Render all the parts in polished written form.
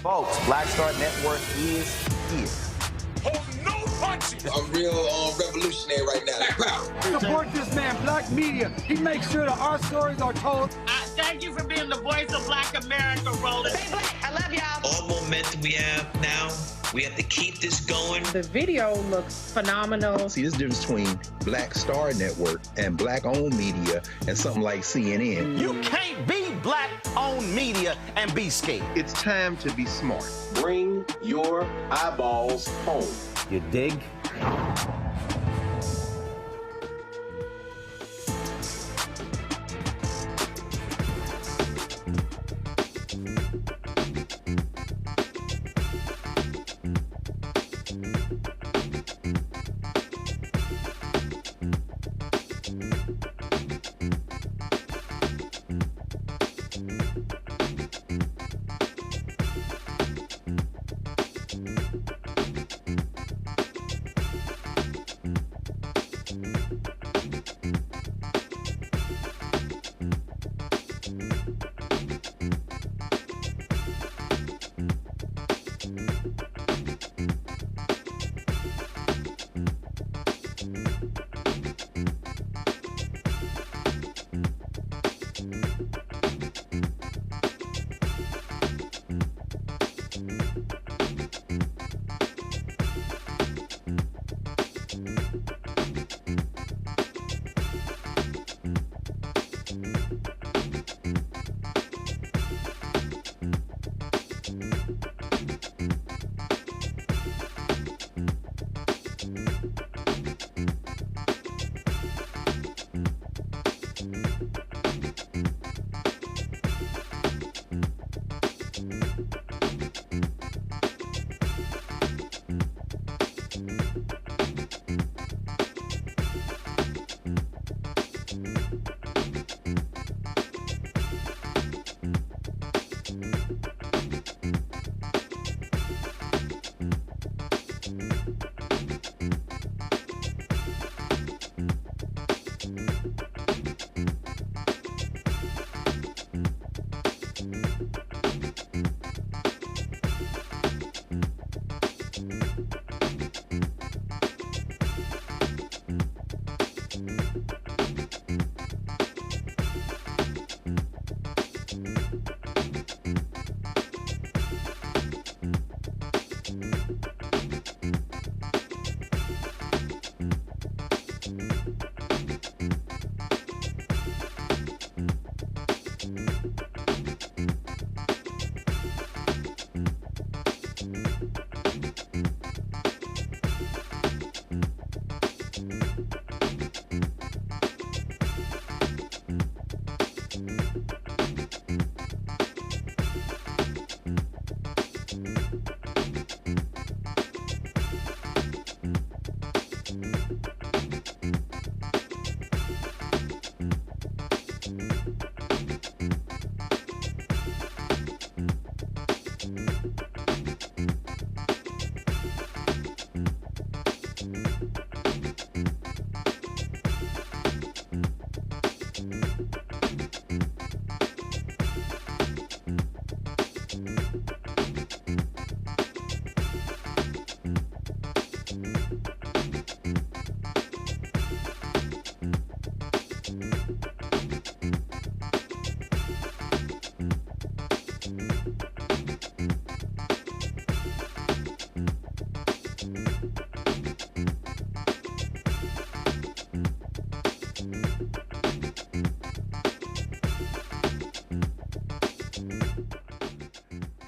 Folks, Black Star Network is here. Hold no punches! I'm real revolutionary right now. Support this man, Black media. He makes sure that our stories are told. Thank you for being the voice of Black America, Roland. Stay black. I love y'all. All momentum we have now, we have to keep this going. The video looks phenomenal. See, there's a difference between Black Star Network and Black-owned media and something like CNN. You can't be Black-owned media and be scared. It's time to be smart. Bring your eyeballs home. You dig?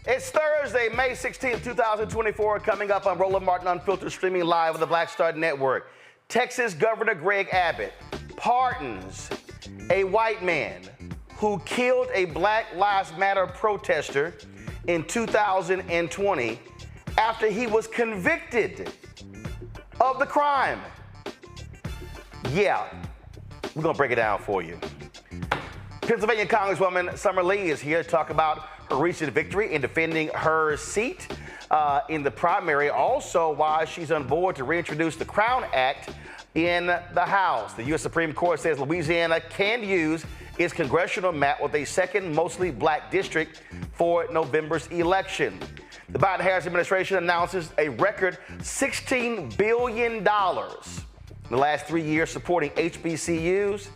It's Thursday, May 16th, 2024, coming up on Roland Martin Unfiltered, streaming live on the Black Star Network. Texas Governor Greg Abbott pardons a white man who killed a Black Lives Matter protester in 2020 after he was convicted of the crime. Yeah, we're gonna break it down for you. Pennsylvania Congresswoman Summer Lee is here to talk about her recent victory in defending her seat in the primary. Also, why she's on board to reintroduce the Crown Act in the House. The U.S. Supreme Court says Louisiana can use its congressional map with a second mostly Black district for November's election. The Biden-Harris administration announces a record $16 billion in the last 3 years supporting HBCUs.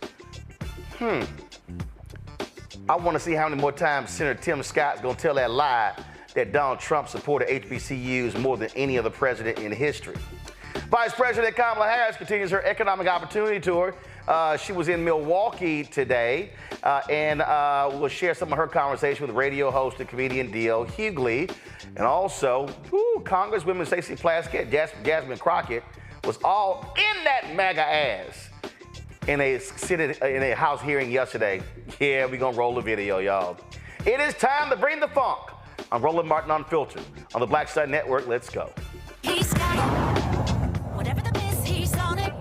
I want to see how many more times Senator Tim Scott's going to tell that lie that Donald Trump supported HBCUs more than any other president in history. Vice President Kamala Harris continues her economic opportunity tour. She was in Milwaukee today and will share some of her conversation with radio host and comedian D.L. Hughley. And also, Congresswoman Stacey Plaskett, Jasmine Crockett was all in that MAGA ass in a House hearing yesterday. Yeah, we're going to roll the video, y'all. It is time to bring the funk. I'm Roland Martin Unfiltered on the Black Star Network. Let's go. He's got it. Whatever the miss, he's on it.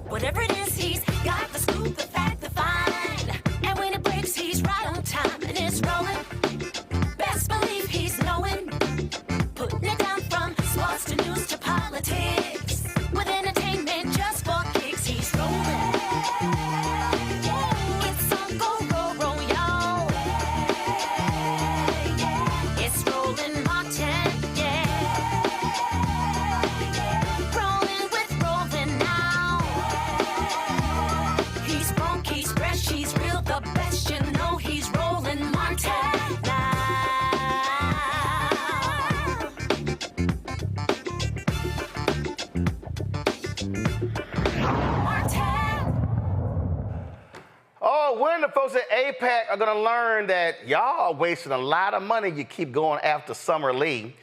Whatever it is, he's got the scoop, the fact, the find. And when it breaks, he's right on time and it's rolling. Best believe he's knowing. Putting it down from sports to news to politics. With entertainment just for kicks, he's rolling. It's on go, roll, y'all. It's Roland Martin, rolling with Roland now. He's funk, he's fresh, he's real, the best, you know he's Roland Martin now. Oh, when the folks at APAC are going to learn that y'all are wasting a lot of money, you keep going after Summer Lee.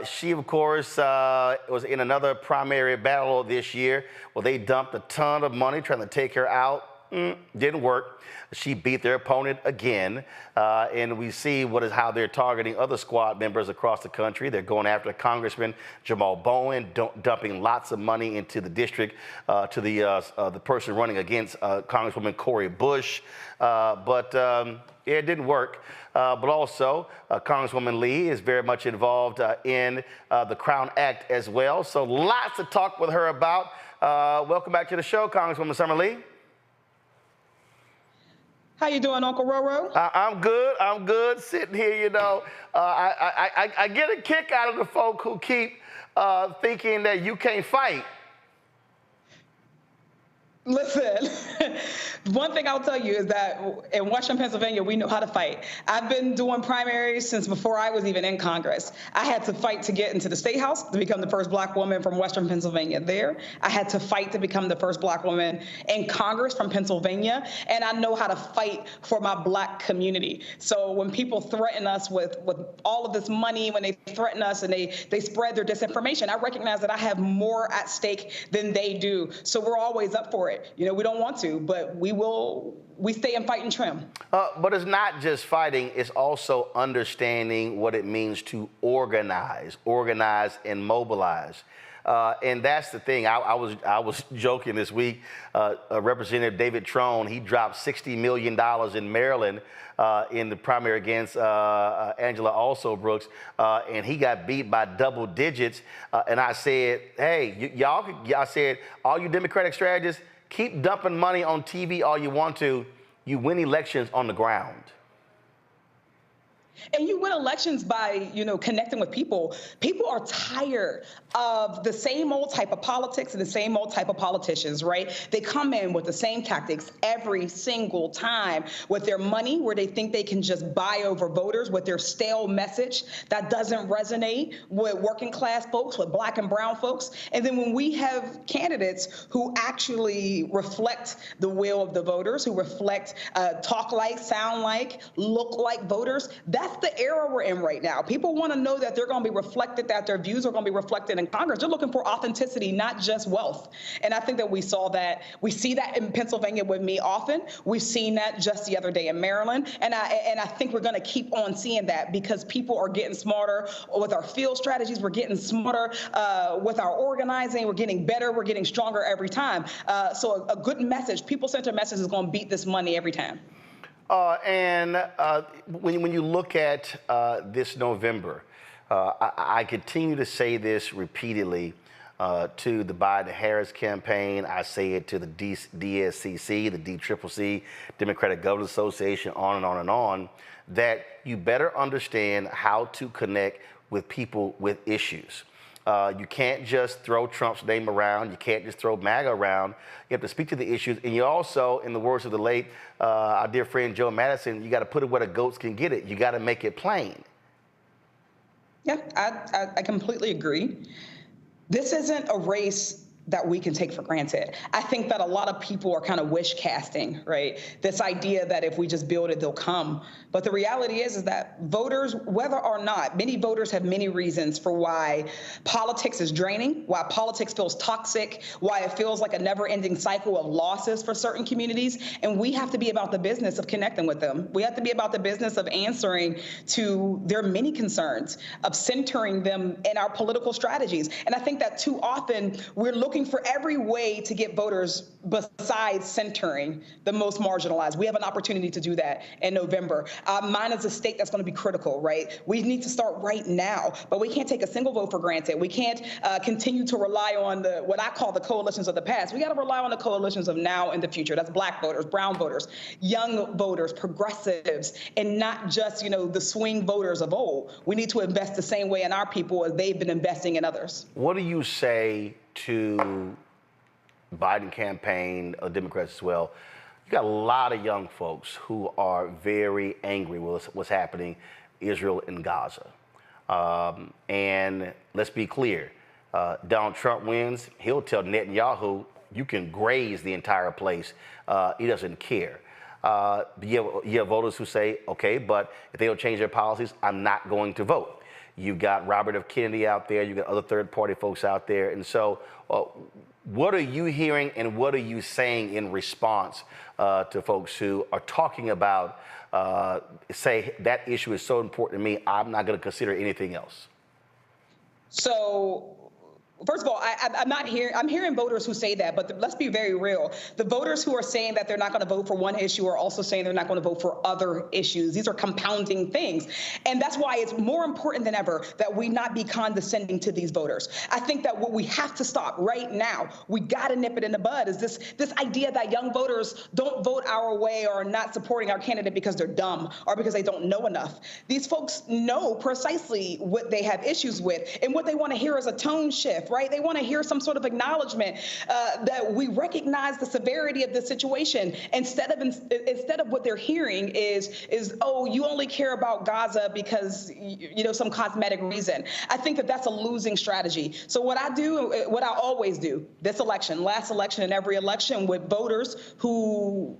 She, of course, was in another primary battle this year where they dumped a ton of money trying to take her out. Didn't work. She beat their opponent again. And we see how they're targeting other squad members across the country. They're going after Congressman Jamal Bowen, dumping lots of money into the district to the person running against Congresswoman Cori Bush. But it didn't work. But also, Congresswoman Lee is very much involved in the Crown Act as well. So lots to talk with her about. Welcome back to the show, Congresswoman Summer Lee. How you doing, Uncle Roro? I'm good. Sitting here, you know. I get a kick out of the folk who keep thinking that you can't fight. Listen, one thing I'll tell you is that in Western Pennsylvania, we know how to fight. I've been doing primaries since before I was even in Congress. I had to fight to get into the State House to become the first Black woman from Western Pennsylvania there. I had to fight to become the first Black woman in Congress from Pennsylvania. And I know how to fight for my Black community. So when people threaten us with all of this money, when they threaten us and they spread their disinformation, I recognize that I have more at stake than they do. So we're always up for it. You know, we don't want to, but we stay in fighting trim. But it's not just fighting, it's also understanding what it means to organize and mobilize. And that's the thing. I was joking this week. Representative David Trone, he dropped $60 million in Maryland in the primary against Angela Alsobrooks, and he got beat by double digits. And I said, hey, I said, all you Democratic strategists, keep dumping money on TV all you want to. You win elections on the ground. And you win elections by, connecting with people. People are tired of the same old type of politics and the same old type of politicians, right? They come in with the same tactics every single time with their money, where they think they can just buy over voters with their stale message that doesn't resonate with working class folks, with Black and brown folks. And then when we have candidates who actually reflect the will of the voters, who reflect, talk like, sound like, look like voters, that's the era we're in right now. People want to know that they're going to be reflected, that their views are going to be reflected in Congress. They're looking for authenticity, not just wealth. And I think that we see that in Pennsylvania with me often. We've seen that just the other day in Maryland. And I think we're going to keep on seeing that because people are getting smarter with our field strategies. We're getting smarter with our organizing. We're getting better. We're getting stronger every time. So a good message, people-centered message is going to beat this money every time. When you look at this November, I continue to say this repeatedly to the Biden-Harris campaign. I say it to the DSCC, the DCCC, Democratic Governors Association, on and on and on, that you better understand how to connect with people with issues. You can't just throw Trump's name around. You can't just throw MAGA around. You have to speak to the issues. And you also, in the words of the late, our dear friend Joe Madison, you got to put it where the goats can get it. You got to make it plain. Yeah, I completely agree. This isn't a race that we can take for granted. I think that a lot of people are kind of wish casting, right? This idea that if we just build it, they'll come. But the reality is that voters, whether or not, many voters have many reasons for why politics is draining, why politics feels toxic, why it feels like a never-ending cycle of losses for certain communities. And we have to be about the business of connecting with them. We have to be about the business of answering to their many concerns, of centering them in our political strategies. And I think that too often we're looking for every way to get voters besides centering the most marginalized. We have an opportunity to do that in November. Mine is a state that's going to be critical, right? We need to start right now, but we can't take a single vote for granted. We can't continue to rely on what I call the coalitions of the past. We got to rely on the coalitions of now and the future. That's Black voters, brown voters, young voters, progressives, and not just, the swing voters of old. We need to invest the same way in our people as they've been investing in others. What do you say to Biden campaign, Democrats as well? You got a lot of young folks who are very angry with what's happening Israel and Gaza. And let's be clear, Donald Trump wins, he'll tell Netanyahu, you can graze the entire place. He doesn't care. You have voters who say, okay, but if they don't change their policies, I'm not going to vote. You got Robert F. Kennedy out there. You got other third-party folks out there. And so what are you hearing and what are you saying in response to folks who are talking about, say, that issue is so important to me, I'm not going to consider anything else? So, first of all, I'm hearing voters who say that, but let's be very real. The voters who are saying that they're not going to vote for one issue are also saying they're not going to vote for other issues. These are compounding things. And that's why it's more important than ever that we not be condescending to these voters. I think that what we have to stop right now, we got to nip it in the bud, is this idea that young voters don't vote our way or are not supporting our candidate because they're dumb or because they don't know enough. These folks know precisely what they have issues with, and what they want to hear is a tone shift. Right? They want to hear some sort of acknowledgement that we recognize the severity of the situation. Instead of what they're hearing is oh, you only care about Gaza because some cosmetic reason. I think that that's a losing strategy. So what I always do, this election, last election, and every election with voters who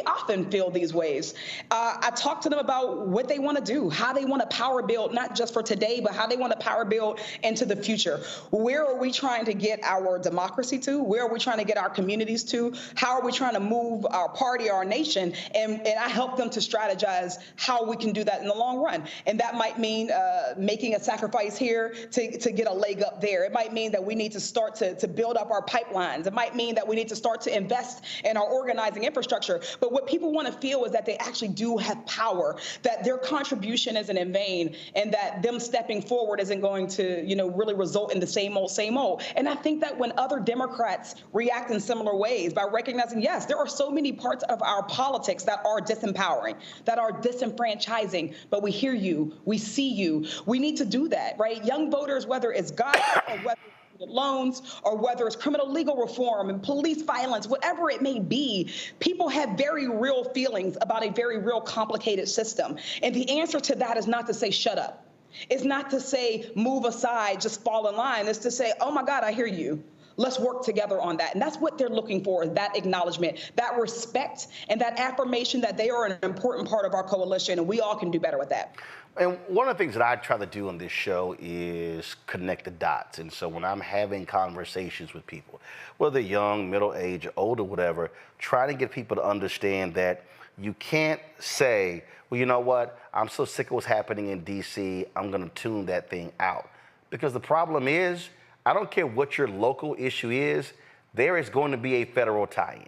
often feel these ways. I talk to them about what they want to do, how they want to power build, not just for today, but how they want to power build into the future. Where are we trying to get our democracy to? Where are we trying to get our communities to? How are we trying to move our party, our nation? And I help them to strategize how we can do that in the long run. And that might mean making a sacrifice here to get a leg up there. It might mean that we need to start to build up our pipelines. It might mean that we need to start to invest in our organizing infrastructure. But what people want to feel is that they actually do have power, that their contribution isn't in vain, and that them stepping forward isn't going to, really result in the same old, same old. And I think that when other Democrats react in similar ways by recognizing, yes, there are so many parts of our politics that are disempowering, that are disenfranchising, but we hear you, we see you. We need to do that, right? Young voters, whether it's God or whether loans or whether it's criminal legal reform and police violence, whatever it may be, people have very real feelings about a very real complicated system. And the answer to that is not to say, shut up. It's not to say, move aside, just fall in line. It's to say, oh my God, I hear you. Let's work together on that. And that's what they're looking for, is that acknowledgement, that respect, and that affirmation that they are an important part of our coalition, and we all can do better with that. And one of the things that I try to do on this show is connect the dots. And so when I'm having conversations with people, whether young, middle-aged, older, whatever, try to get people to understand that you can't say, well, you know what, I'm so sick of what's happening in D.C., I'm going to tune that thing out. Because the problem is, I don't care what your local issue is, there is going to be a federal tie-in.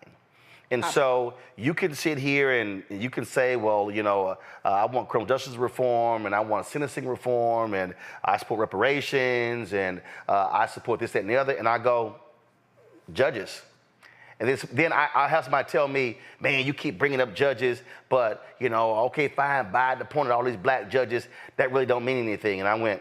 And so you can sit here and you can say, well, I want criminal justice reform, and I want sentencing reform, and I support reparations, and I support this, that, and the other. And I go, judges. And then I have somebody tell me, man, you keep bringing up judges, but, okay, fine, Biden appointed all these black judges. That really don't mean anything. And I went,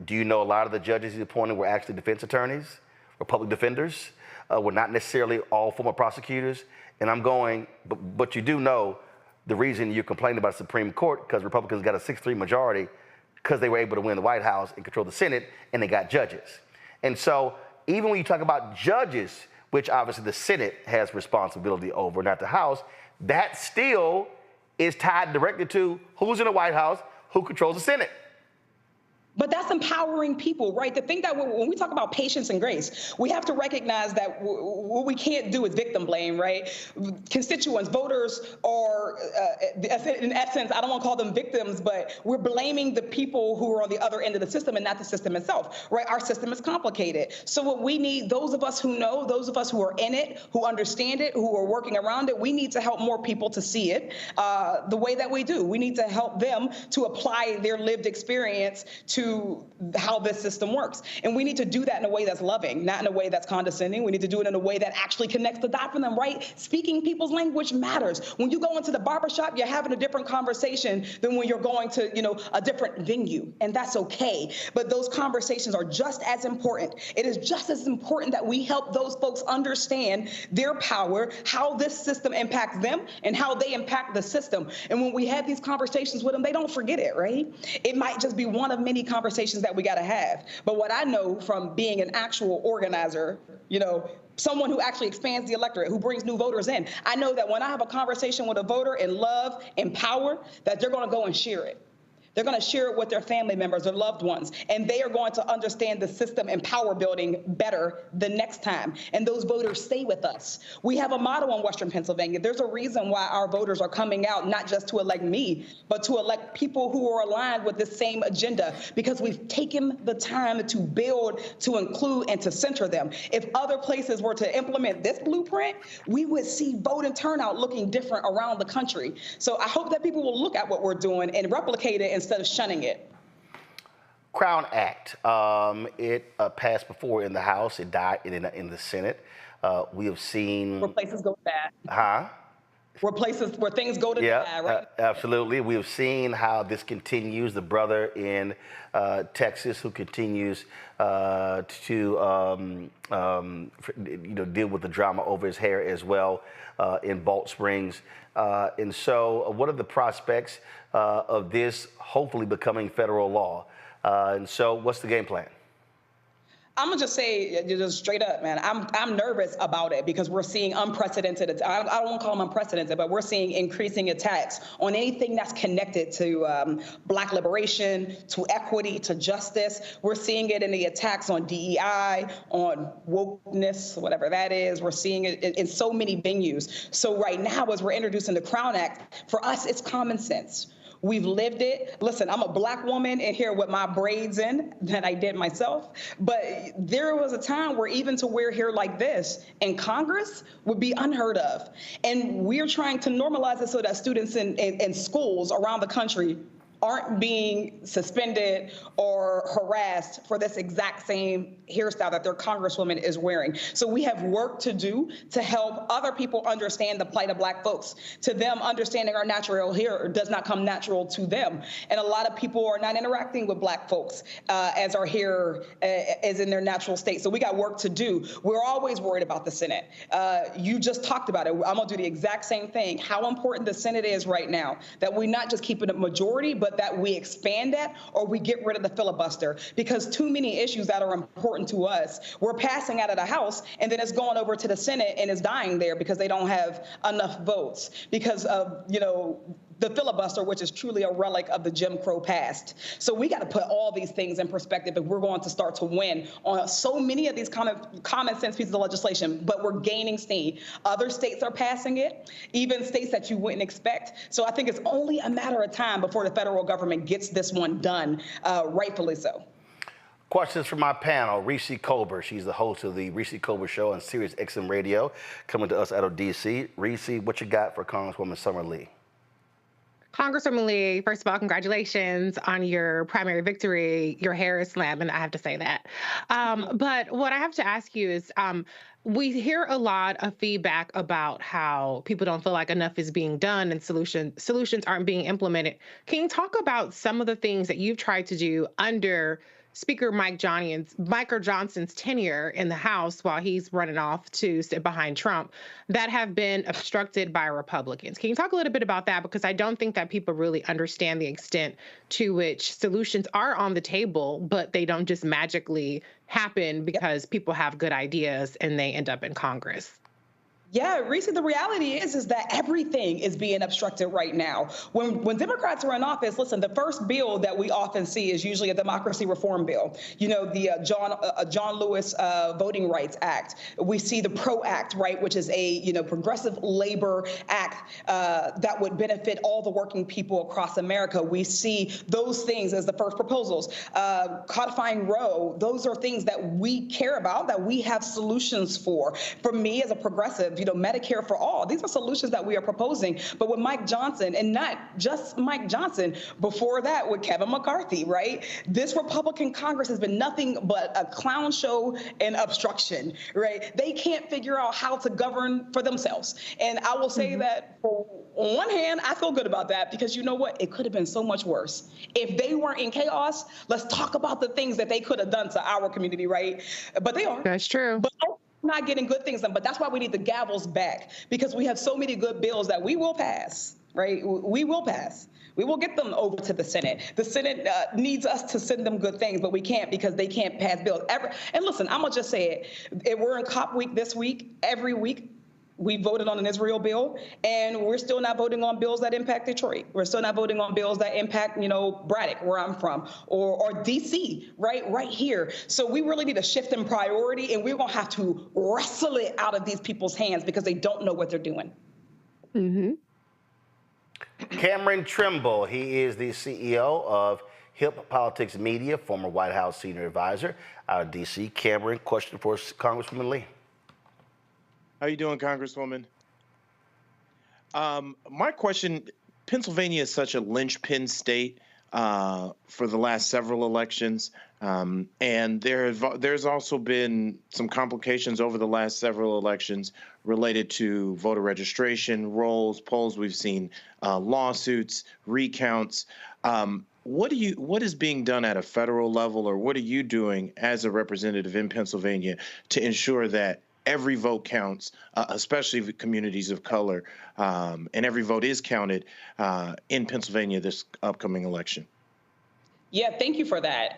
Do you know a lot of the judges he's appointed were actually defense attorneys or public defenders, were not necessarily all former prosecutors? And I'm going, but you do know the reason you're complaining about the Supreme Court, because Republicans got a 6-3 majority because they were able to win the White House and control the Senate, and they got judges. And so even when you talk about judges, which obviously the Senate has responsibility over, not the House, that still is tied directly to who's in the White House, who controls the Senate. But that's empowering people, right? The thing that when we talk about patience and grace, we have to recognize that what we can't do is victim blame, right? Constituents, voters are, in essence, I don't want to call them victims, but we're blaming the people who are on the other end of the system and not the system itself, right? Our system is complicated. So what we need, those of us who know, those of us who are in it, who understand it, who are working around it, we need to help more people to see it the way that we do. We need to help them to apply their lived experience to how this system works. And we need to do that in a way that's loving, not in a way that's condescending. We need to do it in a way that actually connects the dot for them, right? Speaking people's language matters. When you go into the barbershop, you're having a different conversation than when you're going to, a different venue, and that's okay. But those conversations are just as important. It is just as important that we help those folks understand their power, how this system impacts them, and how they impact the system. And when we have these conversations with them, they don't forget it, right? It might just be one of many conversations that we got to have. But what I know from being an actual organizer, someone who actually expands the electorate, who brings new voters in, I know that when I have a conversation with a voter in love and power, that they're going to go and share it. They're going to share it with their family members, their loved ones, and they are going to understand the system and power building better the next time. And those voters stay with us. We have a motto in Western Pennsylvania. There's a reason why our voters are coming out, not just to elect me, but to elect people who are aligned with the same agenda, because we've taken the time to build, to include, and to center them. If other places were to implement this blueprint, we would see voting turnout looking different around the country. So I hope that people will look at what we're doing and replicate it instead of shunning it. Crown Act, it passed before in the House, it died in the Senate. We have seen... Where places go bad. Huh? Where things go to bad, right? Absolutely. We have seen how this continues. The brother in Texas who continues to deal with the drama over his hair as well in Balch Springs. And so what are the prospects of this hopefully becoming federal law? And so what's the game plan? I'm gonna just say, just straight up, man, I'm nervous about it because we're seeing unprecedented, I don't want to call them unprecedented, but we're seeing increasing attacks on anything that's connected to Black liberation, to equity, to justice. We're seeing it in the attacks on DEI, on wokeness, whatever that is. We're seeing it in so many venues. So right now, as we're introducing the Crown Act, for us, it's common sense. We've lived it. Listen, I'm a Black woman in here with my braids in that I did myself. But there was a time where even to wear hair like this in Congress would be unheard of. And we're trying to normalize it so that students in schools around the country aren't being suspended or harassed for this exact same hairstyle that their Congresswoman is wearing. So we have work to do to help other people understand the plight of Black folks. To them, understanding our natural hair does not come natural to them. And a lot of people are not interacting with Black folks as our hair is in their natural state. So we got work to do. We're always worried about the Senate. You just talked about it. I'm gonna do the exact same thing. How important the Senate is right now, that we not just keep it a majority, but that we expand that or we get rid of the filibuster, because too many issues that are important to us, we're passing out of the House and then it's going over to the Senate and it's dying there because they don't have enough votes because of, the filibuster, which is truly a relic of the Jim Crow past. So we got to put all these things in perspective if we're going to start to win on so many of these common sense pieces of legislation, but we're gaining steam. Other states are passing it, even states that you wouldn't expect. So I think it's only a matter of time before the federal government gets this one done, rightfully so. Questions from my panel. Reese Colbert, she's the host of the Reese Colbert Show on Sirius XM Radio, coming to us out of D.C. Reese, what you got for Congresswoman Summer Lee? Congresswoman Lee, first of all, congratulations on your primary victory. Your hair is slamming, I have to say that. But what I have to ask you is, we hear a lot of feedback about how people don't feel like enough is being done and solutions aren't being implemented. Can you talk about some of the things that you've tried to do under Speaker Mike Johnson's tenure in the House while he's running off to sit behind Trump that have been obstructed by Republicans. Can you talk a little bit about that? Because I don't think that people really understand the extent to which solutions are on the table, but they don't just magically happen because people have good ideas and they end up in Congress. Yeah, Reese, the reality is that everything is being obstructed right now. When Democrats are in office, listen, the first bill that we often see is usually a democracy reform bill. You know, the John Lewis Voting Rights Act. We see the PRO Act, right, which is a progressive labor act that would benefit all the working people across America. We see those things as the first proposals. Codifying Roe, those are things that we care about, that we have solutions for. For me as a progressive, Medicare for all. These are solutions that we are proposing. But with Mike Johnson, and not just Mike Johnson, before that with Kevin McCarthy, right? This Republican Congress has been nothing but a clown show and obstruction, right? They can't figure out how to govern for themselves. And I will say that on one hand, I feel good about that because you know what? It could have been so much worse. If they weren't in chaos, let's talk about the things that they could have done to our community, right? But they are. That's true. But not getting good things done, but that's why we need the gavels back, because we have so many good bills that we will pass, right? We will pass. We will get them over to the Senate. The Senate needs us to send them good things, but we can't because they can't pass bills ever. And listen, I'm gonna just say it. We're in COP week this week. Every week, we voted on an Israel bill, and we're still not voting on bills that impact Detroit. We're still not voting on bills that impact, Braddock, where I'm from, or DC, right here. So we really need a shift in priority, and we're gonna have to wrestle it out of these people's hands because they don't know what they're doing. Mm-hmm. Cameron Trimble, he is the CEO of Hip Politics Media, former White House senior advisor out of DC. Cameron, question for Congresswoman Lee. How you doing, Congresswoman? My question, Pennsylvania is such a linchpin state for the last several elections, and there's also been some complications over the last several elections related to voter registration, rolls, polls. We've seen lawsuits, recounts. What is being done at a federal level, or what are you doing as a representative in Pennsylvania to ensure that every vote counts, especially for communities of color, and every vote is counted in Pennsylvania this upcoming election? Yeah, thank you for that.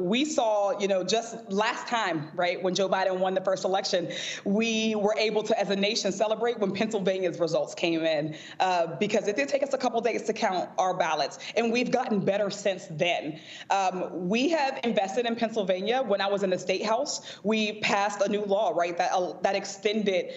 We saw, just last time, right, when Joe Biden won the first election, we were able to, as a nation, celebrate when Pennsylvania's results came in, because it did take us a couple days to count our ballots, and we've gotten better since then. We have invested in Pennsylvania. When I was in the State House, we passed a new law, right, that extended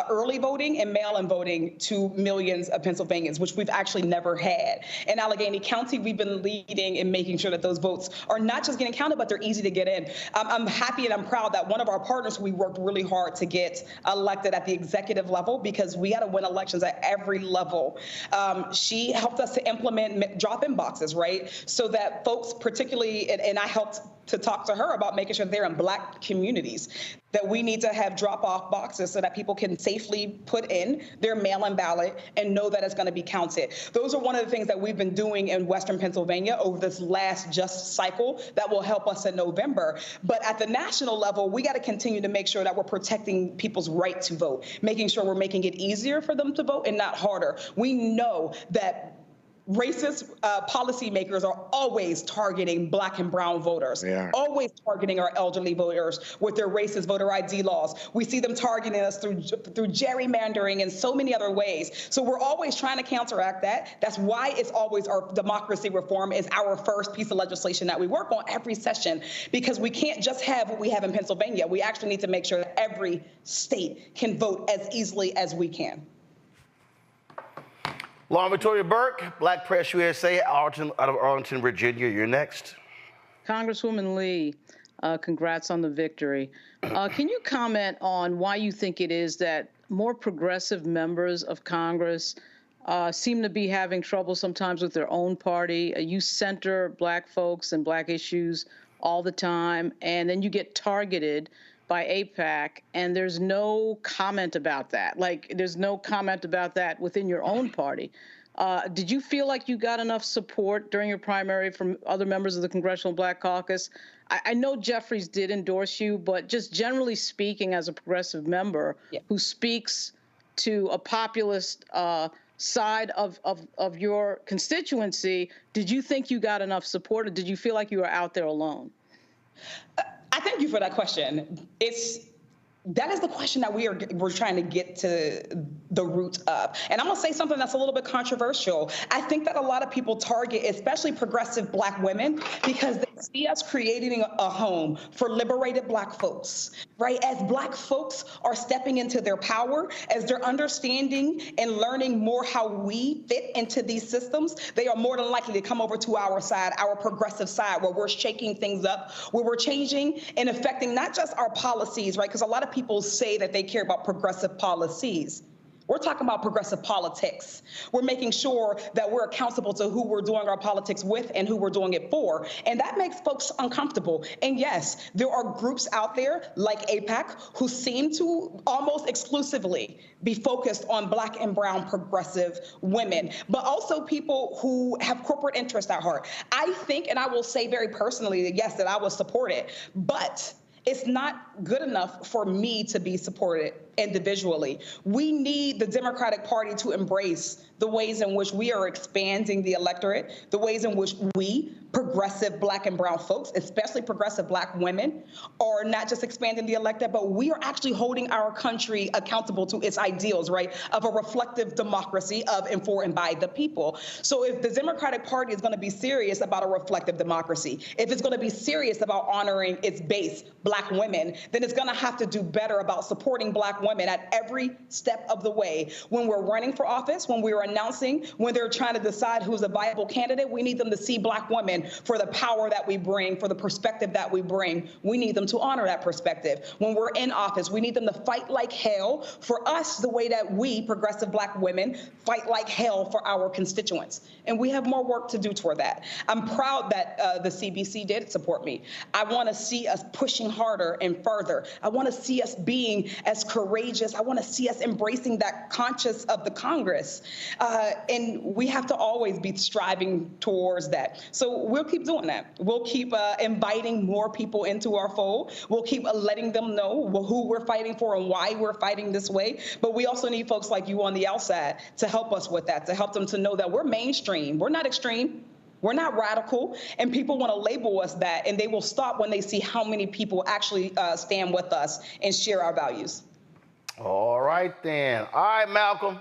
early voting and mail-in voting to millions of Pennsylvanians, which we've actually never had. In Allegheny County, we've been leading in making sure that those votes are not just getting counted, but they're easy to get in. I'm happy and I'm proud that one of our partners, we worked really hard to get elected at the executive level, because we got to win elections at every level. She helped us to implement drop-in boxes, right? So that folks, particularly, and I helped to talk to her about making sure they're in Black communities, that we need to have drop-off boxes so that people can safely put in their mail-in ballot and know that it's going to be counted. Those are one of the things that we've been doing in Western Pennsylvania over this last just cycle that will help us in November. But at the national level, we got to continue to make sure that we're protecting people's right to vote, making sure we're making it easier for them to vote and not harder. We know that racist policymakers are always targeting Black and brown voters, always targeting our elderly voters with their racist voter ID laws. We see them targeting us through gerrymandering and so many other ways. So we're always trying to counteract that. That's why it's always our democracy reform is our first piece of legislation that we work on every session, because we can't just have what we have in Pennsylvania. We actually need to make sure that every state can vote as easily as we can. Lauren Victoria Burke, Black Press USA, out of Arlington, Virginia. You're next. Congresswoman Lee, congrats on the victory. Can you comment on why you think it is that more progressive members of Congress seem to be having trouble sometimes with their own party? You center Black folks and Black issues all the time, and then you get targeted by AIPAC, and there's no comment about that. Like, there's no comment about that within your own party. Did you feel like you got enough support during your primary from other members of the Congressional Black Caucus? I know Jeffries did endorse you, but just generally speaking, as a progressive member who speaks to a populist side of your constituency, did you think you got enough support, or did you feel like you were out there alone? I thank you for that question. That is the question that we're trying to get to the root of. And I'm going to say something that's a little bit controversial. I think that a lot of people target, especially progressive Black women, because they see us creating a home for liberated Black folks, right? As Black folks are stepping into their power, as they're understanding and learning more how we fit into these systems, they are more than likely to come over to our side, our progressive side, where we're shaking things up, where we're changing and affecting not just our policies, right? Because a lot of people say that they care about progressive policies. We're talking about progressive politics. We're making sure that we're accountable to who we're doing our politics with and who we're doing it for. And that makes folks uncomfortable. And yes, there are groups out there like AIPAC who seem to almost exclusively be focused on Black and brown progressive women, but also people who have corporate interest at heart. I think, and I will say very personally, that yes, that I will support it, but it's not good enough for me to be supported individually. We need the Democratic Party to embrace the ways in which we are expanding the electorate, the ways in which we, progressive Black and brown folks, especially progressive Black women, are not just expanding the electorate, but we are actually holding our country accountable to its ideals, right, of a reflective democracy of and for and by the people. So if the Democratic Party is going to be serious about a reflective democracy, if it's going to be serious about honoring its base, Black women, then it's going to have to do better about supporting Black women at every step of the way. When we're running for office, when we're announcing, when they're trying to decide who's a viable candidate, we need them to see Black women for the power that we bring, for the perspective that we bring. We need them to honor that perspective. When we're in office, we need them to fight like hell for us the way that we, progressive Black women, fight like hell for our constituents. And we have more work to do toward that. I'm proud that the CBC did support me. I want to see us pushing harder and further. I want to see us being as courageous. I want to see us embracing that conscience of the Congress. And we have to always be striving towards that. So we'll keep doing that. We'll keep inviting more people into our fold. We'll keep letting them know who we're fighting for and why we're fighting this way. But we also need folks like you on the outside to help us with that, to help them to know that we're mainstream. We're not extreme. We're not radical, and people want to label us that, and they will stop when they see how many people actually stand with us and share our values. All right, then. All right, Malcolm.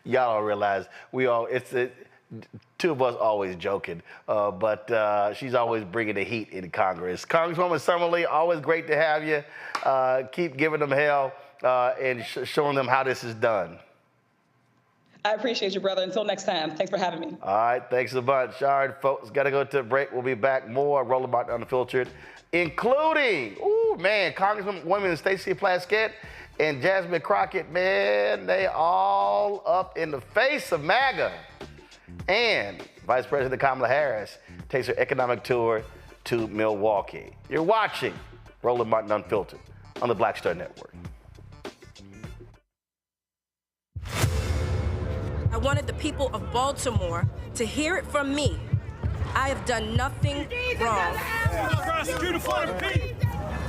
Y'all don't realize two of us always joking, but she's always bringing the heat in Congress. Congresswoman Summer Lee, always great to have you. Keep giving them hell and showing them how this is done. I appreciate you, brother. Until next time, thanks for having me. All right, thanks a bunch. All right, folks, got to go to a break. We'll be back more Roland Martin Unfiltered, including, Congresswomen Stacey Plaskett and Jasmine Crockett, man, they all up in the face of MAGA. And Vice President Kamala Harris takes her economic tour to Milwaukee. You're watching Roland Martin Unfiltered on the Black Star Network. I wanted the people of Baltimore to hear it from me. I have done nothing wrong.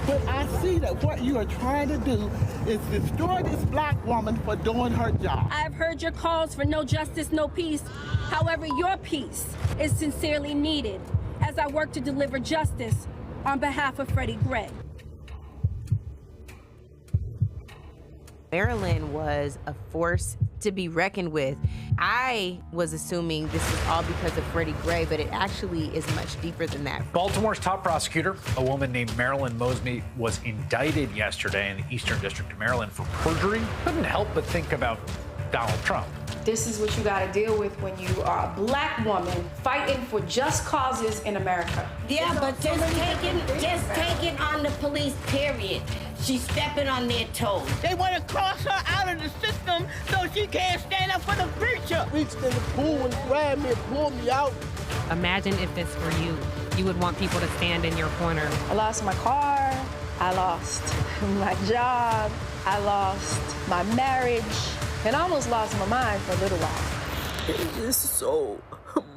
But I see that what you are trying to do is destroy this Black woman for doing her job. I've heard your calls for no justice, no peace. However, your peace is sincerely needed as I work to deliver justice on behalf of Freddie Gray. Maryland was a force to be reckoned with. I was assuming this was all because of Freddie Gray, but it actually is much deeper than that. Baltimore's top prosecutor, a woman named Marilyn Mosby, was indicted yesterday in the Eastern District of Maryland for perjury. Couldn't help but think about Donald Trump. This is what you got to deal with when you are a Black woman fighting for just causes in America. Yeah, but just taking on the police, period. She's stepping on their toes. They want to cross her out of the system so she can't stand up for the preacher. Reached in the pool and grabbed me and pulled me out. Imagine if this were you. You would want people to stand in your corner. I lost my car. I lost my job, I lost my marriage, and I almost lost my mind for a little while. It's just so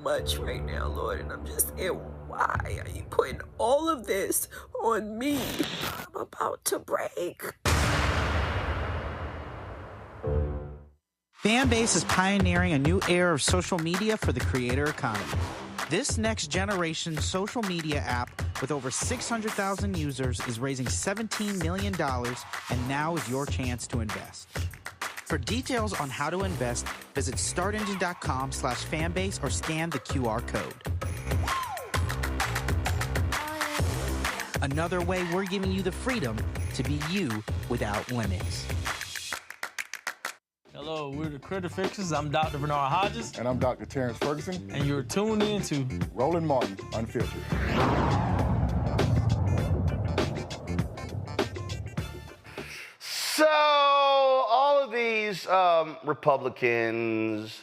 much right now, Lord, and I'm just saying, why are you putting all of this on me? I'm about to break. Fanbase is pioneering a new era of social media for the creator economy. This next generation social media app with over 600,000 users is raising $17 million, and now is your chance to invest. For details on how to invest, visit startengine.com/fanbase or scan the QR code. Another way we're giving you the freedom to be you without limits. Hello, we're the Critter Fixers. I'm Dr. Bernard Hodges. And I'm Dr. Terrence Ferguson. And you're tuned in to Roland Martin Unfiltered. So, all of these Republicans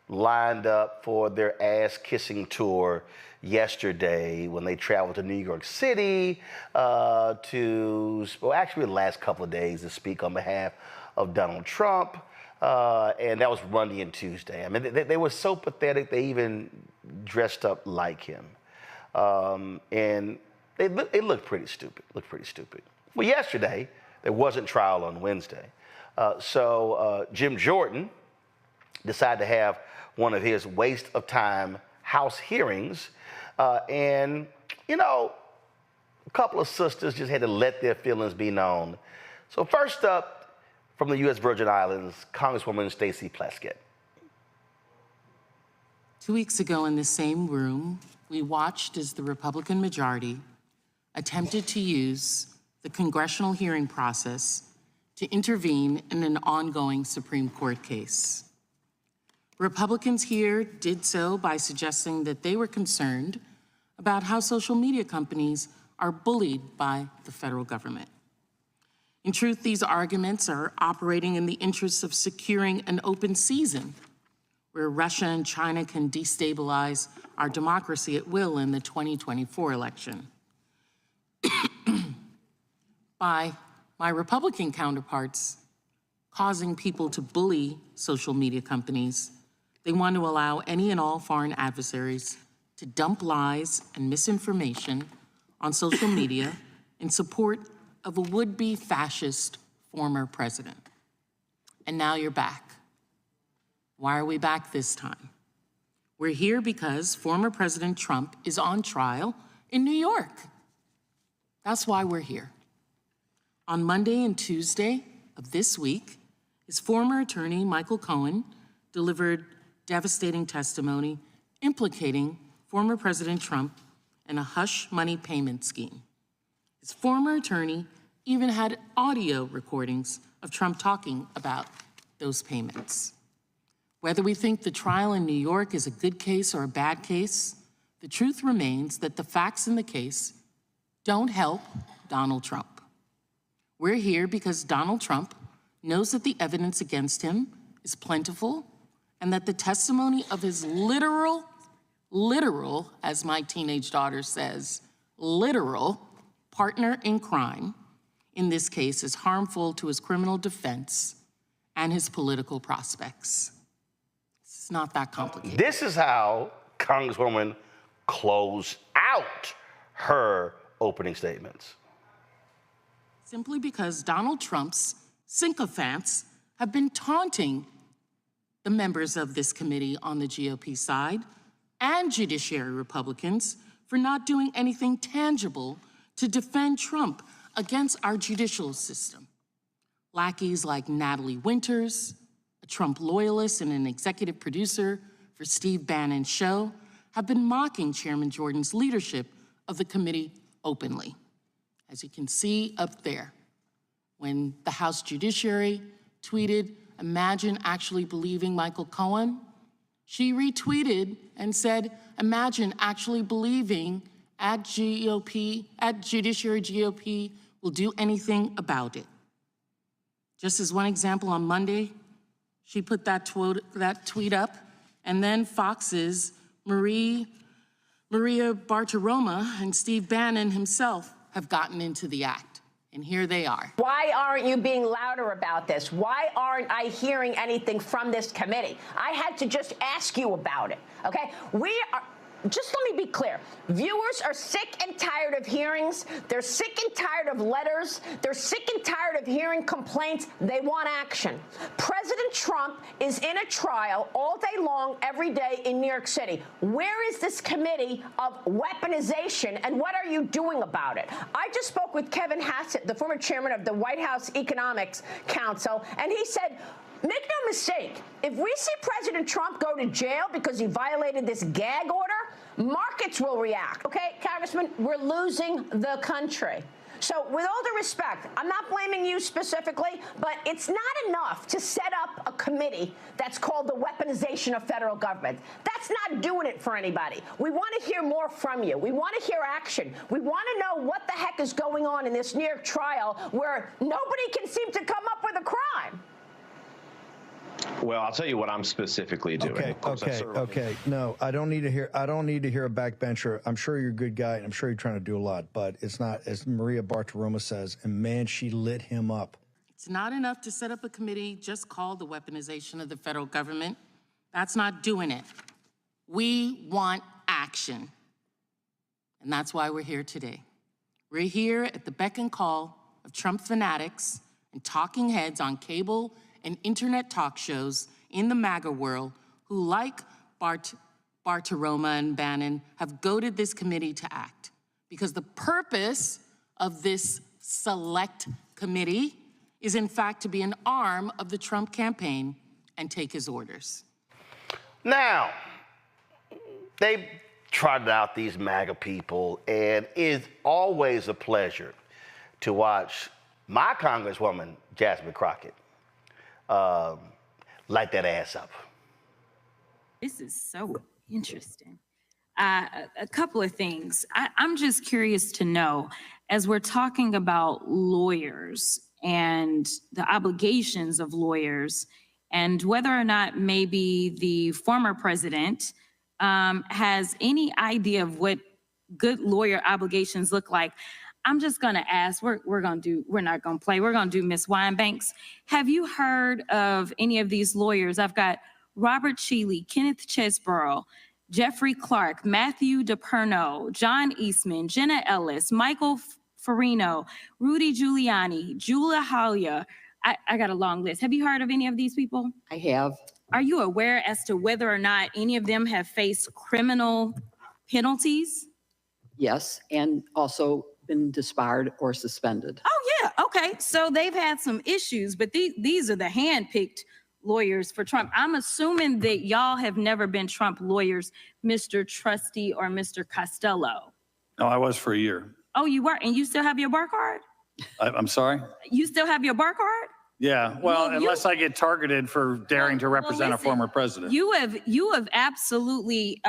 lined up for their ass-kissing tour yesterday when they traveled to New York City actually the last couple of days to speak on behalf of Donald Trump. And that was Monday and Tuesday. I mean, they were so pathetic, they even dressed up like him. And it looked pretty stupid, Well, yesterday, there wasn't trial on Wednesday. So Jim Jordan decided to have one of his waste of time House hearings. And, you know, a couple of sisters just had to let their feelings be known. So first up, from the U.S. Virgin Islands, Congresswoman Stacey Plaskett. 2 weeks ago in the same room, we watched as the Republican majority attempted to use the congressional hearing process to intervene in an ongoing Supreme Court case. Republicans here did so by suggesting that they were concerned about how social media companies are bullied by the federal government. In truth, these arguments are operating in the interests of securing an open season where Russia and China can destabilize our democracy at will in the 2024 election. By my Republican counterparts causing people to bully social media companies, they want to allow any and all foreign adversaries to dump lies and misinformation on social media in support of a would-be fascist former president. And now you're back. Why are we back this time? We're here because former President Trump is on trial in New York. That's why we're here. On Monday and Tuesday of this week, his former attorney, Michael Cohen, delivered devastating testimony implicating former President Trump in a hush money payment scheme. His former attorney even had audio recordings of Trump talking about those payments. Whether we think the trial in New York is a good case or a bad case, the truth remains that the facts in the case don't help Donald Trump. We're here because Donald Trump knows that the evidence against him is plentiful and that the testimony of his literal, as my teenage daughter says, literal partner in crime in this case is harmful to his criminal defense and his political prospects. It's not that complicated. This is how Congresswoman closed out her opening statements. Simply because Donald Trump's sycophants have been taunting the members of this committee on the GOP side and judiciary Republicans for not doing anything tangible to defend Trump against our judicial system. Lackeys like Natalie Winters, a Trump loyalist and an executive producer for Steve Bannon's show, have been mocking Chairman Jordan's leadership of the committee openly. As you can see up there, when the House Judiciary tweeted, "Imagine actually believing Michael Cohen," she retweeted and said, "Imagine actually believing at Judiciary GOP will do anything about it." Just as one example, on Monday, she put that tweet up, and then Fox's Maria Bartiromo and Steve Bannon himself have gotten into the act. And here they are. Why aren't you being louder about this? Why aren't I hearing anything from this committee? I had to just ask you about it, okay? Just let me be clear. Viewers are sick and tired of hearings. They're sick and tired of letters. They're sick and tired of hearing complaints. They want action. President Trump is in a trial all day long, every day in New York City. Where is this committee of weaponization, and what are you doing about it? I just spoke with Kevin Hassett, the former chairman of the White House Economics Council, and he said, make no mistake, if we see President Trump go to jail because he violated this gag order, markets will react. Okay, Congressman, we're losing the country. So with all due respect, I'm not blaming you specifically, but it's not enough to set up a committee that's called the weaponization of federal government. That's not doing it for anybody. We want to hear more from you. We want to hear action. We want to know what the heck is going on in this New York trial where nobody can seem to come up with a crime. Well, I'll tell you what I'm specifically doing. Okay. No, I don't need to hear a backbencher. I'm sure you're a good guy, and I'm sure you're trying to do a lot, but it's not, as Maria Bartiromo says, and man, she lit him up. It's not enough to set up a committee just called the weaponization of the federal government. That's not doing it. We want action. And that's why we're here today. We're here at the beck and call of Trump fanatics and talking heads on cable and internet talk shows in the MAGA world who, like Bartiromo and Bannon, have goaded this committee to act. Because the purpose of this select committee is, in fact, to be an arm of the Trump campaign and take his orders. Now, they trotted out these MAGA people, and it's always a pleasure to watch my Congresswoman, Jasmine Crockett, light that ass up. This is so interesting. A couple of things. I'm just curious to know, as we're talking about lawyers and the obligations of lawyers, and whether or not maybe the former president has any idea of what good lawyer obligations look like. I'm just gonna ask, we're not gonna play, we're gonna do Miss Winebanks. Have you heard of any of these lawyers? I've got Robert Cheeley, Kenneth Chesborough, Jeffrey Clark, Matthew DePerno, John Eastman, Jenna Ellis, Michael Farino, Rudy Giuliani, Julia Halia. I got a long list. Have you heard of any of these people? I have. Are you aware as to whether or not any of them have faced criminal penalties? Yes, and also been disbarred or suspended. Oh, yeah. Okay. So they've had some issues, but these are the hand-picked lawyers for Trump. I'm assuming that y'all have never been Trump lawyers, Mr. Trusty or Mr. Costello. No, I was for a year. Oh, you were? And you still have your bar card? I'm sorry? You still have your bar card? Yeah, well, unless I get targeted for daring to represent a former president. You have absolutely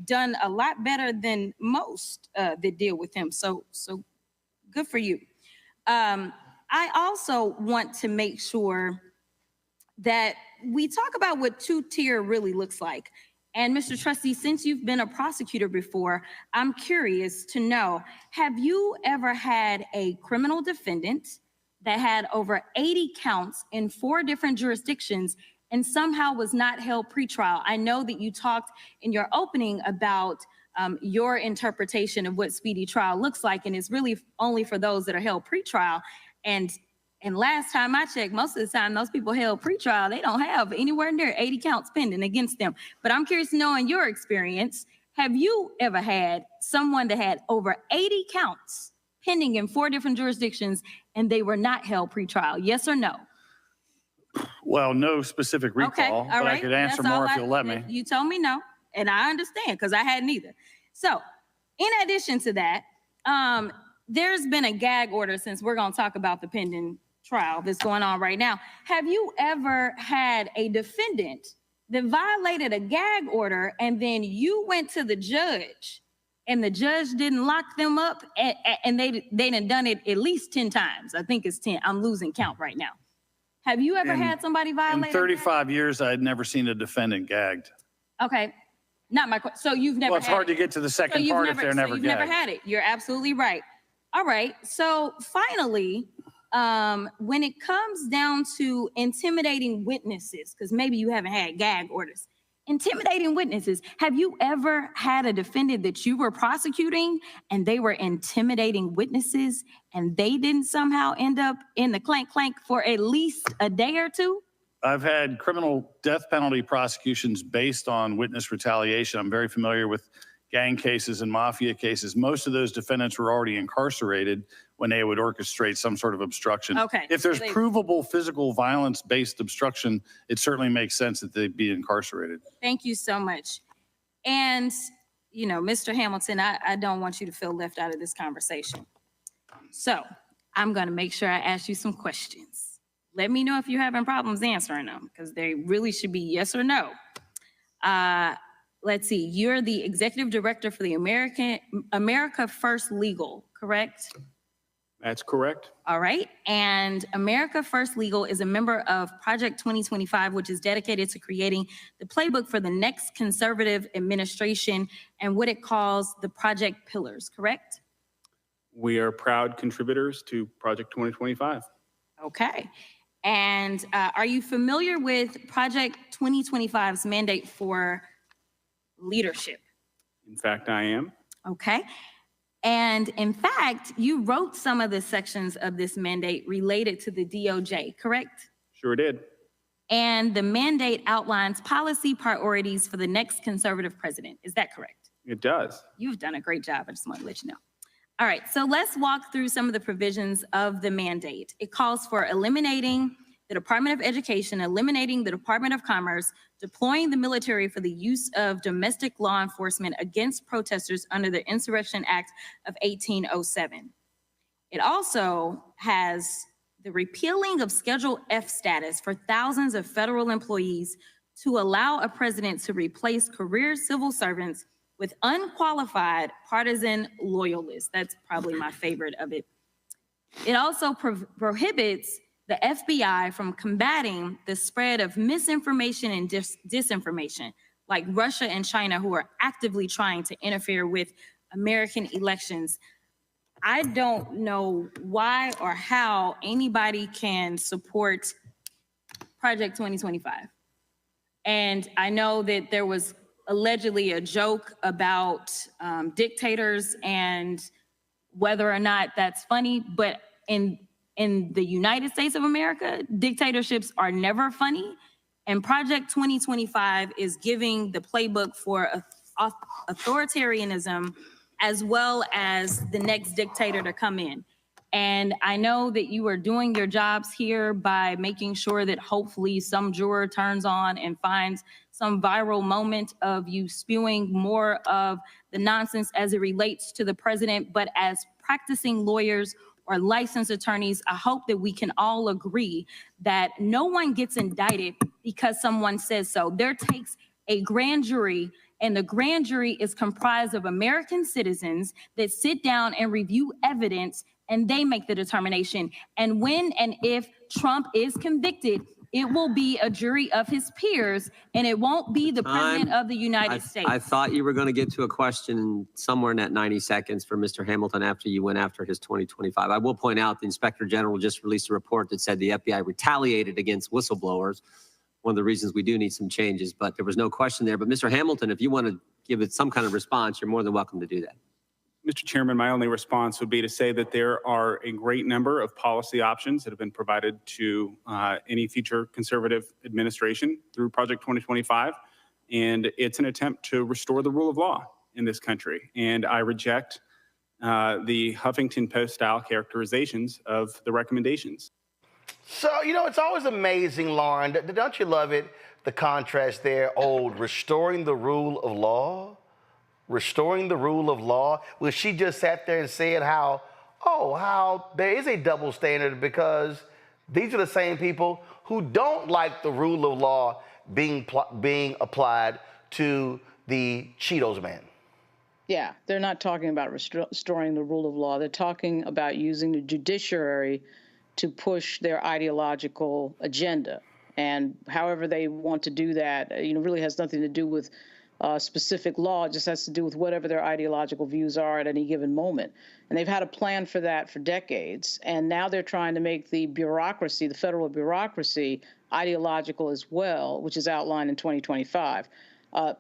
done a lot better than most that deal with him. So good for you. I also want to make sure that we talk about what two-tier really looks like. And Mr. Trustee, since you've been a prosecutor before, I'm curious to know, have you ever had a criminal defendant that had over 80 counts in 4 different jurisdictions and somehow was not held pretrial? I know that you talked in your opening about your interpretation of what speedy trial looks like, and it's really only for those that are held pretrial. And last time I checked, most of the time those people held pretrial, they don't have anywhere near 80 counts pending against them. But I'm curious to know, in your experience, have you ever had someone that had over 80 counts pending in 4 different jurisdictions and they were not held pretrial? Yes or no? Well, no specific recall, Okay, all but right. I could answer That's all more if you'll let me. You told me no, and I understand because I hadn't either. So in addition to that, there's been a gag order, since we're going to talk about the pending trial that's going on right now. Have you ever had a defendant that violated a gag order and then you went to the judge and the judge didn't lock them up and they done it at least 10 times? I think it's 10. I'm losing count right now. Have you ever had somebody violate? In 35 years, I had never seen a defendant gagged. Okay, not my question. So you've never. Well, it's hard to get to the second part if they're never gagged. You've never had it. You're absolutely right. All right. So finally, when it comes down to intimidating witnesses, because maybe you haven't had gag orders, intimidating witnesses, have you ever had a defendant that you were prosecuting and they were intimidating witnesses and they didn't somehow end up in the clank for at least a day or two? I've had criminal death penalty prosecutions based on witness retaliation. I'm very familiar with gang cases and mafia cases. Most of those defendants were already incarcerated when they would orchestrate some sort of obstruction. Okay. If there's provable physical violence-based obstruction, it certainly makes sense that they'd be incarcerated. Thank you so much. And, you know, Mr. Hamilton, I don't want you to feel left out of this conversation. So I'm going to make sure I ask you some questions. Let me know if you're having problems answering them, because they really should be yes or no. Let's see, you're the executive director for the America First Legal, correct? That's correct. All right. And America First Legal is a member of Project 2025, which is dedicated to creating the playbook for the next conservative administration and what it calls the Project Pillars, correct? We are proud contributors to Project 2025. Okay. And are you familiar with Project 2025's mandate for leadership? In fact, I am. Okay. And in fact, you wrote some of the sections of this mandate related to the DOJ, correct? Sure did. And the mandate outlines policy priorities for the next conservative president. Is that correct? It does. You've done a great job. I just want to let you know. All right, so let's walk through some of the provisions of the mandate. It calls for eliminating the Department of Education, eliminating the Department of Commerce, deploying the military for the use of domestic law enforcement against protesters under the Insurrection Act of 1807. It also has the repealing of Schedule F status for thousands of federal employees to allow a president to replace career civil servants with unqualified partisan loyalists. That's probably my favorite of it. It also prohibits the FBI from combating the spread of misinformation and disinformation, like Russia and China, who are actively trying to interfere with American elections. I don't know why or how anybody can support Project 2025. And I know that there was allegedly a joke about dictators and whether or not that's funny, but in the United States of America, dictatorships are never funny. And Project 2025 is giving the playbook for authoritarianism as well as the next dictator to come in. And I know that you are doing your jobs here by making sure that hopefully some juror turns on and finds some viral moment of you spewing more of the nonsense as it relates to the president. But as practicing lawyers or licensed attorneys, I hope that we can all agree that no one gets indicted because someone says so. There takes a grand jury, and the grand jury is comprised of American citizens that sit down and review evidence, and they make the determination. And when and if Trump is convicted, it will be a jury of his peers, and it won't be the president of the United States. I thought you were going to get to a question somewhere in that 90 seconds for Mr. Hamilton after you went after his 2025. I will point out the Inspector General just released a report that said the FBI retaliated against whistleblowers. One of the reasons we do need some changes, but there was no question there. But Mr. Hamilton, if you want to give it some kind of response, you're more than welcome to do that. Mr. Chairman, my only response would be to say that there are a great number of policy options that have been provided to any future conservative administration through Project 2025, and it's an attempt to restore the rule of law in this country. And I reject the Huffington Post-style characterizations of the recommendations. So, you know, it's always amazing, Lauren. Don't you love it, the contrast there? Restoring the rule of law? Restoring the rule of law? Well, she just sat there and said how there is a double standard because these are the same people who don't like the rule of law being applied to the Cheetos man. Yeah, they're not talking about restoring the rule of law. They're talking about using the judiciary to push their ideological agenda. And however they want to do that, really has nothing to do with specific law. It just has to do with whatever their ideological views are at any given moment. And they've had a plan for that for decades. And now they're trying to make the bureaucracy, the federal bureaucracy, ideological as well, which is outlined in 2025.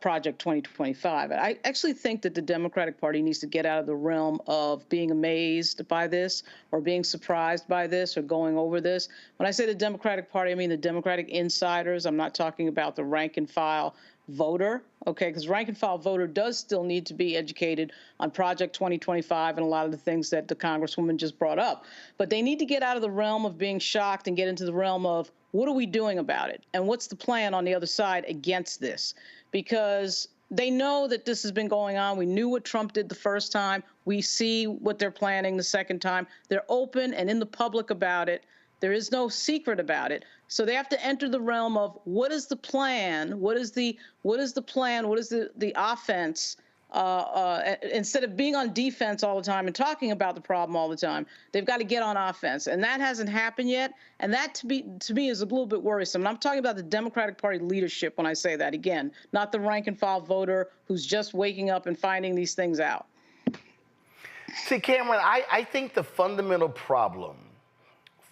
Project 2025. I actually think that the Democratic Party needs to get out of the realm of being amazed by this or being surprised by this or going over this. When I say the Democratic Party, I mean the Democratic insiders. I'm not talking about the rank and file voter, okay, because rank and file voter does still need to be educated on Project 2025 and a lot of the things that the Congresswoman just brought up. But they need to get out of the realm of being shocked and get into the realm of what are we doing about it? And what's the plan on the other side against this? Because they know that this has been going on. We knew what Trump did the first time. We see what they're planning the second time. They're open and in the public about it. There is no secret about it. So they have to enter the realm of what is the plan? What is the plan? What is the offense? Instead of being on defense all the time and talking about the problem all the time, they've got to get on offense. And that hasn't happened yet. And that to me is a little bit worrisome. And I'm talking about the Democratic Party leadership when I say that, again, not the rank and file voter who's just waking up and finding these things out. See, Cameron, I think the fundamental problem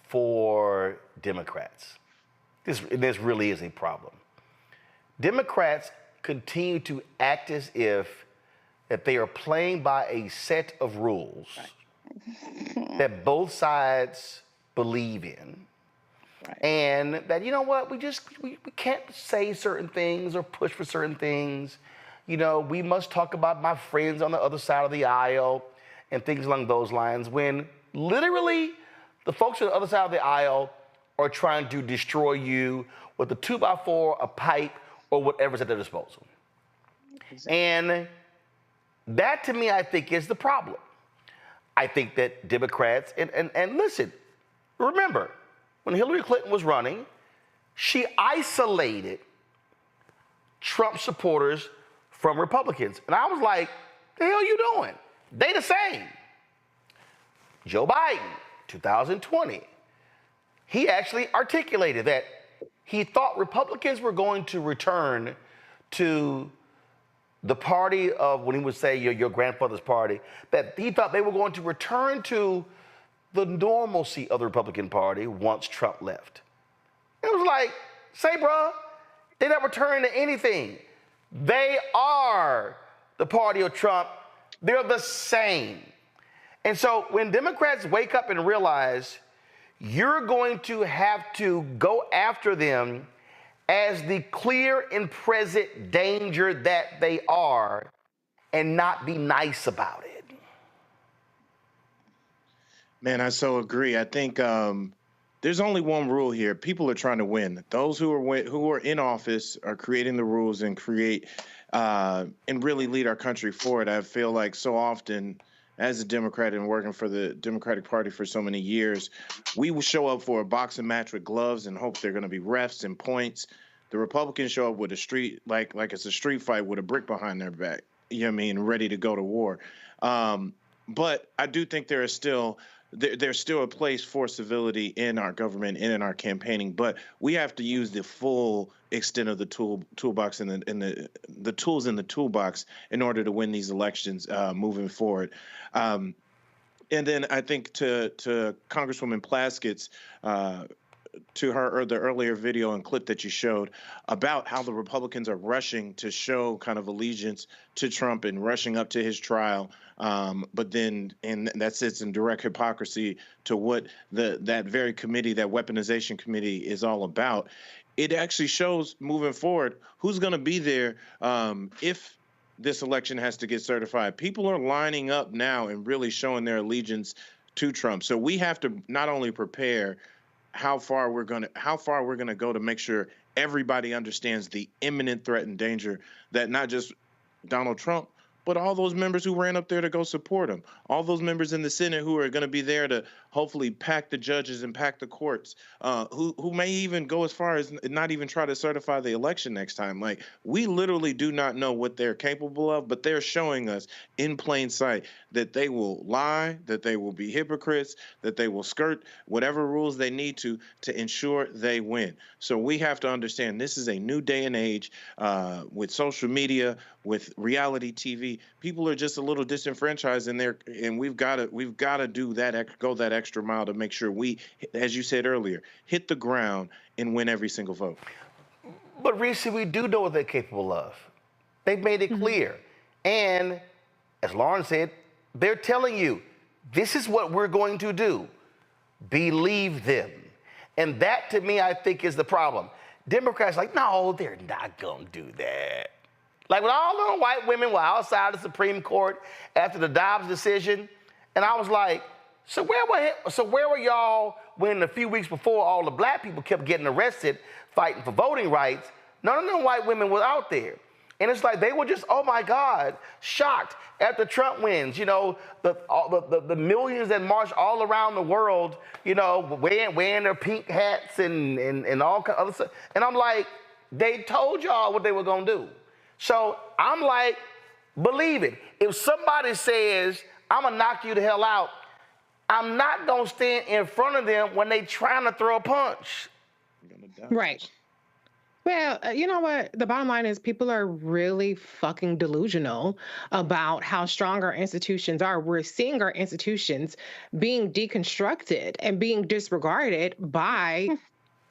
for Democrats, this really is a problem. Democrats continue to act as if that they are playing by a set of rules that both sides believe in. And that, you know what, we can't say certain things or push for certain things. You know, we must talk about my friends on the other side of the aisle and things along those lines, when literally the folks on the other side of the aisle are trying to destroy you with a 2x4, a pipe, or whatever's at their disposal. Exactly. And that, to me, I think is the problem. I think that Democrats, and listen, remember, when Hillary Clinton was running, she isolated Trump supporters from Republicans. And I was like, the hell you doing? They the same. Joe Biden, 2020, he actually articulated that he thought Republicans were going to return to the party of, when he would say your grandfather's party, that he thought they were going to return to the normalcy of the Republican Party once Trump left. It was like, say, bruh, they're not returning to anything. They are the party of Trump. They're the same. And so when Democrats wake up and realize you're going to have to go after them as the clear and present danger that they are and not be nice about it. Man, I so agree. I think there's only one rule here. People are trying to win. Those who are in office are creating the rules and and really lead our country forward. I feel like so often, as a Democrat and working for the Democratic Party for so many years, we will show up for a boxing match with gloves and hope they're going to be refs and points. The Republicans show up with like it's a street fight with a brick behind their back, you know what I mean, ready to go to war. But I do think there's still a place for civility in our government and in our campaigning, but we have to use the full extent of the toolbox and the tools in the toolbox in order to win these elections moving forward. And then I think to Congresswoman Plaskett's, to her, or the earlier video and clip that you showed about how the Republicans are rushing to show kind of allegiance to Trump and rushing up to his trial. But then, and that sits in direct hypocrisy to what that very committee, that weaponization committee, is all about. It actually shows moving forward who's going to be there if this election has to get certified. People are lining up now and really showing their allegiance to Trump. So we have to not only prepare how far we're going to go to make sure everybody understands the imminent threat and danger that not just Donald Trump, but all those members who ran up there to go support him, all those members in the Senate who are going to be there to hopefully pack the judges and pack the courts, who may even go as far as not even try to certify the election next time. Like, we literally do not know what they're capable of, but they're showing us in plain sight that they will lie, that they will be hypocrites, that they will skirt whatever rules they need to ensure they win. So we have to understand this is a new day and age with social media, with reality TV. People are just a little disenfranchised in there, and we've got to do that, go that extra mile to make sure we, as you said earlier, hit the ground and win every single vote. But Reese, we do know what they're capable of. They've made it clear. And as Lauren said, they're telling you, this is what we're going to do. Believe them. And that, to me, I think is the problem. Democrats are like, no, they're not going to do that. Like when all the white women were outside the Supreme Court after the Dobbs decision, and I was like, so where were y'all when a few weeks before all the black people kept getting arrested fighting for voting rights? None of them white women were out there. And it's like they were just, oh my God, shocked after Trump wins. You know, the millions that marched all around the world, you know, wearing their pink hats and all kind of other stuff. And I'm like, they told y'all what they were gonna do. So I'm like, believe it. If somebody says, I'm gonna knock you the hell out, I'm not gonna stand in front of them when they trying to throw a punch. Right. Well, you know what? The bottom line is people are really fucking delusional about how strong our institutions are. We're seeing our institutions being deconstructed and being disregarded by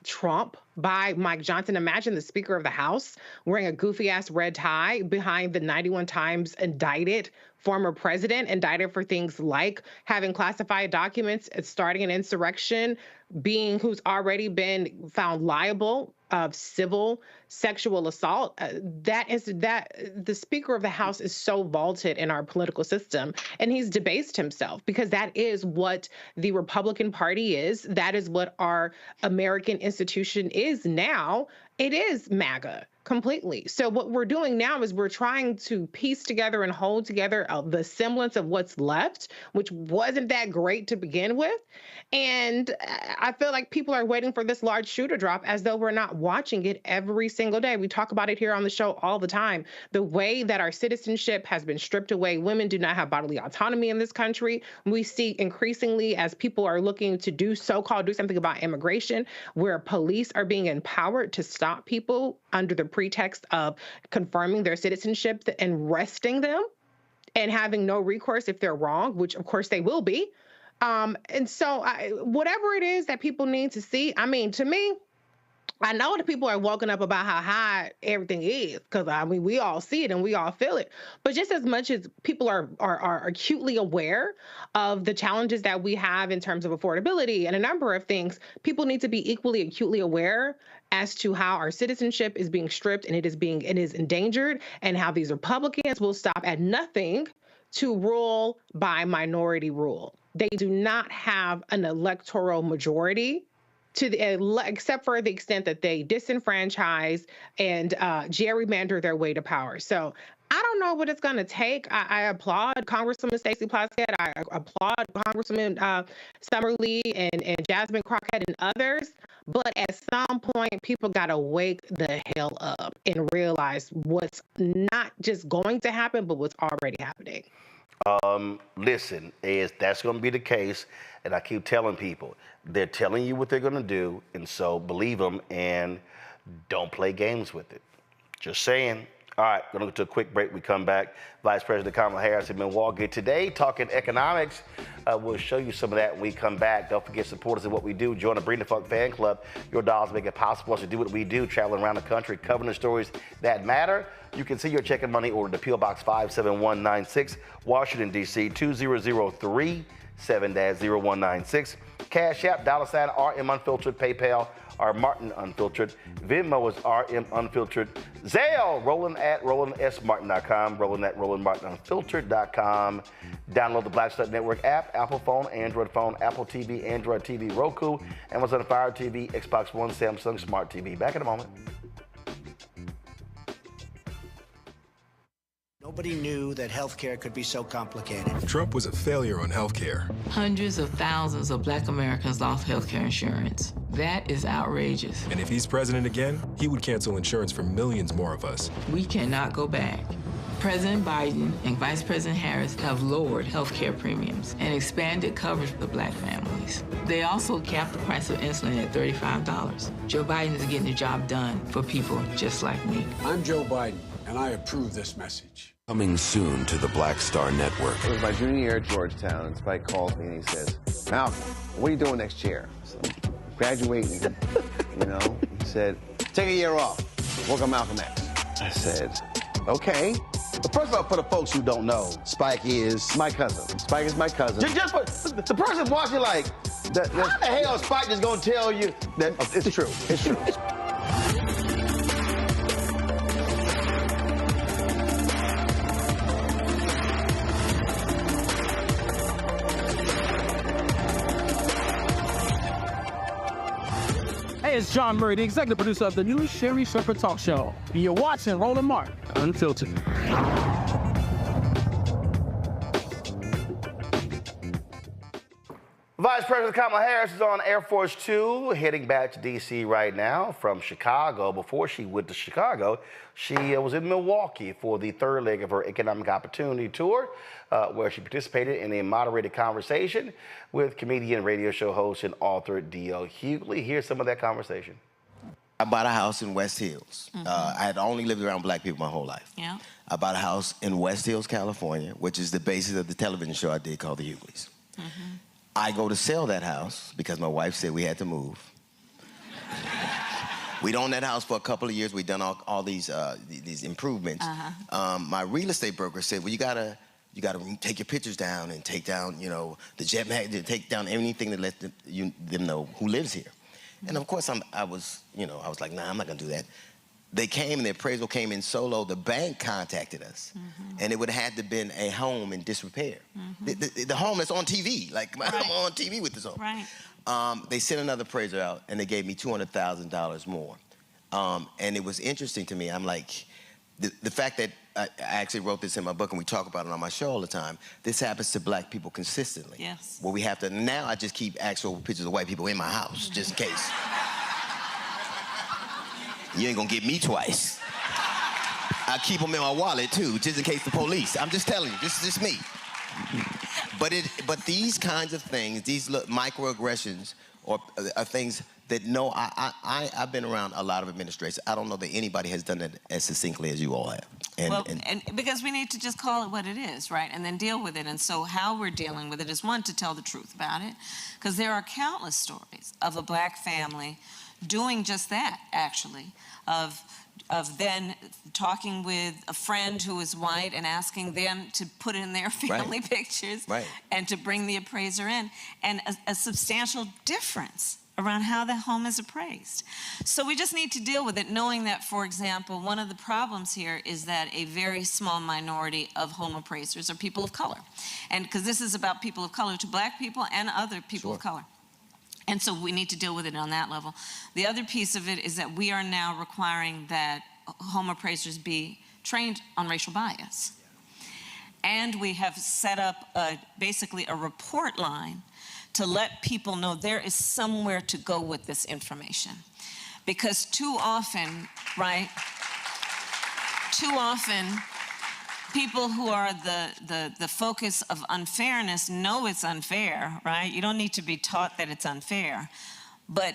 Trump, by Mike Johnson. Imagine the Speaker of the House wearing a goofy-ass red tie behind the 91 times indicted former president, indicted for things like having classified documents, starting an insurrection, who's already been found liable of civil sexual assault. The Speaker of the House is so vaulted in our political system, and he's debased himself because that is what the Republican Party is. That is what our American institution is now. It is MAGA completely. So what we're doing now is we're trying to piece together and hold together the semblance of what's left, which wasn't that great to begin with. And I feel like people are waiting for this large shoe to drop as though we're not watching it every single day. We talk about it here on the show all the time. The way that our citizenship has been stripped away. Women do not have bodily autonomy in this country. We see increasingly as people are looking to do something about immigration, where police are being empowered to stop people under the pretext of confirming their citizenship and arresting them and having no recourse if they're wrong, which of course they will be. And so whatever it is that people need to see, I mean, to me, I know that people are woken up about how high everything is, because I mean, we all see it and we all feel it. But just as much as people are acutely aware of the challenges that we have in terms of affordability and a number of things, people need to be equally acutely aware as to how our citizenship is being stripped and it is endangered, and how these Republicans will stop at nothing to rule by minority rule. They do not have an electoral majority except for the extent that they disenfranchise and gerrymander their way to power. So I don't know what it's going to take. I applaud Congresswoman Stacey Plaskett. I applaud Congresswoman Summer Lee and Jasmine Crockett and others. But at some point, people got to wake the hell up and realize what's not just going to happen, but what's already happening. Listen, that's going to be the case, and I keep telling people, they're telling you what they're going to do, and so believe them and don't play games with it. Just saying. All right, going to go to a quick break. We come back. Vice President Kamala Harris in Milwaukee today talking economics. We'll show you some of that when we come back. Don't forget, supporters of what we do. Join the Bring the Funk fan club. Your dollars make it possible for us to do what we do, traveling around the country, covering the stories that matter. You can see your check and money order to P.O. Box 57196, Washington, D.C. 2003 7-0196. Cash App, $ RM Unfiltered, PayPal, R Martin Unfiltered, Venmo is RM Unfiltered, Zelle, Roland at RolandSMartin.com, Roland at RolandMartinUnfiltered.com. Download the Black Star Network app, Apple phone, Android phone, Apple TV, Android TV, Roku, Amazon Fire TV, Xbox One, Samsung Smart TV. Back in a moment. Nobody knew that healthcare could be so complicated. Trump was a failure on healthcare. Hundreds of thousands of Black Americans lost healthcare insurance. That is outrageous. And if he's president again, he would cancel insurance for millions more of us. We cannot go back. President Biden and Vice President Harris have lowered healthcare premiums and expanded coverage for Black families. They also capped the price of insulin at $35. Joe Biden is getting the job done for people just like me. I'm Joe Biden, and I approve this message. Coming soon to the Black Star Network. It was my junior year at Georgetown, and Spike calls me and he says, Malcolm, what are you doing next year? So, graduating, you know? He said, take a year off, work on Malcolm X. I said, okay. But first of all, for the folks who don't know, Spike is my cousin. Spike is my cousin. Just for the person watching, like, how the hell is Spike just gonna tell you that it's true? It's true. Hey, it's John Murray, the executive producer of the new Sherry Shepherd Talk Show. You're watching Roland Martin Unfiltered. Vice President Kamala Harris is on Air Force Two, heading back to D.C. right now from Chicago. Before she went to Chicago, she was in Milwaukee for the third leg of her Economic Opportunity Tour, where she participated in a moderated conversation with comedian, radio show host, and author D.L. Hughley. Here's some of that conversation. I bought a house in West Hills. I had only lived around Black people my whole life. Yeah. I bought a house in West Hills, California, which is the basis of the television show I did called The Hughleys. I go to sell that house because my wife said we had to move. We'd owned that house for a couple of years. We'd done all these improvements. My real estate broker said, well, you gotta take your pictures down and take down, you know, the jet mag, take down anything that lets them know who lives here. And of course, I was like, nah, I'm not gonna do that. They came and the appraisal came in solo. The bank contacted us, and it would have had to been a home in disrepair. The home that's on TV, like I'm on TV with this home. Right. They sent another appraiser out, and they gave me $200,000 more. And it was interesting to me. I'm like, the fact that I actually wrote this in my book, and we talk about it on my show all the time. This happens to Black people consistently. Yes. Well, we have to now. I just keep actual pictures of white people in my house, just in case. You ain't gonna get me twice. I keep them in my wallet too, just in case the police. I'm just telling you, this is just me. But these kinds of things, these microaggressions, are things that I've been around a lot of administrations. I don't know that anybody has done it as succinctly as you all have. And because we need to just call it what it is, right? And then deal with it. And so how we're dealing with it is, one, to tell the truth about it, because there are countless stories of a Black family doing just that, actually, of then talking with a friend who is white and asking them to put in their family pictures and to bring the appraiser in, and a substantial difference around how the home is appraised. So we just need to deal with it, knowing that, for example, one of the problems here is that a very small minority of home appraisers are people of color. And because this is about people of color to Black people and other people of color. And so we need to deal with it on that level. The other piece of it is that we are now requiring that home appraisers be trained on racial bias. And we have set up basically a report line to let people know there is somewhere to go with this information. Because too often, people who are the focus of unfairness know it's unfair, right? You don't need to be taught that it's unfair, but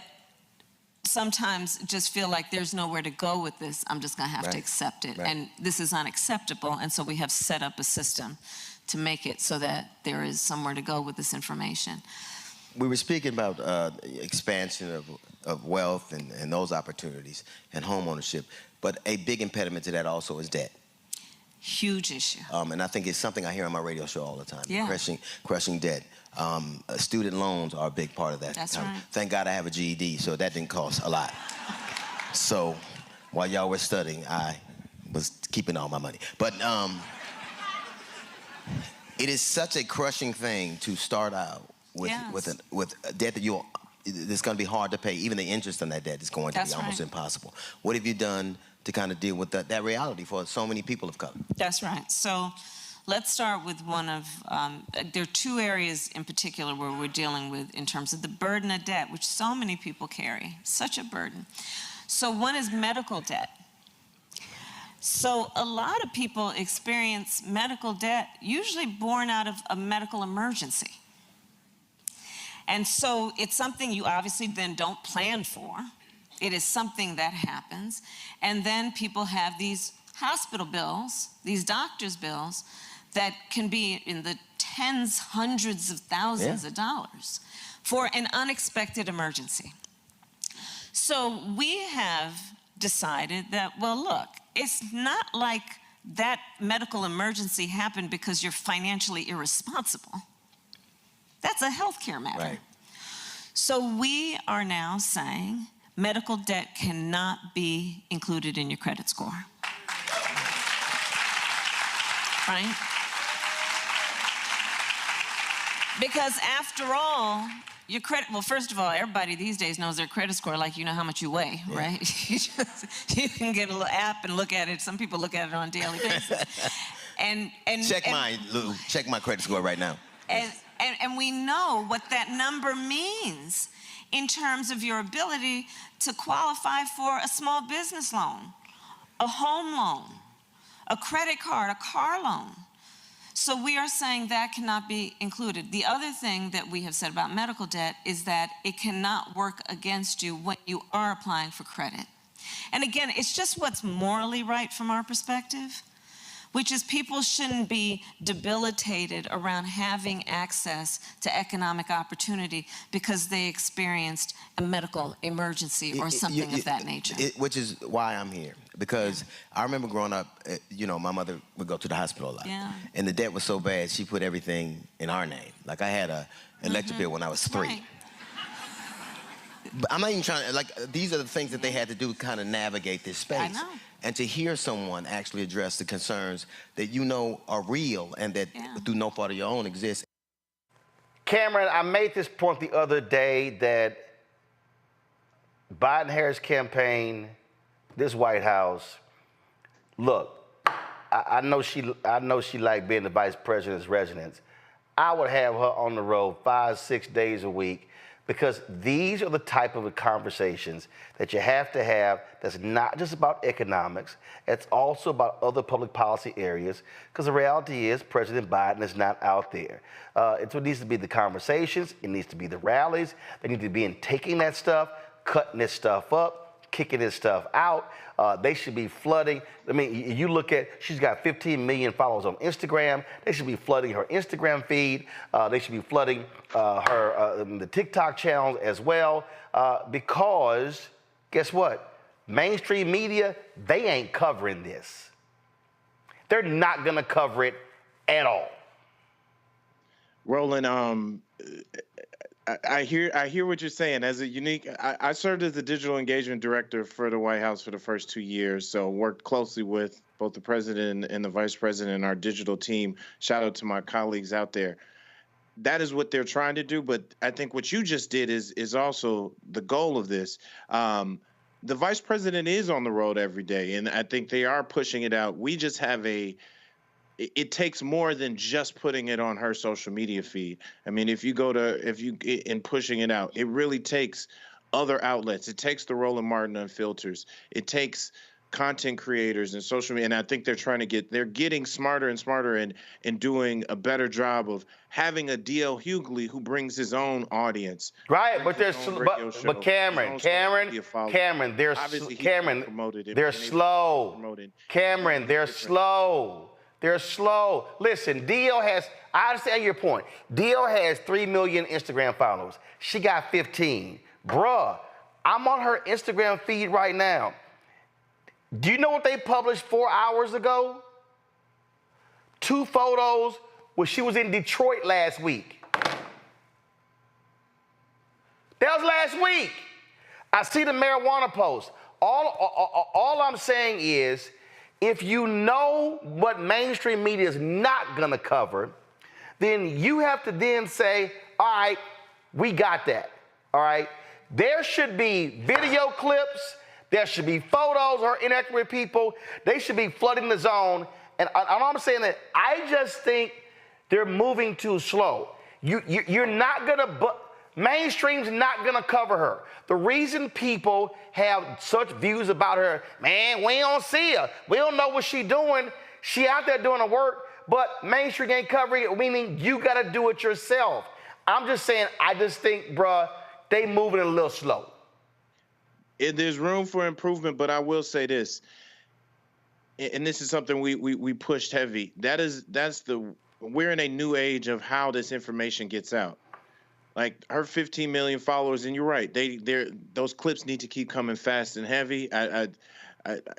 sometimes just feel like there's nowhere to go with this. I'm just gonna have to accept it. And this is unacceptable, and so we have set up a system to make it so that there is somewhere to go with this information. We were speaking about expansion of wealth and those opportunities and home ownership, but a big impediment to that also is debt. Huge issue. And I think it's something I hear on my radio show all the time, crushing debt. Student loans are a big part of that. That's right. Thank God I have a GED, so that didn't cost a lot. So while y'all were studying, I was keeping all my money. But it is such a crushing thing to start out with a debt that it's going to be hard to pay. Even the interest on that debt is going to be almost impossible. What have you done to kind of deal with that reality for so many people of color. That's right. So let's start with one of, there are two areas in particular where we're dealing with in terms of the burden of debt, which so many people carry, such a burden. So one is medical debt. So a lot of people experience medical debt usually born out of a medical emergency. And so it's something you obviously then don't plan for. It is something that happens. And then people have these hospital bills, these doctor's bills, that can be in the tens, hundreds of thousands of dollars for an unexpected emergency. So we have decided that, well, look, it's not like that medical emergency happened because you're financially irresponsible. That's a healthcare matter. Right. So we are now saying medical debt cannot be included in your credit score. Right? Because after all, your credit, well, first of all, everybody these days knows their credit score like you know how much you weigh, right? You can get a little app and look at it. Some people look at it on a daily basis. And check mine, Lou. Check my credit score right now. And we know what that number means in terms of your ability to qualify for a small business loan, a home loan, a credit card, a car loan. So we are saying that cannot be included. The other thing that we have said about medical debt is that it cannot work against you when you are applying for credit. And again, it's just what's morally right from our perspective, which is people shouldn't be debilitated around having access to economic opportunity because they experienced a medical emergency or something of that nature. Which is why I'm here. Because I remember growing up, you know, my mother would go to the hospital a lot. Yeah. And the debt was so bad, she put everything in our name. Like I had an electric bill when I was 3. Right. But I'm not even trying to, like, these are the things that they had to do to kind of navigate this space. I know. And to hear someone actually address the concerns that you know are real and that through no fault of your own exist. Cameron, I made this point the other day that Biden-Harris campaign, this White House, look, I know she liked being the vice president's residence. I would have her on the road 5-6 days a week, because these are the type of conversations that you have to have that's not just about economics, it's also about other public policy areas, because the reality is President Biden is not out there. It needs to be the conversations, it needs to be the rallies, they need to be in taking that stuff, cutting this stuff up, kicking this stuff out. They should be flooding. I mean, you look at, she's got 15 million followers on Instagram. They should be flooding her Instagram feed. They should be flooding the TikTok channels as well, because guess what? Mainstream media, they ain't covering this. They're not gonna cover it at all. Roland, I hear what you're saying. As a unique, I served as the digital engagement director for the White House for the first 2 years, so worked closely with both the president and the vice president and our digital team. Shout out to my colleagues out there. That is what they're trying to do, but I think what you just did is also the goal of this. The vice president is on the road every day, and I think they are pushing it out. We just have it takes more than just putting it on her social media feed. I mean, in pushing it out, it really takes other outlets. It takes the Roland Martin Unfilters. It takes content creators and social media. And I think they're getting smarter and smarter and doing a better job of having a D.L. Hughley who brings his own audience. Right, but they're Cameron, they're slow. Cameron, they're slow. They're slow. Listen, I understand your point. D.L. has 3 million Instagram followers. She got 15. Bruh, I'm on her Instagram feed right now. Do you know what they published 4 hours ago? 2 photos where she was in Detroit last week. That was last week. I see the marijuana post. All I'm saying is, if you know what mainstream media is not gonna cover, then you have to then say, all right, we got that, all right? There should be video clips, There should be photos of her interacting with people. They should be flooding the zone. And I'm saying that I just think they're moving too slow. You're not gonna, mainstream's not gonna cover her. The reason people have such views about her, man, we don't see her. We don't know what she's doing. She out there doing the work, but mainstream ain't covering it, meaning you gotta do it yourself. I'm just saying, I just think, bruh, they moving a little slow. There's room for improvement, but I will say this, and this is something we pushed heavy. We're in a new age of how this information gets out. Like her 15 million followers, and you're right, those clips need to keep coming fast and heavy.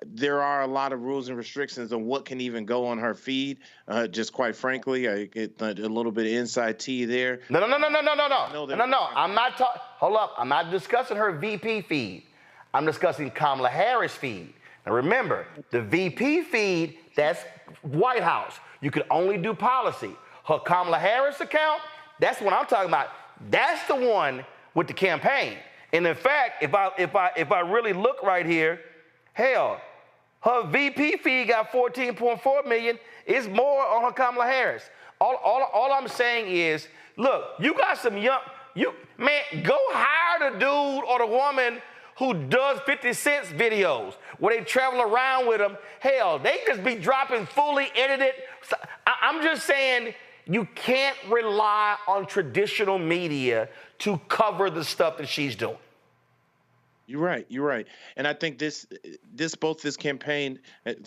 There are a lot of rules and restrictions on what can even go on her feed. Just quite frankly, I get a little bit of inside tea there. No. I'm not talking. Hold up. I'm not discussing her VP feed. I'm discussing Kamala Harris feed. Now remember, the VP feed, that's White House. You can only do policy. Her Kamala Harris account, that's what I'm talking about. That's the one with the campaign. And in fact, if I really look right here, hell, her VP feed got 14.4 million. It's more on her Kamala Harris. All I'm saying is, look, you got some young, man, go hire the dude or the woman who does 50 Cent's videos where they travel around with them. Hell, they just be dropping fully edited. I'm just saying, you can't rely on traditional media to cover the stuff that she's doing. You're right. And I think this campaign,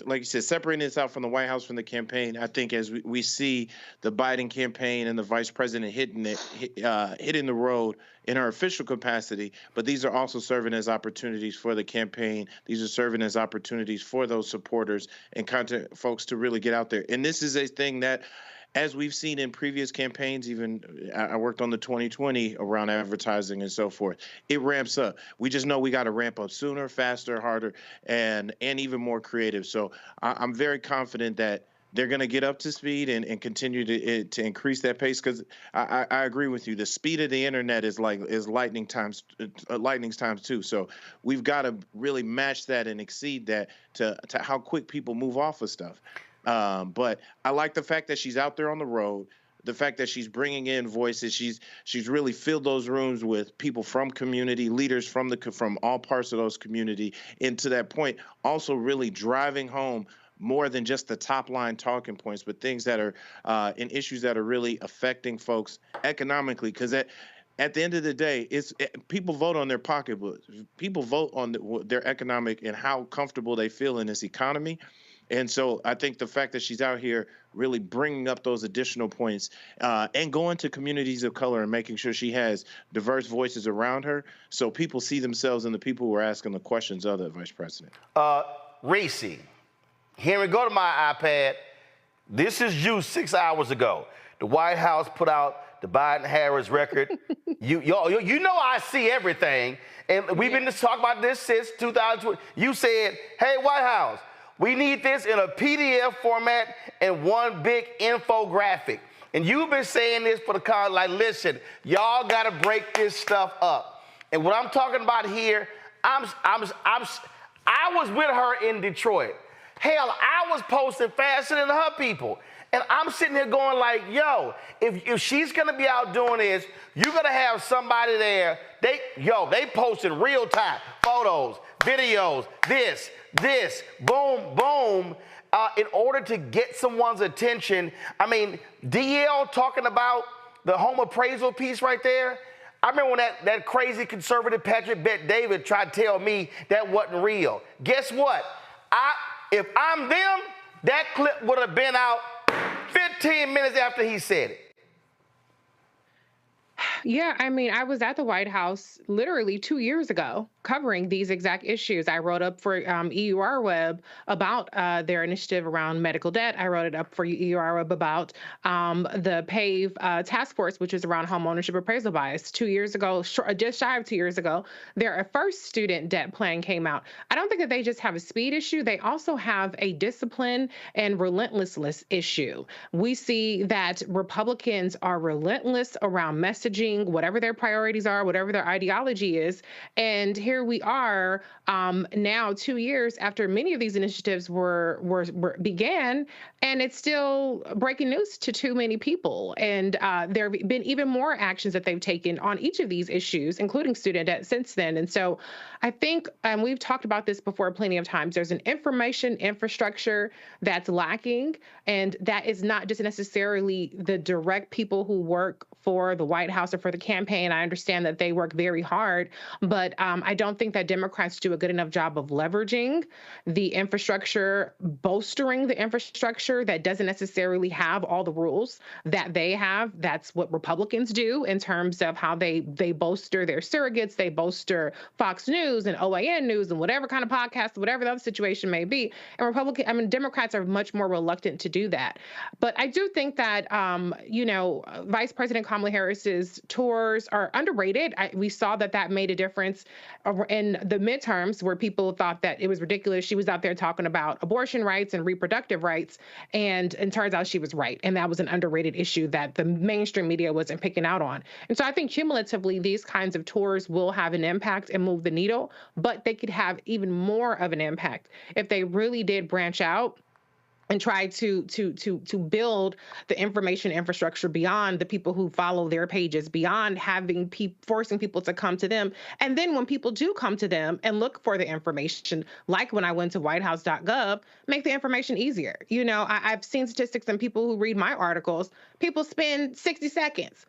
like you said, separating this out from the White House from the campaign, I think as we see the Biden campaign and the vice president hitting the road in her official capacity, but these are also serving as opportunities for the campaign. These are serving as opportunities for those supporters and content folks to really get out there. And this is a thing that, as we've seen in previous campaigns, even I worked on the 2020 around advertising and so forth, it ramps up. We just know we got to ramp up sooner, faster, harder, and even more creative. So I'm very confident that they're going to get up to speed and continue to increase that pace, because I agree with you. The speed of the internet is lightning times two. So we've got to really match that and exceed that to how quick people move off of stuff. But I like the fact that she's out there on the road, the fact that she's bringing in voices. She's really filled those rooms with people from community, leaders from all parts of those community. And to that point, also really driving home more than just the top line talking points, but things that are and issues that are really affecting folks economically. Because at the end of the day, people vote on their pocketbooks. People vote on their economic and how comfortable they feel in this economy. And so I think the fact that she's out here really bringing up those additional points and going to communities of color and making sure she has diverse voices around her so people see themselves in the people who are asking the questions of the vice president. Reese, here we go to my iPad. This is you 6 hours ago. The White House put out the Biden-Harris record. You know I see everything. And we've been talking about this since 2020. You said, hey, White House, we need this in a PDF format and one big infographic. And you've been saying this for the Congress, like, listen, y'all got to break this stuff up. And what I'm talking about here, I was with her in Detroit. Hell, I was posting faster than her people. And I'm sitting here going like, yo, if she's going to be out doing this, you're going to have somebody there. They post in real time, photos, videos, this, boom, boom, in order to get someone's attention. I mean, DL talking about the home appraisal piece right there. I remember when that crazy conservative Patrick Bet-David tried to tell me that wasn't real. Guess what? If I'm them, that clip would have been out 15 minutes after he said it. Yeah, I mean, I was at the White House literally 2 years ago covering these exact issues. I wrote up for EUR Web about their initiative around medical debt. I wrote it up for EUR Web about the PAVE task force, which is around home ownership appraisal bias. 2 years ago, just shy of 2 years ago, their first student debt plan came out. I don't think that they just have a speed issue. They also have a discipline and relentlessness issue. We see that Republicans are relentless around messaging doing, whatever their priorities are, whatever their ideology is. And here we are now 2 years after many of these initiatives began, and it's still breaking news to too many people. And there have been even more actions that they've taken on each of these issues, including student debt since then. And so I think, and we've talked about this before plenty of times, there's an information infrastructure that's lacking, and that is not just necessarily the direct people who work for the White House or for the campaign. I understand that they work very hard, but I don't think that Democrats do a good enough job of leveraging the infrastructure, bolstering the infrastructure that doesn't necessarily have all the rules that they have. That's what Republicans do in terms of how they bolster their surrogates, they bolster Fox News and OAN News and whatever kind of podcast, whatever the other situation may be. And Democrats are much more reluctant to do that. But I do think that, Vice President Kamala Harris's tours are underrated. We saw that made a difference in the midterms, where people thought that it was ridiculous. She was out there talking about abortion rights and reproductive rights, and it turns out she was right. And that was an underrated issue that the mainstream media wasn't picking out on. And so I think cumulatively, these kinds of tours will have an impact and move the needle, but they could have even more of an impact if they really did branch out and try to build the information infrastructure beyond the people who follow their pages, beyond forcing people to come to them. And then when people do come to them and look for the information, like when I went to whitehouse.gov, make the information easier. I've seen statistics and people who read my articles, people spend 60 seconds.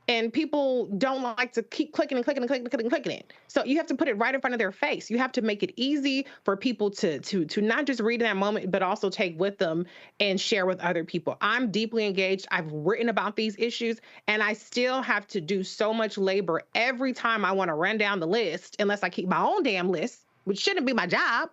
And people don't like to keep clicking and clicking and clicking and clicking it. So you have to put it right in front of their face. You have to make it easy for people to not just read in that moment, but also take with them and share with other people. I'm deeply engaged. I've written about these issues, and I still have to do so much labor every time I want to run down the list, unless I keep my own damn list, which shouldn't be my job,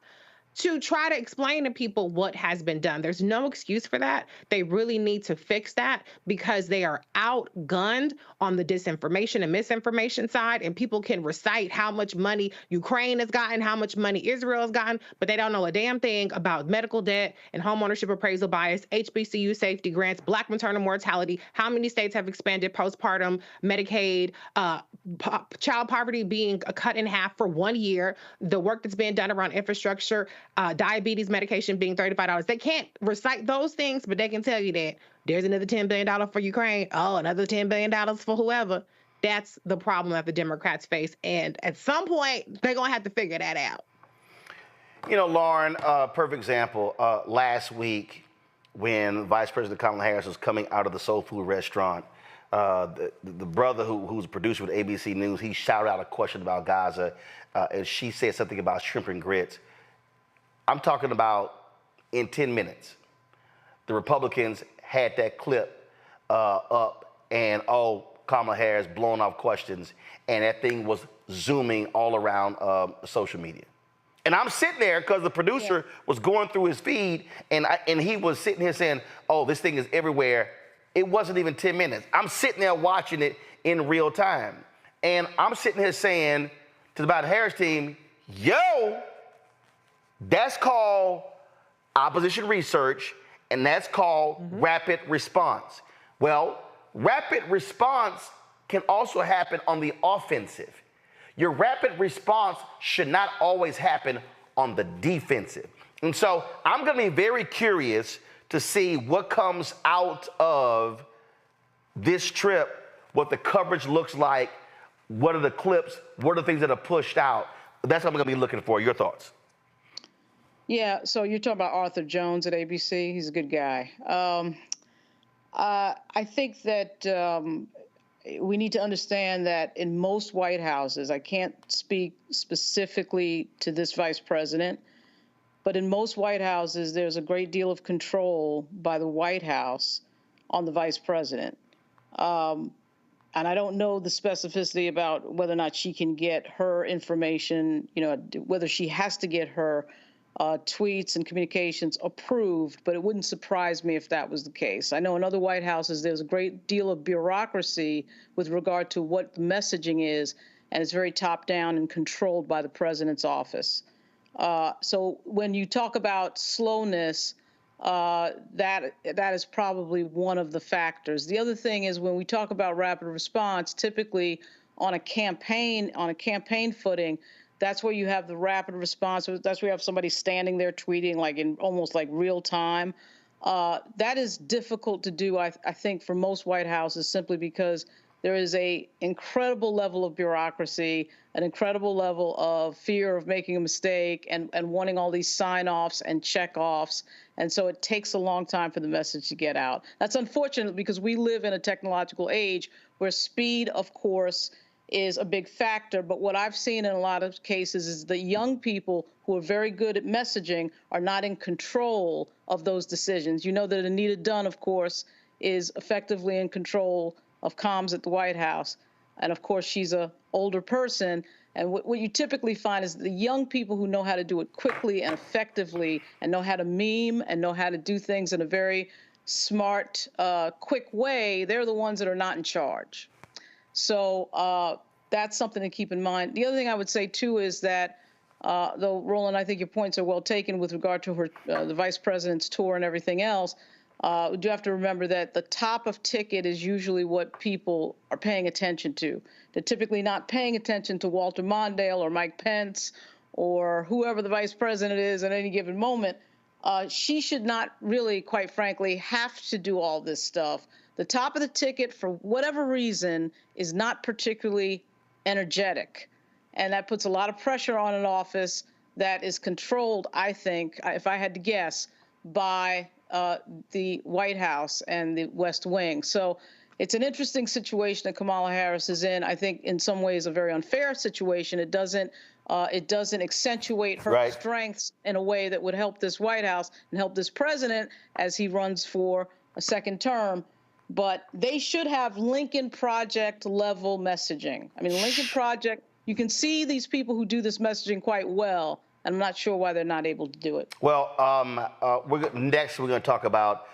to try to explain to people what has been done. There's no excuse for that. They really need to fix that, because they are outgunned on the disinformation and misinformation side, and people can recite how much money Ukraine has gotten, how much money Israel has gotten, but they don't know a damn thing about medical debt and homeownership appraisal bias, HBCU safety grants, Black maternal mortality, how many states have expanded postpartum Medicaid, child poverty being cut in half for 1 year, the work that's being done around infrastructure, diabetes medication being $35. They can't recite those things, but they can tell you that there's another $10 billion for Ukraine. Oh, another $10 billion for whoever. That's the problem that the Democrats face. And at some point, they're going to have to figure that out. Lauren, perfect example. Last week, when Vice President Kamala Harris was coming out of the soul food restaurant, the brother who's a producer with ABC News, he shouted out a question about Gaza, and she said something about shrimp and grits. I'm talking about in 10 minutes, the Republicans had that clip up, and Kamala Harris blowing off questions, and that thing was zooming all around social media. And I'm sitting there because the producer was going through his feed, and he was sitting here saying, oh, this thing is everywhere. It wasn't even 10 minutes. I'm sitting there watching it in real time. And I'm sitting here saying to the Biden Harris team, yo, that's called opposition research, and that's called rapid response. Well, rapid response can also happen on the offensive. Your rapid response should not always happen on the defensive. And so I'm going to be very curious to see what comes out of this trip, what the coverage looks like, what are the clips, what are the things that are pushed out. That's what I'm going to be looking for. Your thoughts? Yeah, so you're talking about Arthur Jones at ABC. He's a good guy. I think that we need to understand that in most White Houses, I can't speak specifically to this vice president, but in most White Houses, there's a great deal of control by the White House on the vice president. And I don't know the specificity about whether or not she can get her information, whether she has to get her tweets and communications approved, but it wouldn't surprise me if that was the case. I know in other White Houses, there's a great deal of bureaucracy with regard to what the messaging is, and it's very top-down and controlled by the president's office. So when you talk about slowness, that is probably one of the factors. The other thing is when we talk about rapid response, typically on a campaign footing, that's where you have the rapid response. That's where you have somebody standing there tweeting like in almost like real time. That is difficult to do, I think, for most White Houses, simply because there is an incredible level of bureaucracy, an incredible level of fear of making a mistake and wanting all these sign-offs and check-offs. And so it takes a long time for the message to get out. That's unfortunate because we live in a technological age where speed, of course, is a big factor. But what I've seen in a lot of cases is the young people who are very good at messaging are not in control of those decisions. You know that Anita Dunn, of course, is effectively in control of comms at the White House. And of course, she's an older person. And what you typically find is the young people who know how to do it quickly and effectively and know how to meme and know how to do things in a very smart, quick way, they're the ones that are not in charge. So that's something to keep in mind. The other thing I would say, too, is that, though, Roland, I think your points are well taken with regard to the vice president's tour and everything else, we do have to remember that the top of ticket is usually what people are paying attention to. They're typically not paying attention to Walter Mondale or Mike Pence or whoever the vice president is at any given moment. She should not really, quite frankly, have to do all this stuff. The top of the ticket, for whatever reason, is not particularly energetic. And that puts a lot of pressure on an office that is controlled, I think, if I had to guess, by the White House and the West Wing. So it's an interesting situation that Kamala Harris is in. I think in some ways a very unfair situation. It doesn't accentuate her strengths in a way that would help this White House and help this president as he runs for a second term. But they should have Lincoln Project level messaging. I mean, Lincoln Project, you can see these people who do this messaging quite well. I'm not sure why they're not able to do it. Well, next we're going to talk about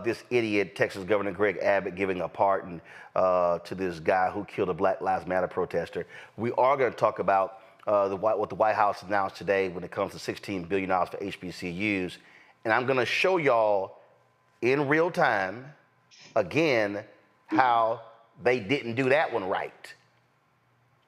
this idiot Texas Governor Greg Abbott giving a pardon to this guy who killed a Black Lives Matter protester. We are going to talk about what the White House announced today when it comes to $16 billion for HBCUs. And I'm going to show y'all in real time, again, how they didn't do that one right.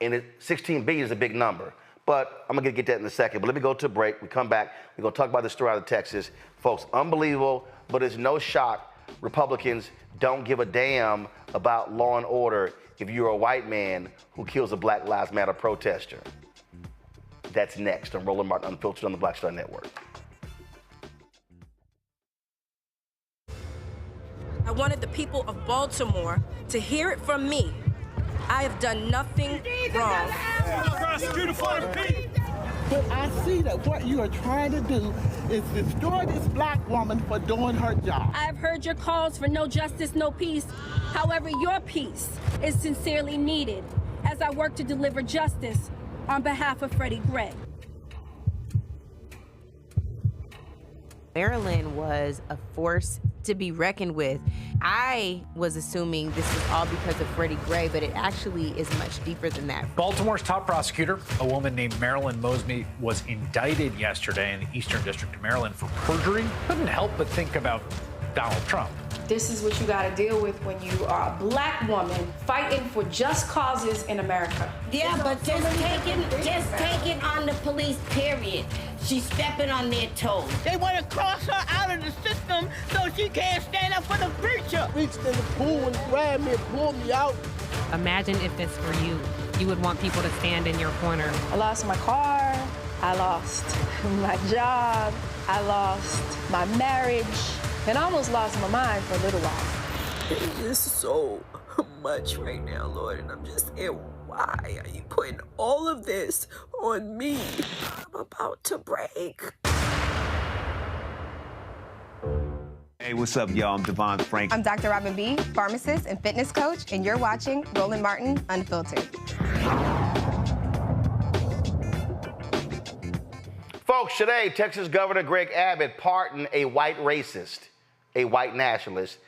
And $16 billion is a big number. But I'm going to get that in a second. But let me go to a break. We come back. We're going to talk about the story out of Texas. Folks, unbelievable, but it's no shock Republicans don't give a damn about law and order if you're a white man who kills a Black Lives Matter protester. That's next on Roland Martin Unfiltered on the Black Star Network. I wanted the people of Baltimore to hear it from me. I have done nothing wrong. But I see that what you are trying to do is destroy this black woman for doing her job. I have heard your calls for no justice, no peace. However, your peace is sincerely needed as I work to deliver justice on behalf of Freddie Gregg. Maryland was a force to be reckoned with. I was assuming this was all because of Freddie Gray, but it actually is much deeper than that. Baltimore's top prosecutor, a woman named Marilyn Mosby, was indicted yesterday in the Eastern District of Maryland for perjury. Couldn't help but think about Donald Trump. This is what you got to deal with when you are a black woman fighting for just causes in America. Yeah, but just take it on the police, period. She's stepping on their toes. They want to cross her out of the system so she can't stand up for the preacher. Reached in the pool and grabbed me and pulled me out. Imagine if this were you. You would want people to stand in your corner. I lost my car. I lost my job. I lost my marriage. And I almost lost my mind for a little while. It's just so much right now, Lord, and I'm just saying, why are you putting all of this on me? I'm about to break. Hey, what's up, y'all? I'm Devon Frank. I'm Dr. Robin B., pharmacist and fitness coach, and you're watching Roland Martin Unfiltered. Folks, today, Texas Governor Greg Abbott pardoned a white racist, a white nationalist,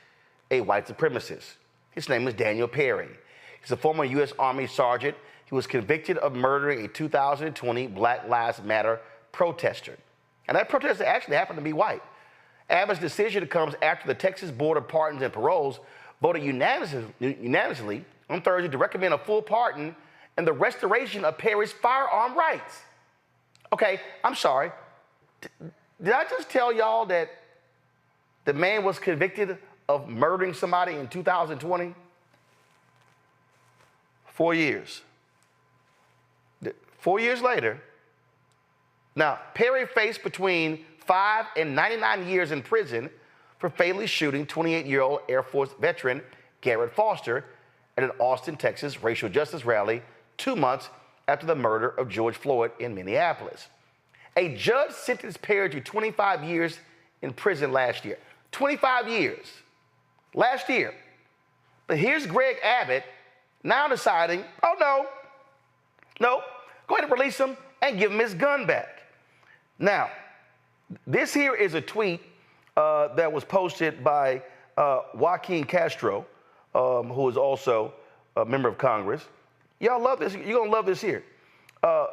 a white supremacist. His name is Daniel Perry. He's a former U.S. Army sergeant. He was convicted of murdering a 2020 Black Lives Matter protester. And that protester actually happened to be white. Abbott's decision comes after the Texas Board of Pardons and Paroles voted unanimously on Thursday to recommend a full pardon and the restoration of Perry's firearm rights. Okay, I'm sorry. Did I just tell y'all that the man was convicted of murdering somebody in 2020? 4 years. 4 years later, now Perry faced between 5 and 99 years in prison for fatally shooting 28-year-old Air Force veteran Garrett Foster at an Austin, Texas racial justice rally 2 months after the murder of George Floyd in Minneapolis. A judge sentenced Perry to 25 years in prison last year. 25 years. Last year. But here's Greg Abbott now deciding, oh no, go ahead and release him and give him his gun back. Now, this here is a tweet that was posted by Joaquin Castro, who is also a member of Congress. Y'all love this. You're going to love this here.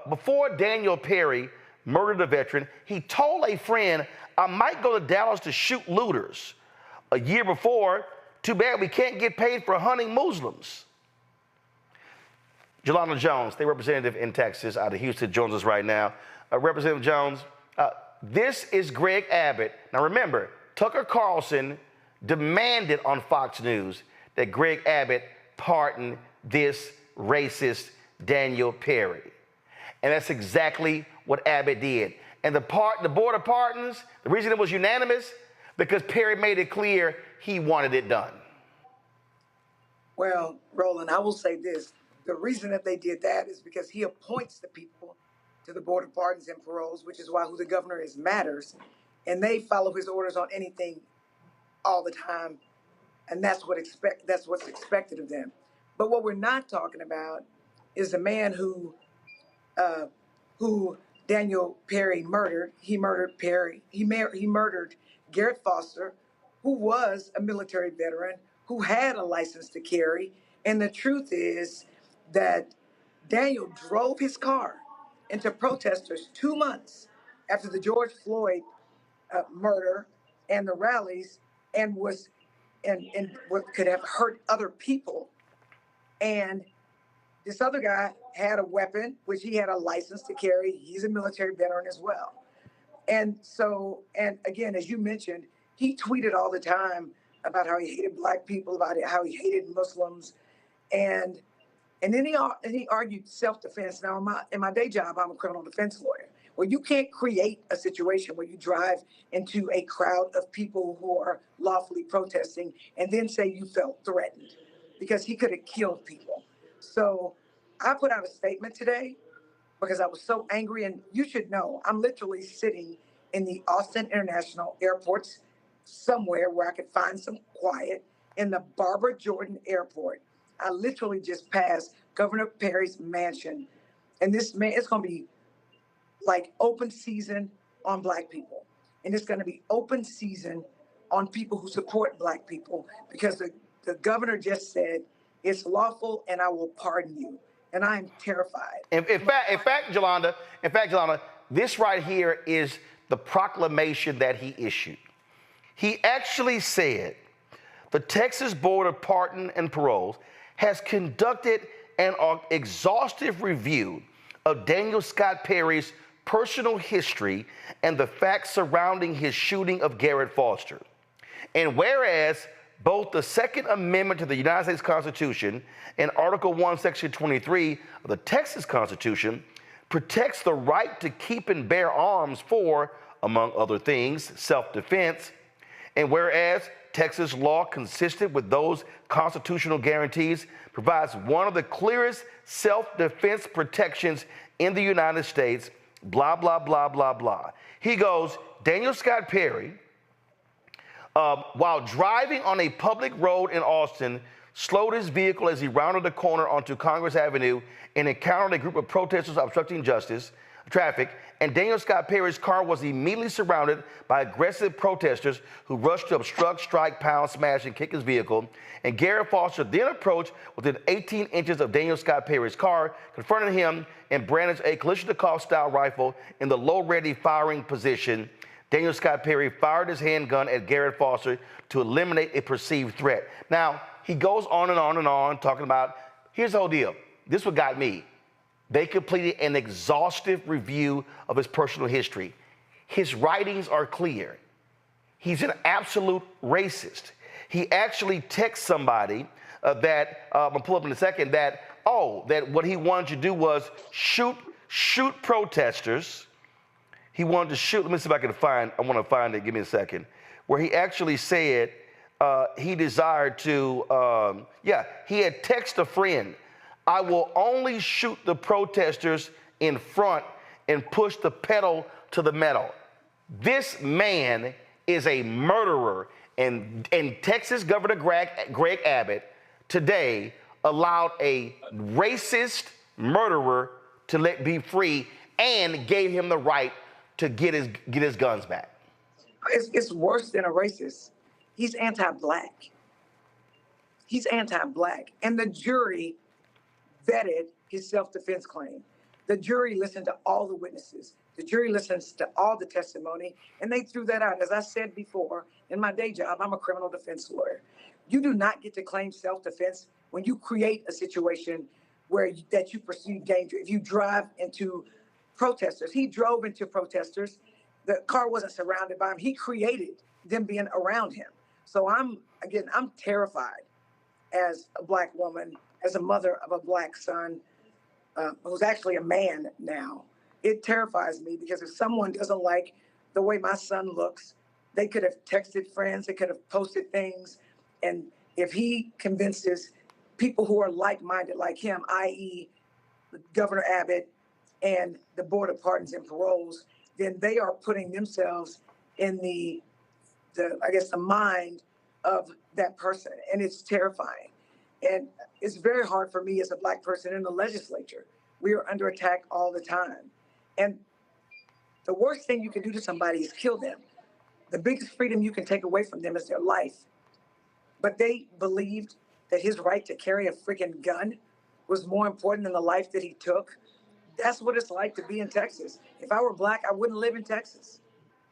Before Daniel Perry murdered a veteran, he told a friend, I might go to Dallas to shoot looters. A year before, too bad we can't get paid for hunting Muslims. Jelana Jones, state representative in Texas, out of Houston, joins us right now. Representative Jones, this is Greg Abbott. Now remember, Tucker Carlson demanded on Fox News that Greg Abbott pardon this racist Daniel Perry. And that's exactly what Abbott did. And the Board of Pardons, the reason it was unanimous, because Perry made it clear he wanted it done. Well, Roland, I will say this. The reason that they did that is because he appoints the people to the Board of Pardons and Paroles, which is why who the governor is matters. And they follow his orders on anything all the time. And that's what's expected of them. But what we're not talking about is the man who Daniel Perry murdered. He murdered Perry. He murdered Garrett Foster, who was a military veteran, who had a license to carry. And the truth is that Daniel drove his car into protesters 2 months after the George Floyd murder and the rallies, and what could have hurt other people. And this other guy had a weapon, which he had a license to carry. He's a military veteran as well. And so, and again, as you mentioned, he tweeted all the time about how he hated black people, about how he hated Muslims. And then he argued self-defense. Now, in my day job, I'm a criminal defense lawyer. Well, you can't create a situation where you drive into a crowd of people who are lawfully protesting and then say you felt threatened, because he could have killed people. So I put out a statement today because I was so angry. And you should know, I'm literally sitting in the Austin International Airport somewhere where I could find some quiet in the Barbara Jordan Airport. I literally just passed Governor Perry's mansion. And it's going to be like open season on black people. And it's going to be open season on people who support black people, because the governor just said, it's lawful and I will pardon you. And I am terrified. In fact, Jelanda, this right here is the proclamation that he issued. He actually said, the Texas Board of Pardon and Paroles has conducted an exhaustive review of Daniel Scott Perry's personal history and the facts surrounding his shooting of Garrett Foster. And whereas both the Second Amendment to the United States Constitution and Article 1, Section 23 of the Texas Constitution protects the right to keep and bear arms for, among other things, self-defense, and whereas Texas law, consistent with those constitutional guarantees, provides one of the clearest self-defense protections in the United States, blah, blah, blah, blah, blah. He goes, Daniel Scott Perry, while driving on a public road in Austin, slowed his vehicle as he rounded a corner onto Congress Avenue and encountered a group of protesters obstructing traffic, and Daniel Scott Perry's car was immediately surrounded by aggressive protesters who rushed to obstruct, strike, pound, smash, and kick his vehicle. And Garrett Foster then approached within 18 inches of Daniel Scott Perry's car, confronted him, and brandished a Kalashnikov-style rifle in the low-ready firing position. Daniel Scott Perry fired his handgun at Garrett Foster to eliminate a perceived threat. Now, he goes on and on and on, talking about, here's the whole deal. This is what got me. They completed an exhaustive review of his personal history. His writings are clear. He's an absolute racist. He actually texts somebody that, I'm gonna pull up in a second, that what he wanted to do was shoot protesters. He wanted to shoot, let me see if I want to find it, give me a second, where he actually said he desired to, he had texted a friend, I will only shoot the protesters in front and push the pedal to the metal. This man is a murderer, and Texas Governor Greg Abbott today allowed a racist murderer to be free and gave him the right to get his guns back. It's worse than a racist. He's anti-black. He's anti-black. And the jury vetted his self-defense claim. The jury listened to all the witnesses. The jury listens to all the testimony, and they threw that out. As I said before, in my day job, I'm a criminal defense lawyer. You do not get to claim self-defense when you create a situation that you perceive danger. If you drive into protesters, he drove into protesters. The car wasn't surrounded by him. He created them being around him. So I'm terrified as a Black woman, as a mother of a Black son, who's actually a man now. It terrifies me because if someone doesn't like the way my son looks, they could have texted friends, they could have posted things. And if he convinces people who are like-minded like him, i.e. Governor Abbott and the Board of Pardons and Paroles, then they are putting themselves in the mind of that person. And it's terrifying. And it's very hard for me as a Black person in the legislature. We are under attack all the time. And the worst thing you can do to somebody is kill them. The biggest freedom you can take away from them is their life. But they believed that his right to carry a freaking gun was more important than the life that he took. That's what it's like to be in Texas. If I were Black, I wouldn't live in Texas.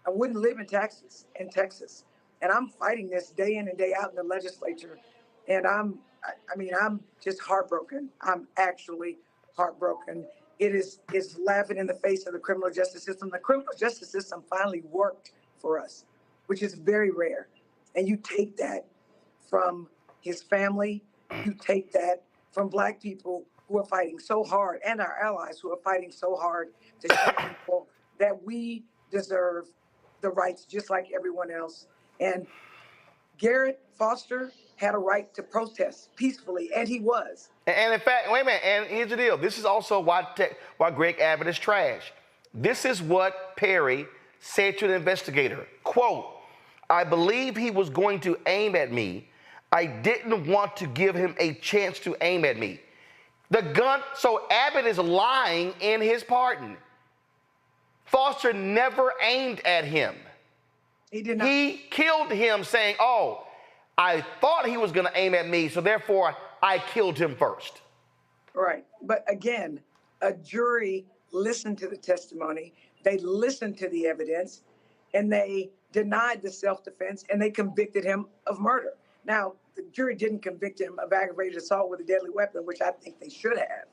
I wouldn't live in Texas. And I'm fighting this day in and day out in the legislature. And I'm just heartbroken. I'm actually heartbroken. It's laughing in the face of the criminal justice system. The criminal justice system finally worked for us, which is very rare. And you take that from his family, you take that from Black people who are fighting so hard, and our allies who are fighting so hard to show people that we deserve the rights just like everyone else. And Garrett Foster had a right to protest peacefully, and he was. And in fact, wait a minute, and here's the deal. This is also why Greg Abbott is trash. This is what Perry said to the investigator, quote, I believe he was going to aim at me. I didn't want to give him a chance to aim at me. So Abbott is lying in his pardon. Foster never aimed at him. He did not. He killed him saying, I thought he was going to aim at me, so therefore I killed him first. Right. But again, a jury listened to the testimony, they listened to the evidence, and they denied the self-defense, and they convicted him of murder. Now, the jury didn't convict him of aggravated assault with a deadly weapon, which I think they should have.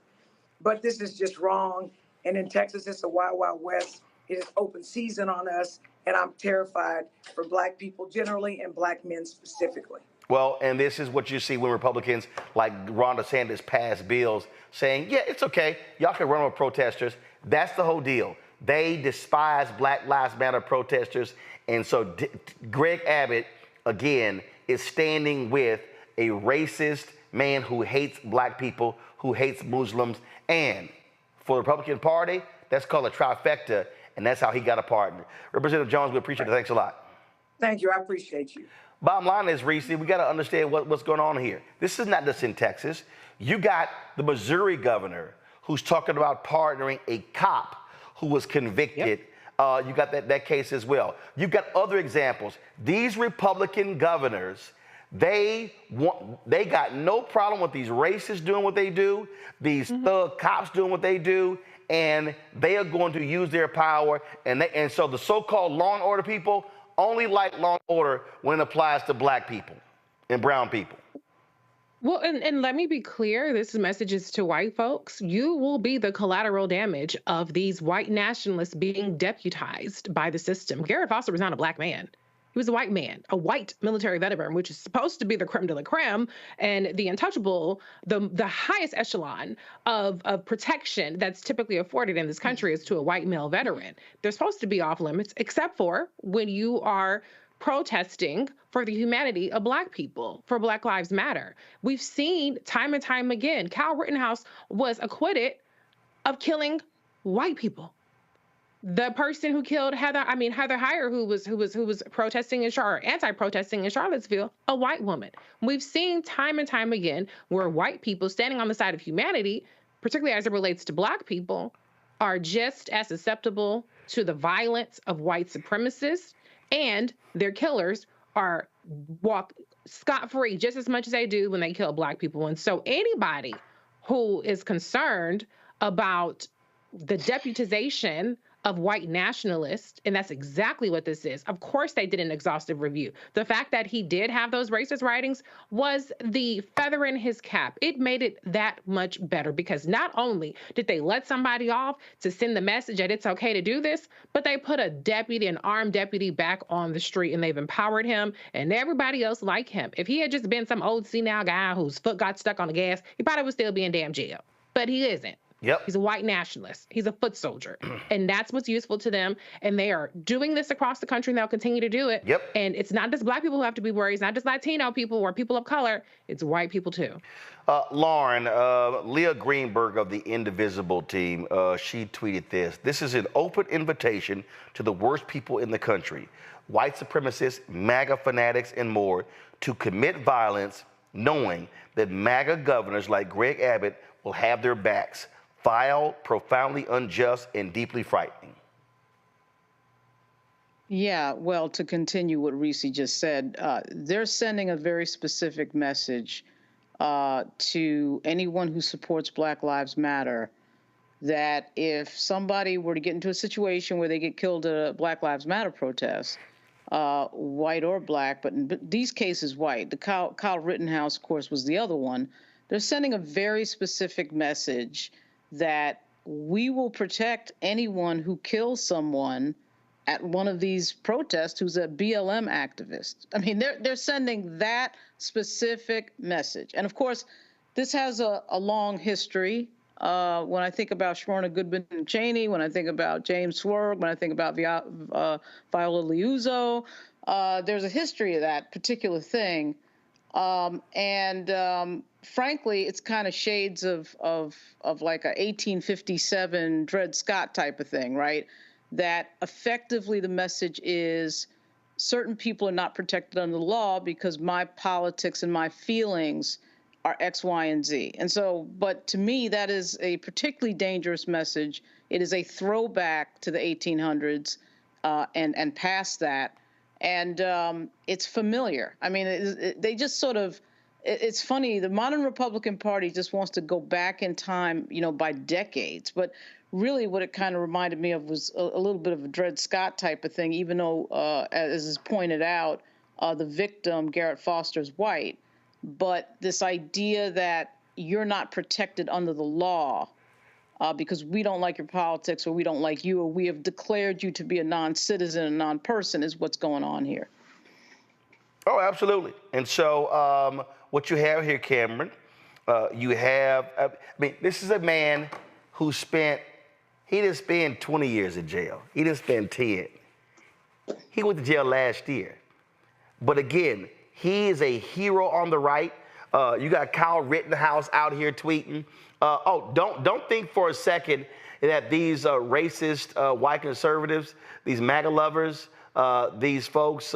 But this is just wrong. And in Texas, it's a wild, wild west. It is open season on us, and I'm terrified for Black people generally and Black men specifically. Well, and this is what you see when Republicans like Ron DeSantis pass bills saying, yeah, it's okay, y'all can run with protesters. That's the whole deal. They despise Black Lives Matter protesters. And so Greg Abbott, again, is standing with a racist man who hates Black people, who hates Muslims. And for the Republican Party, that's called a trifecta. And that's how he got a pardon. Representative Jones, we appreciate it. Thanks a lot. Thank you. I appreciate you. Bottom line is, Reese, we got to understand what's going on here. This is not just in Texas. You got the Missouri governor who's talking about pardoning a cop who was convicted. Yep. You got that case as well. You've got other examples. These Republican governors, they got no problem with these racists doing what they do, these thug cops doing what they do, and they are going to use their power. And so the so-called law and order people only like law and order when it applies to black people and brown people. Well, and let me be clear, this message is to white folks. You will be the collateral damage of these white nationalists being deputized by the system. Garrett Foster was not a black man. He was a white man, a white military veteran, which is supposed to be the creme de la creme and the untouchable, the highest echelon of protection that's typically afforded in this country is to a white male veteran. They're supposed to be off limits, except for when you are protesting for the humanity of black people, for Black Lives Matter. We've seen time and time again, Kyle Rittenhouse was acquitted of killing white people. The person who killed Heather Heyer, who was protesting in anti-protesting in Charlottesville, a white woman. We've seen time and time again where white people standing on the side of humanity, particularly as it relates to black people, are just as susceptible to the violence of white supremacists, and their killers are walk scot-free just as much as they do when they kill black people. And so anybody who is concerned about the deputization of white nationalists, and that's exactly what this is. Of course they did an exhaustive review. The fact that he did have those racist writings was the feather in his cap. It made it that much better because not only did they let somebody off to send the message that it's okay to do this, but they put a deputy, an armed deputy back on the street, and they've empowered him and everybody else like him. If he had just been some old senile guy whose foot got stuck on the gas, he probably would still be in damn jail. But he isn't. Yep. He's a white nationalist. He's a foot soldier. And that's what's useful to them. And they are doing this across the country, and they'll continue to do it. Yep. And it's not just black people who have to be worried. It's not just Latino people or people of color. It's white people, too. Lauren, Leah Greenberg of the Indivisible team, she tweeted this. This is an open invitation to the worst people in the country, white supremacists, MAGA fanatics, and more, to commit violence knowing that MAGA governors like Greg Abbott will have their backs. Vile, profoundly unjust, and deeply frightening. Yeah, well, to continue what Reese just said, they're sending a very specific message to anyone who supports Black Lives Matter that if somebody were to get into a situation where they get killed at a Black Lives Matter protest, white or black, but in these cases white, the Kyle Rittenhouse, of course, was the other one, they're sending a very specific message that we will protect anyone who kills someone at one of these protests who's a BLM activist. I mean, they're sending that specific message. And of course, this has a long history. When I think about Sharona Goodman and Cheney, when I think about James Swerve, when I think about Viola Liuzzo, there's a history of that particular thing. Frankly, it's kind of shades of like a 1857 Dred Scott type of thing, right? That effectively the message is certain people are not protected under the law because my politics and my feelings are X, Y, and Z. And so, but to me, that is a particularly dangerous message. It is a throwback to the 1800s and past that. And it's familiar. I mean, they just sort of, it's funny, the modern Republican Party just wants to go back in time, you know, by decades. But really what it kind of reminded me of was a little bit of a Dred Scott type of thing, even though, as is pointed out, the victim, Garrett Foster, is white. But this idea that you're not protected under the law because we don't like your politics or we don't like you or we have declared you to be a non-citizen, a non-person is what's going on here. Oh, absolutely. And so what you have here, Cameron, you have, I mean, this is a man who he didn't spend 20 years in jail. He didn't spend 10. He went to jail last year. But again, he is a hero on the right. You got Kyle Rittenhouse out here tweeting. Don't think for a second that these racist white conservatives, these MAGA lovers, these folks,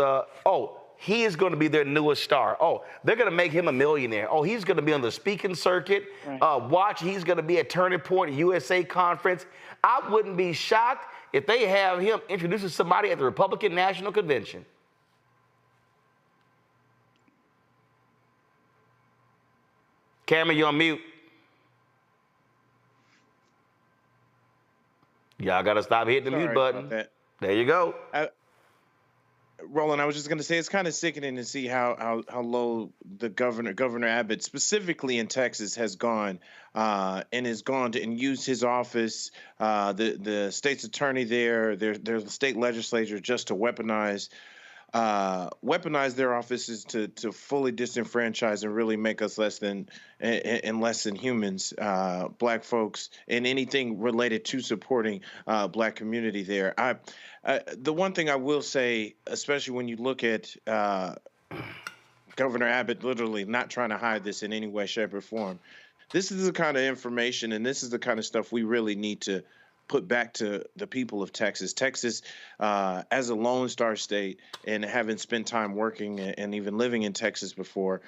he is going to be their newest star. Oh, they're going to make him a millionaire. Oh, he's going to be on the speaking circuit. Right. Watch, he's going to be at Turning Point USA conference. I wouldn't be shocked if they have him introducing somebody at the Republican National Convention. Cameron, you're on mute. Y'all got to stop hitting the Sorry mute button. about that. There you go. Roland, I was just going to say it's kind of sickening to see how low the Governor Abbott, specifically in Texas, has gone and has gone to and used his office, the state's attorney there, their state legislature, just to weaponize their offices to fully disenfranchise and really make us less than humans, black folks, and anything related to supporting black community there. The one thing I will say, especially when you look at Governor Abbott literally not trying to hide this in any way, shape, or form, this is the kind of information and this is the kind of stuff we really need to put back to the people of Texas. Texas, as a Lone Star state, and having spent time working and even living in Texas before,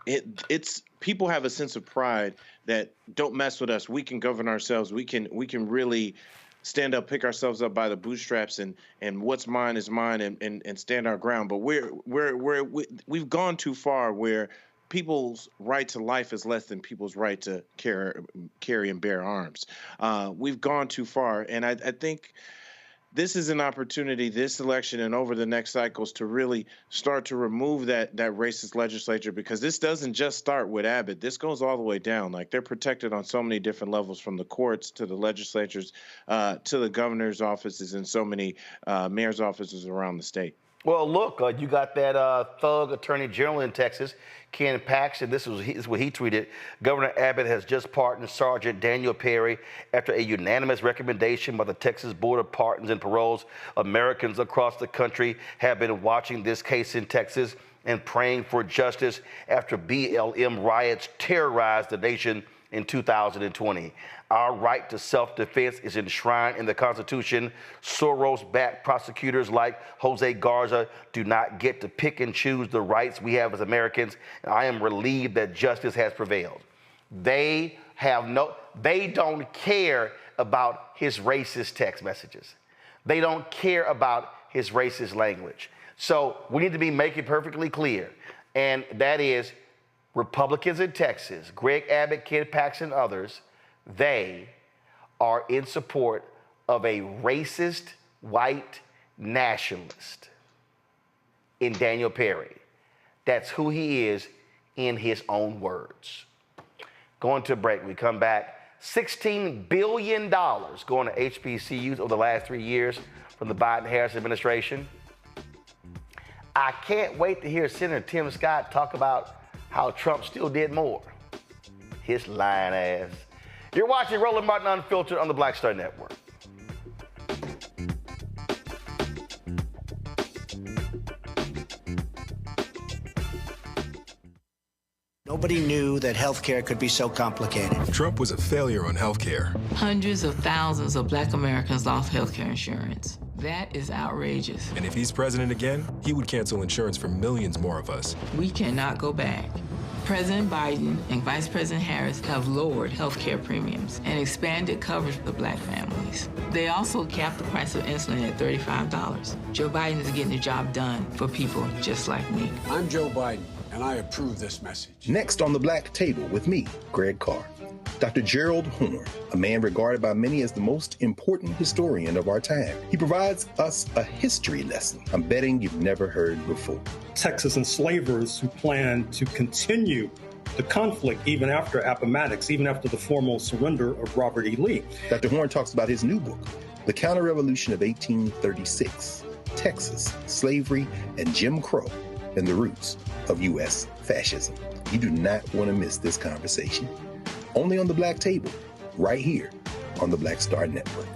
it's people have a sense of pride that don't mess with us. We can govern ourselves. We can really stand up, pick ourselves up by the bootstraps, and what's mine is mine, and stand our ground. But we've gone too far where people's right to life is less than people's right to carry and bear arms. We've gone too far, and I think this is an opportunity, this election and over the next cycles, to really start to remove that racist legislature, because this doesn't just start with Abbott. This goes all the way down. Like, they're protected on so many different levels, from the courts to the legislatures to the governor's offices and so many mayor's offices around the state. Well, look, you got that thug attorney general in Texas, Ken Paxton. This is what he tweeted. Governor Abbott has just pardoned Sergeant Daniel Perry after a unanimous recommendation by the Texas Board of Pardons and Paroles. Americans across the country have been watching this case in Texas and praying for justice after BLM riots terrorized the nation in 2020. Our right to self-defense is enshrined in the Constitution. Soros-backed prosecutors like Jose Garza do not get to pick and choose the rights we have as Americans. And I am relieved that justice has prevailed. They don't care about his racist text messages. They don't care about his racist language. So we need to be making perfectly clear, and that is Republicans in Texas, Greg Abbott, Ken Paxton, and others, they are in support of a racist white nationalist in Daniel Perry. That's who he is in his own words. Going to a break. We come back. $16 billion going to HBCUs over the last 3 years from the Biden-Harris administration. I can't wait to hear Senator Tim Scott talk about how Trump still did more. His lying ass. You're watching Roland Martin Unfiltered on the Black Star Network. Nobody knew that healthcare could be so complicated. Trump was a failure on healthcare. Hundreds of thousands of black Americans lost healthcare insurance. That is outrageous. And if he's president again, he would cancel insurance for millions more of us. We cannot go back. President Biden and Vice President Harris have lowered healthcare premiums and expanded coverage for black families. They also capped the price of insulin at $35. Joe Biden is getting the job done for people just like me. I'm Joe Biden, and I approve this message. Next on the Black Table with me, Greg Carr. Dr. Gerald Horne, a man regarded by many as the most important historian of our time. He provides us a history lesson I'm betting you've never heard before. Texas enslavers who plan to continue the conflict even after Appomattox, even after the formal surrender of Robert E. Lee. Dr. Horne talks about his new book, The Counter-Revolution of 1836, Texas, Slavery, and Jim Crow, and the Roots of U.S. Fascism. You do not want to miss this conversation. Only on the Black Table, right here on the Black Star Network.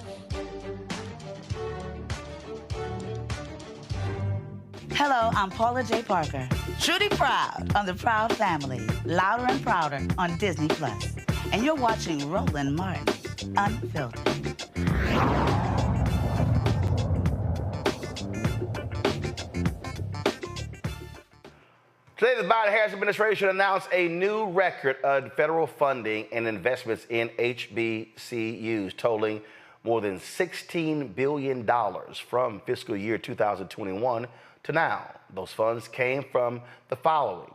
Hello, I'm Paula J. Parker. Truly proud on the Proud Family, Louder and Prouder on Disney+. And you're watching Roland Martin, Unfiltered. Today, the Biden-Harris administration announced a new record of federal funding and investments in HBCUs, totaling more than $16 billion from fiscal year 2021 to now. Those funds came from the following.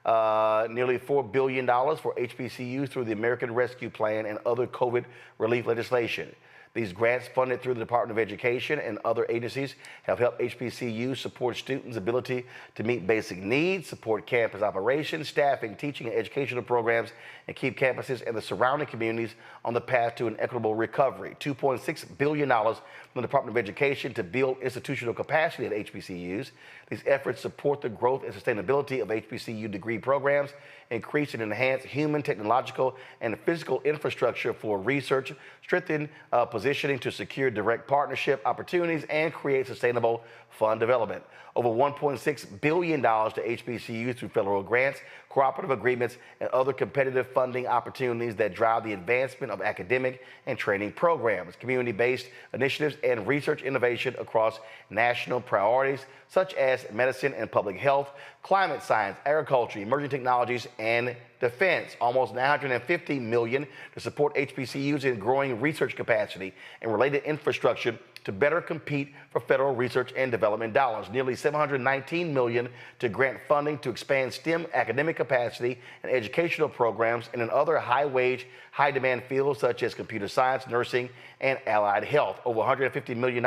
Nearly $4 billion for HBCUs through the American Rescue Plan and other COVID relief legislation. These grants, funded through the Department of Education and other agencies, have helped HBCUs support students' ability to meet basic needs, support campus operations, staffing, teaching, and educational programs, and keep campuses and the surrounding communities on the path to an equitable recovery. $2.6 billion from the Department of Education to build institutional capacity at HBCUs. These efforts support the growth and sustainability of HBCU degree programs, increase and enhance human, technological, and physical infrastructure for research, strengthen positioning to secure direct partnership opportunities, and create sustainable fund development. Over $1.6 billion to HBCUs through federal grants, cooperative agreements, and other competitive funding opportunities that drive the advancement of academic and training programs, community-based initiatives, and research innovation across national priorities such as medicine and public health, climate science, agriculture, emerging technologies, and defense. Almost $950 million to support HBCUs in growing research capacity and related infrastructure to better compete for federal research and development dollars. Nearly $719 million to grant funding to expand STEM academic capacity and educational programs and in other high-wage, high-demand fields such as computer science, nursing, and allied health. Over $150 million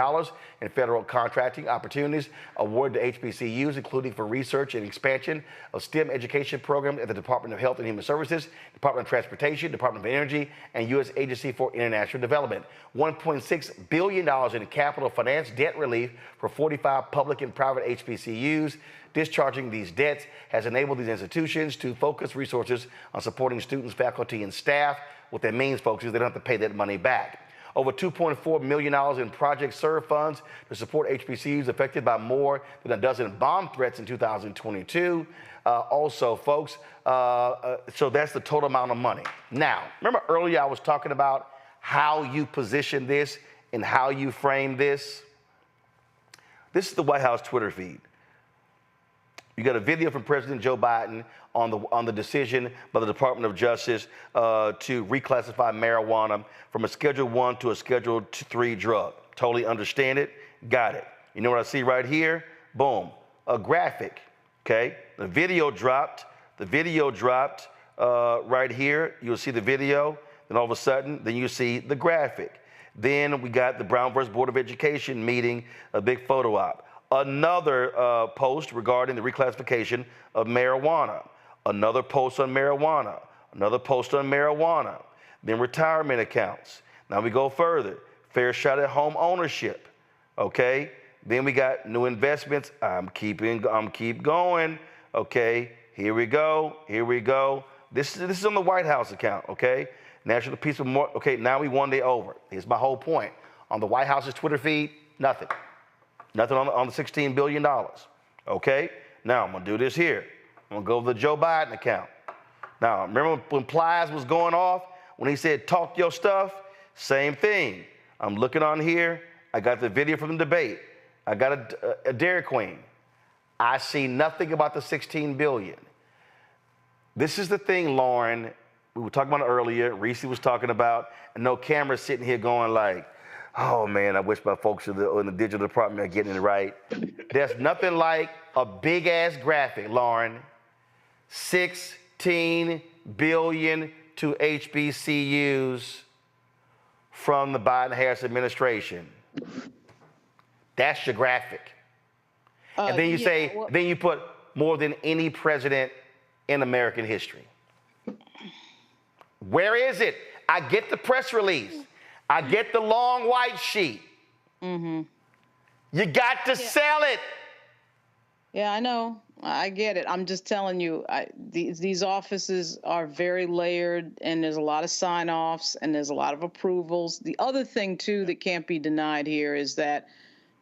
in federal contracting opportunities awarded to HBCUs, including for research and expansion of STEM education programs at the Department of Health and Human Services, Department of Transportation, Department of Energy, and U.S. Agency for International Development. $1.6 billion in capital finance debt relief for 45 public and private HBCUs. Discharging these debts has enabled these institutions to focus resources on supporting students, faculty, and staff. What that means, folks, is they don't have to pay that money back. Over $2.4 million in Project SERVE funds to support HBCUs affected by more than a dozen bomb threats in 2022. Also, folks, so that's the total amount of money. Now, remember earlier I was talking about how you position this and how you frame this? This is the White House Twitter feed. You got a video from President Joe Biden on the decision by the Department of Justice to reclassify marijuana from a Schedule I to a Schedule III drug. Totally understand it. Got it. You know what I see right here? Boom. A graphic. Okay. The video dropped. Right here. You'll see the video. Then all of a sudden, then you see the graphic. Then we got the Brown versus Board of Education meeting, a big photo op. Another post regarding the reclassification of marijuana. Another post on marijuana. Another post on marijuana. Then retirement accounts. Now we go further. Fair shot at home ownership. Okay. Then we got new investments. I'm keep going. Okay. Here we go. This is on the White House account. Okay. National Peace Memorial. Okay. Now we one day over. Here's my whole point. On the White House's Twitter feed, nothing. Nothing on the $16 billion. Okay? Now, I'm going to do this here. I'm going to go to the Joe Biden account. Now, remember when Plies was going off? When he said, talk your stuff? Same thing. I'm looking on here. I got the video from the debate. I got a Dairy Queen. I see nothing about the $16 billion. This is the thing, Lauren, we were talking about it earlier. Reese was talking about, and no camera sitting here going like, oh man, I wish my folks in the digital department are getting it right. There's nothing like a big ass graphic, Lauren. $16 billion to HBCUs from the Biden-Harris administration. That's your graphic. And then you then you put more than any president in American history. Where is it? I get the press release. I get the long white sheet. Mm-hmm. You got to sell it. Yeah, I know. I get it. I'm just telling you, these offices are very layered, and there's a lot of sign-offs, and there's a lot of approvals. The other thing, too, that can't be denied here is that,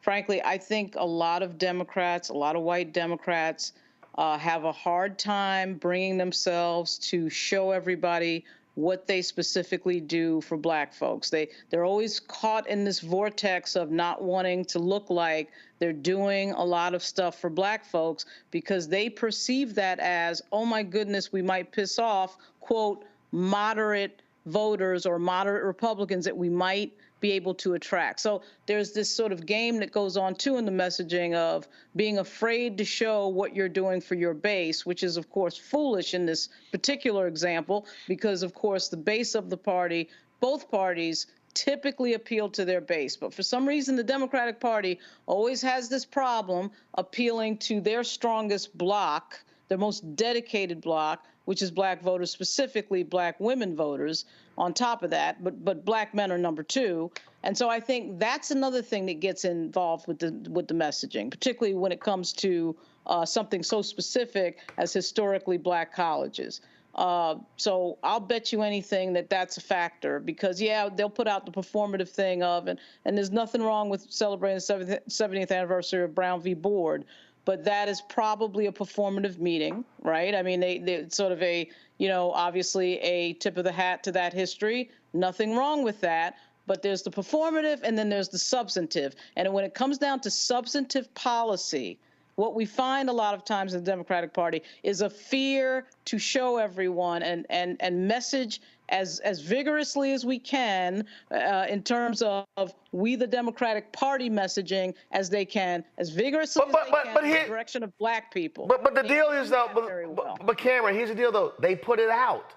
frankly, I think a lot of Democrats, a lot of white Democrats, have a hard time bringing themselves to show everybody what they specifically do for black folks. They're always caught in this vortex of not wanting to look like they're doing a lot of stuff for black folks because they perceive that as, oh my goodness, we might piss off, quote, moderate voters or moderate Republicans that we might be able to attract. So there's this sort of game that goes on too in the messaging of being afraid to show what you're doing for your base, which is of course foolish in this particular example, because of course the base of the party, both parties typically appeal to their base. But for some reason, the Democratic Party always has this problem appealing to their strongest bloc, their most dedicated bloc, which is black voters, specifically black women voters on top of that, but black men are number two. And so I think that's another thing that gets involved with the messaging, particularly when it comes to something so specific as historically black colleges. So I'll bet you anything that that's a factor because, yeah, they'll put out the performative thing of, and there's nothing wrong with celebrating the 70th anniversary of Brown v. Board, but that is probably a performative meeting, right? I mean, they sort of a, obviously a tip of the hat to that history. Nothing wrong with that. But there's the performative and then there's the substantive. And when it comes down to substantive policy, what we find a lot of times in the Democratic Party is a fear to show everyone and message as vigorously as we can in terms of we the Democratic Party messaging as they can, as vigorously as they can in the direction of black people. But the deal is, though, but Cameron, here's the deal, though. They put it out.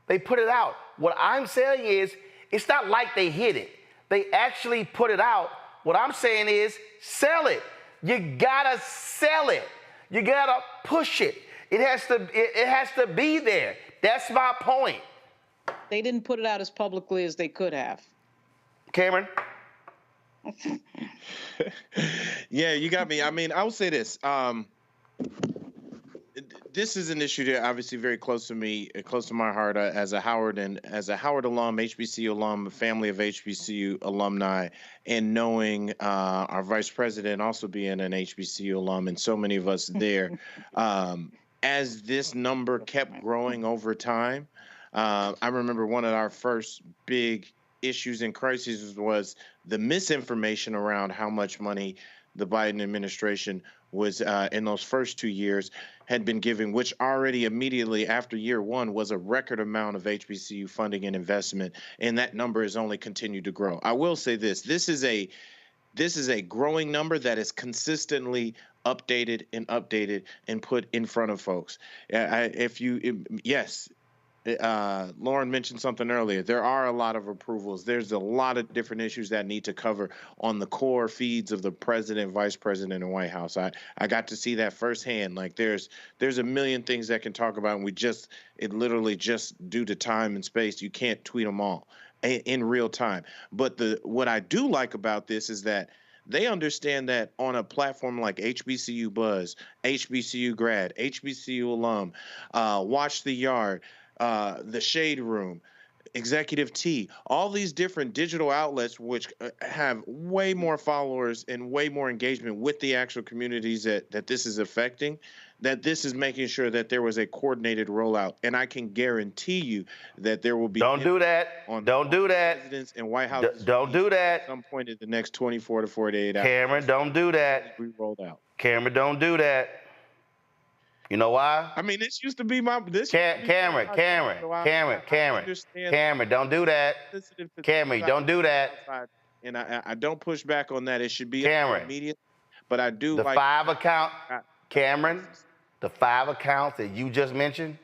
They put it out. What I'm saying is, it's not like they hid it. They actually put it out. What I'm saying is, sell it. You gotta sell it. You gotta push it. It has to be there. That's my point. They didn't put it out as publicly as they could have. Cameron? Yeah, you got me. I mean, I will say this. This is an issue that obviously very close to me, close to my heart as a Howard alum, HBCU alum, a family of HBCU alumni, and knowing our vice president also being an HBCU alum, and so many of us there. As this number kept growing over time, I remember one of our first big issues and crises was the misinformation around how much money the Biden administration was in those first 2 years had been giving, which already immediately after year one was a record amount of HBCU funding and investment, and that number has only continued to grow. I will say this: this is a growing number that is consistently updated and put in front of folks. Lauren mentioned something earlier. There are a lot of approvals. There's a lot of different issues that need to cover on the core feeds of the president, vice president, and White House. I got to see that firsthand. Like there's a million things that can talk about, and it literally just due to time and space, you can't tweet them all in real time. But what I do like about this is that they understand that on a platform like HBCU Buzz, HBCU Grad, HBCU Alum, Watch the Yard, the Shade Room, Executive T, all these different digital outlets which have way more followers and way more engagement with the actual communities that this is affecting, that this is making sure that there was a coordinated rollout. And I can guarantee you that there will be Don't do that. Presidents and White House. Don't do that. At some point in the next 24 to 48 hours. Cameron, don't do that. We rolled out. Cameron, don't do that. You know why? I mean, this used to be my Cameron, don't do that. Cameron, don't do that. And I don't push back on that. It should be immediate. But I do the like 5 account, Cameron, the 5 accounts that you just mentioned,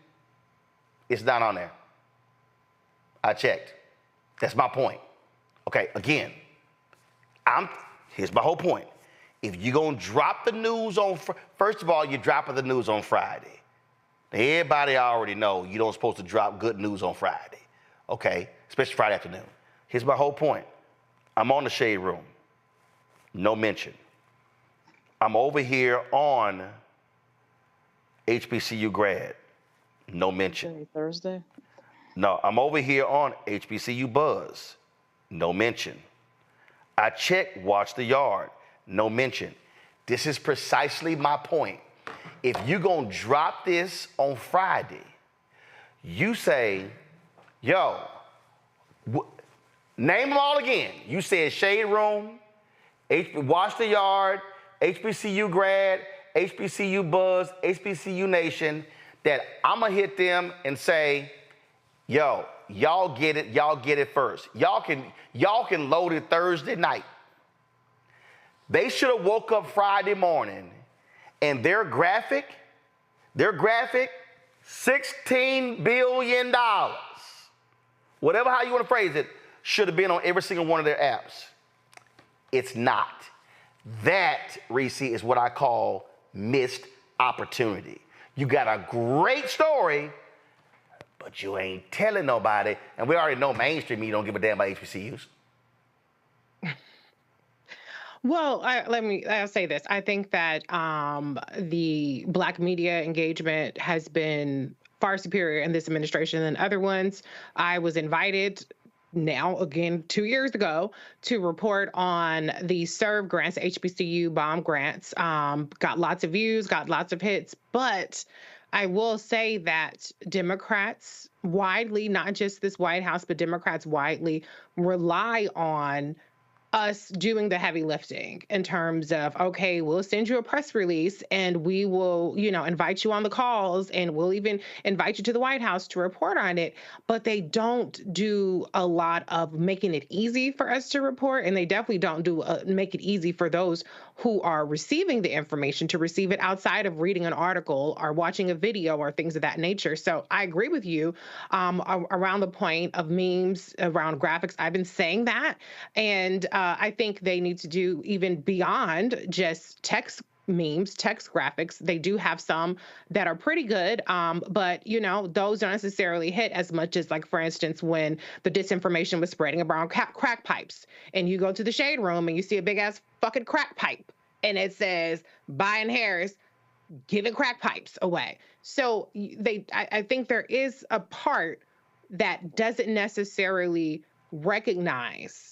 it's not on there. I checked. That's my point. Okay, again, here's my whole point. If you're going to drop the news on, first of all, you're dropping the news on Friday. Everybody already know you don't supposed to drop good news on Friday, okay? Especially Friday afternoon. Here's my whole point. I'm on the Shade Room. No mention. I'm over here on HBCU Grad. No mention. Thursday? No, I'm over here on HBCU Buzz. No mention. I checked Watch the Yard. No mention. This is precisely my point. If you're going to drop this on Friday, you say, yo, name them all again. You said Shade Room, Watch the Yard, HBCU Grad, HBCU Buzz, HBCU Nation, that I'm going to hit them and say, yo, y'all get it first. Y'all can load it Thursday night. They should have woke up Friday morning and their graphic, $16 billion, whatever how you want to phrase it, should have been on every single one of their apps. It's not. That, Reese, is what I call missed opportunity. You got a great story, but you ain't telling nobody. And we already know mainstream, you don't give a damn about HBCUs. Well, I'll say this. I think that the Black media engagement has been far superior in this administration than other ones. I was invited now, again, 2 years ago, to report on the SERVE grants, HBCU bomb grants. Got lots of views, got lots of hits, but I will say that Democrats widely, not just this White House, but Democrats widely rely on us doing the heavy lifting in terms of, okay, we'll send you a press release and we will, invite you on the calls and we'll even invite you to the White House to report on it. But they don't do a lot of making it easy for us to report. And they definitely don't make it easy for those who are receiving the information to receive it outside of reading an article or watching a video or things of that nature. So I agree with you around the point of memes, around graphics. I've been saying that. And I think they need to do even beyond just text memes, text graphics. They do have some that are pretty good, but those don't necessarily hit as much as, like, for instance, when the disinformation was spreading around crack pipes, and you go to the shade room and you see a big ass fucking crack pipe, and it says Biden Harris giving crack pipes away. So I think there is a part that doesn't necessarily recognize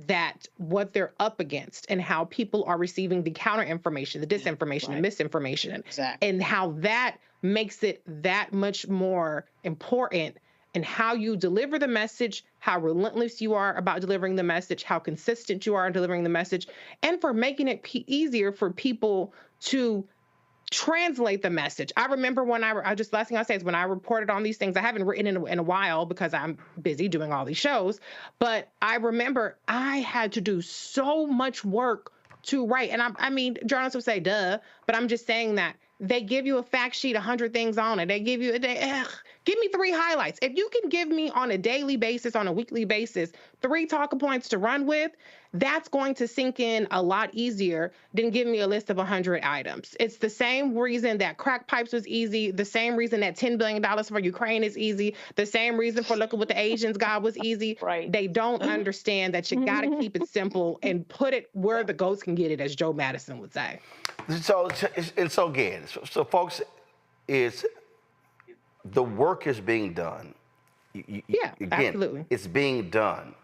that what they're up against and how people are receiving the counter information, the disinformation, and misinformation, and how that makes it that much more important, and how you deliver the message, how relentless you are about delivering the message, how consistent you are in delivering the message, and for making it easier for people to translate the message. I remember when last thing I'll say is when I reported on these things, I haven't written in a while because I'm busy doing all these shows, but I remember I had to do so much work to write. And I mean, journalists would say, duh, but I'm just saying that they give you a fact sheet, 100 things on it. They give you give me 3 highlights. If you can give me on a daily basis, on a weekly basis, 3 talking points to run with, that's going to sink in a lot easier than giving me a list of 100 items. It's the same reason that crack pipes was easy, the same reason that $10 billion for Ukraine is easy, the same reason for looking what the Asians got was easy. Right. They don't understand that you got to keep it simple and put it where the goats can get it, as Joe Madison would say. So folks, the work is being done. Absolutely. It's being done.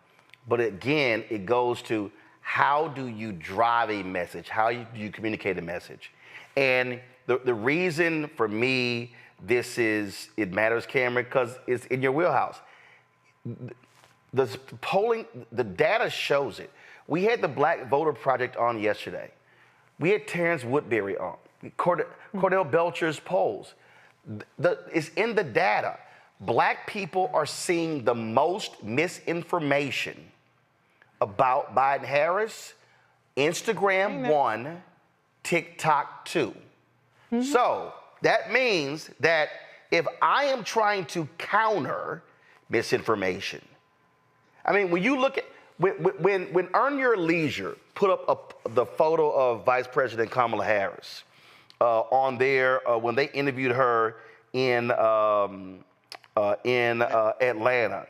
But again, it goes to how do you drive a message? How do you communicate a message? And the reason for me it matters, Cameron, because it's in your wheelhouse. The polling, the data shows it. We had the Black Voter Project on yesterday. We had Terrence Woodbury on. Cordell Belcher's polls. It's in the data. Black people are seeing the most misinformation about Biden Harris, Instagram 1, TikTok 2. So that means that if I am trying to counter misinformation, I mean, when you look at, when Earn Your Leisure put up the photo of Vice President Kamala Harris on there when they interviewed her in Atlanta,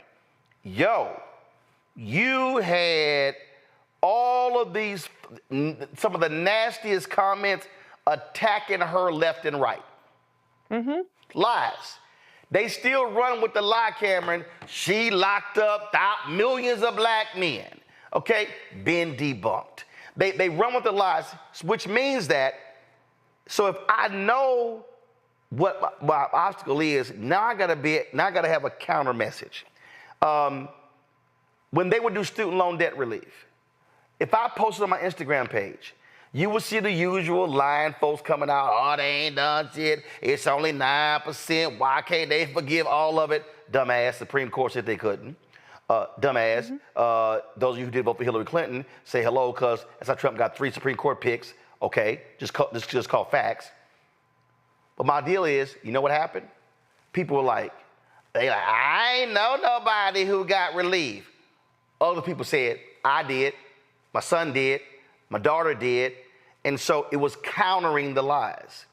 you had all of these, some of the nastiest comments attacking her left and right. Lies. They still run with the lie, Cameron. She locked up millions of black men. Okay, been debunked. They run with the lies, which means that, so if I know what my obstacle is, now I gotta have a counter message. When they would do student loan debt relief, if I posted on my Instagram page, you will see the usual lying folks coming out, oh, they ain't done shit, it's only 9%, why can't they forgive all of it? Dumbass, Supreme Court said they couldn't. Dumbass, those of you who did vote for Hillary Clinton, say hello, because that's how Trump got 3 Supreme Court picks, okay, just call facts. But my deal is, you know what happened? People were like, I ain't know nobody who got relief. Other people said, I did, my son did, my daughter did. And so it was countering the lies.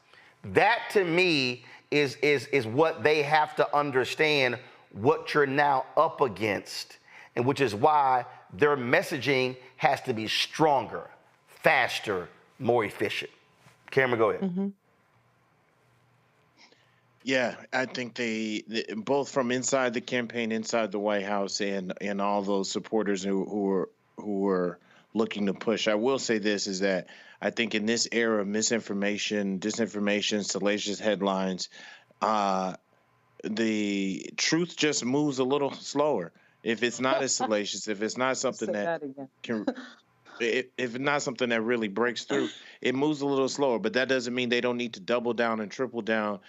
That to me is what they have to understand, what you're now up against, and which is why their messaging has to be stronger, faster, more efficient. Cameron, go ahead. Mm-hmm. Yeah, I think they both from inside the campaign, inside the White House, and all those supporters who were looking to push. I will say this is that I think in this era of misinformation, disinformation, salacious headlines, the truth just moves a little slower. If it's not as salacious, if it's not something that can, if it's not something that really breaks through, it moves a little slower. But that doesn't mean they don't need to double down and triple down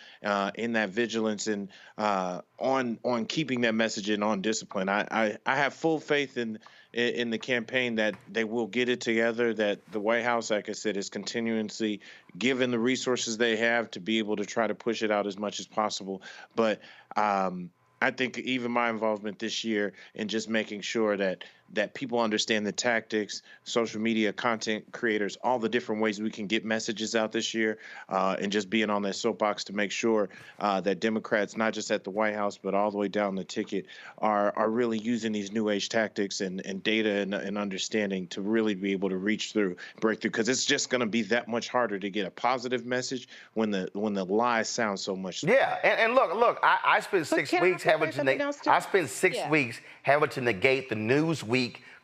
in that vigilance and on keeping that message and on discipline. I have full faith in the campaign that they will get it together, that the White House, like I said, is continuously given the resources they have to be able to try to push it out as much as possible. But I think even my involvement this year in just making sure that people understand the tactics, social media, content creators, all the different ways we can get messages out this year, and just being on that soapbox to make sure that Democrats, not just at the White House, but all the way down the ticket, are really using these new age tactics and data and understanding to really be able to reach through, break through, because it's just going to be that much harder to get a positive message when the lies sound so much. Yeah, and look, I spent 6 weeks having to negate the Newsweek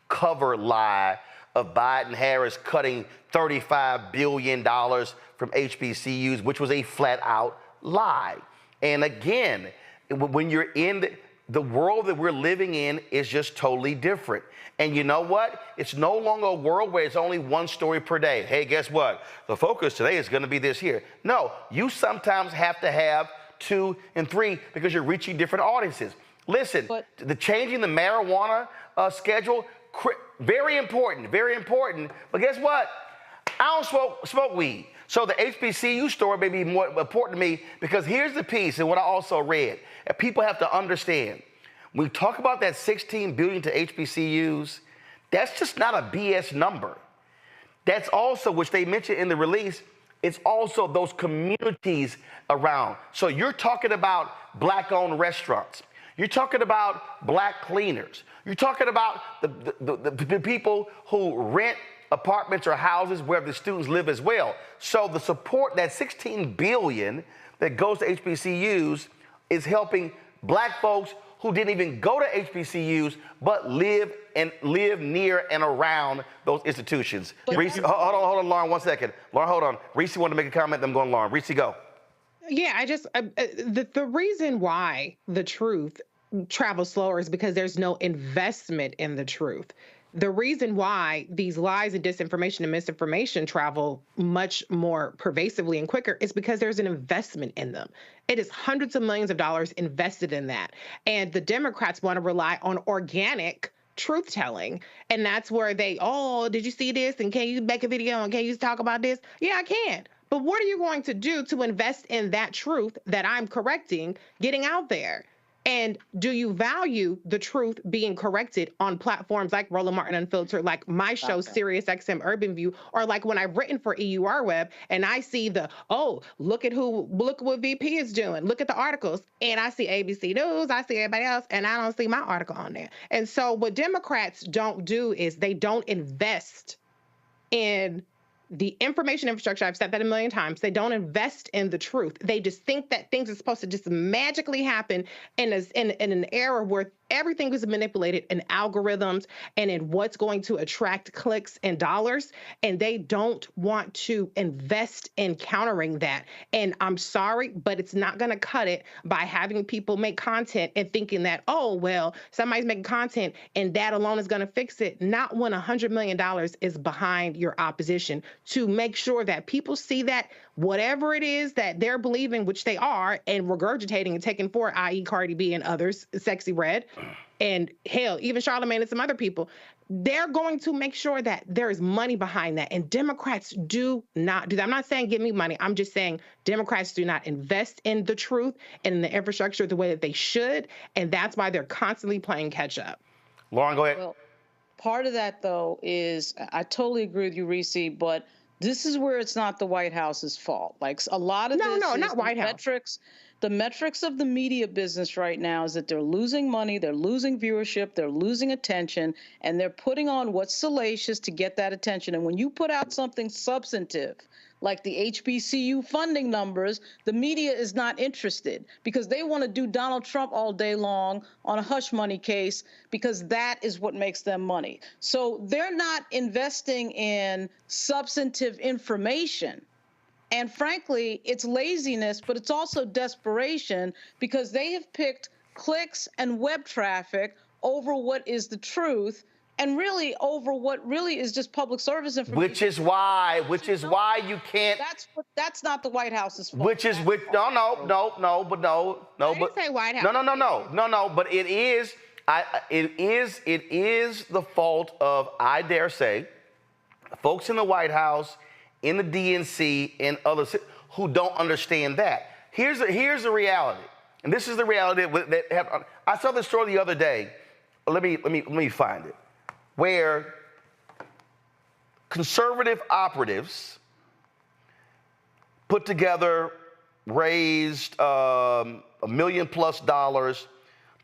cover lie of Biden Harris cutting $35 billion from HBCUs, which was a flat out lie. And again, when you're in the world that we're living in is just totally different. And you know what? It's no longer a world where it's only one story per day. Hey, guess what? The focus today is going to be this here. No, you sometimes have to have 2 and 3 because you're reaching different audiences. Listen, the changing the marijuana schedule, very important, very important. But guess what? I don't smoke weed. So the HBCU story may be more important to me because here's the piece and what I also read. And people have to understand, when we talk about that $16 billion to HBCUs, that's just not a BS number. That's also, which they mentioned in the release, it's also those communities around. So you're talking about Black-owned restaurants. You're talking about Black cleaners. You're talking about the people who rent apartments or houses where the students live as well. So the support, that $16 billion that goes to HBCUs is helping Black folks who didn't even go to HBCUs but live near and around those institutions. Reese, hold on, Lauren, 1 second. Lauren, hold on. Reese wanted to make a comment. I'm going, Lauren. Reese, go. Yeah, the reason why the truth travels slower is because there's no investment in the truth. The reason why these lies and disinformation and misinformation travel much more pervasively and quicker is because there's an investment in them. It is hundreds of millions of dollars invested in that. And the Democrats want to rely on organic truth telling. And that's where did you see this? And can you make a video? And can you talk about this? Yeah, I can. But what are you going to do to invest in that truth that I'm correcting getting out there? And do you value the truth being corrected on platforms like Roland Martin Unfiltered, like my show, SiriusXM Urban View, or like when I've written for EUR Web and I see look what VP is doing. Look at the articles. And I see ABC News, I see everybody else, and I don't see my article on there. And so what Democrats don't do is they don't invest in the information infrastructure. I've said that a million times. They don't invest in the truth. They just think that things are supposed to just magically happen in an era where everything is manipulated in algorithms and in what's going to attract clicks and dollars. And they don't want to invest in countering that. And I'm sorry, but it's not going to cut it by having people make content and thinking that, somebody's making content and that alone is going to fix it. Not when $100 million is behind your opposition, to make sure that people see that whatever it is that they're believing, which they are, and regurgitating and taking forward, i.e. Cardi B and others, Sexy Red, and hell, even Charlamagne and some other people, they're going to make sure that there is money behind that. And Democrats do not do that. I'm not saying give me money. I'm just saying Democrats do not invest in the truth and in the infrastructure the way that they should. And that's why they're constantly playing catch up. Lauren, go ahead. Part of that, though, is I totally agree with you, Reese, but this is where it's not the White House's fault. Like a lot of this is not White House. metrics. The metrics of the media business right now is that they're losing money, they're losing viewership, they're losing attention, and they're putting on what's salacious to get that attention. And when you put out something substantive, like the HBCU funding numbers, the media is not interested because they want to do Donald Trump all day long on a hush money case because that is what makes them money. So they're not investing in substantive information. And frankly, it's laziness, but it's also desperation because they have picked clicks and web traffic over what is the truth and really over what really is just public service information. Which is why you can't. That's not the White House's fault. No, but say White House. No, but it is the fault of, I dare say, folks in the White House, in the DNC, and others who don't understand that. Here's the reality, and this is the reality that I saw this story the other day. Let me find it, where conservative operatives put together, raised $1 million+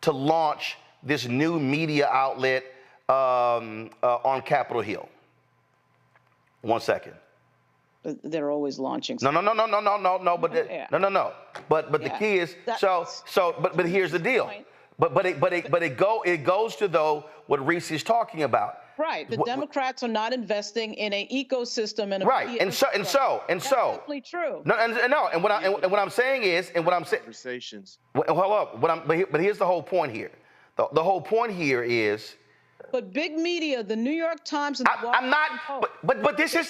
to launch this new media outlet on Capitol Hill. 1 second. They're always launching. No. But the key is but here's the deal. But it goes to though what Reese is talking about. Right. The Democrats are not investing in an ecosystem and and so That's simply true. And what I'm saying conversations. Hold up. But here's the whole point here. The whole point here is. But big media, the New York Times and the Washington Post, but this is.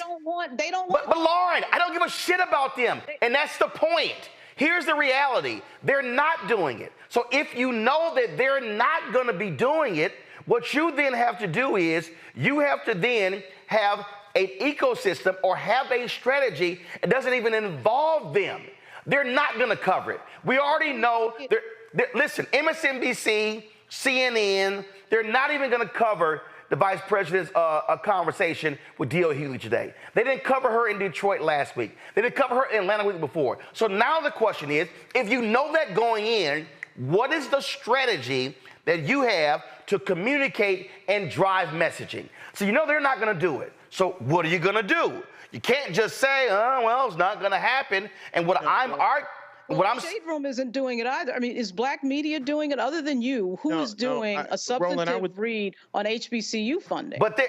They don't want. But Lauren, I don't give a shit about them, and that's the point. Here's the reality: they're not doing it. So if you know that they're not going to be doing it, what you then have to do is you have to then have an ecosystem or have a strategy that doesn't even involve them. They're not going to cover it. We already know. Listen, MSNBC, CNN, they're not even going to cover the vice president's conversation with D.L. Hughley today. They didn't cover her in Detroit last week. They didn't cover her in Atlanta the week before. So now the question is, if you know that going in, what is the strategy that you have to communicate and drive messaging? So you know they're not going to do it. So what are you going to do? You can't just say, oh, well, it's not going to happen. And the Shade Room isn't doing it either. I mean, is black media doing it other than you? Who is doing a substantive read on HBCU funding? But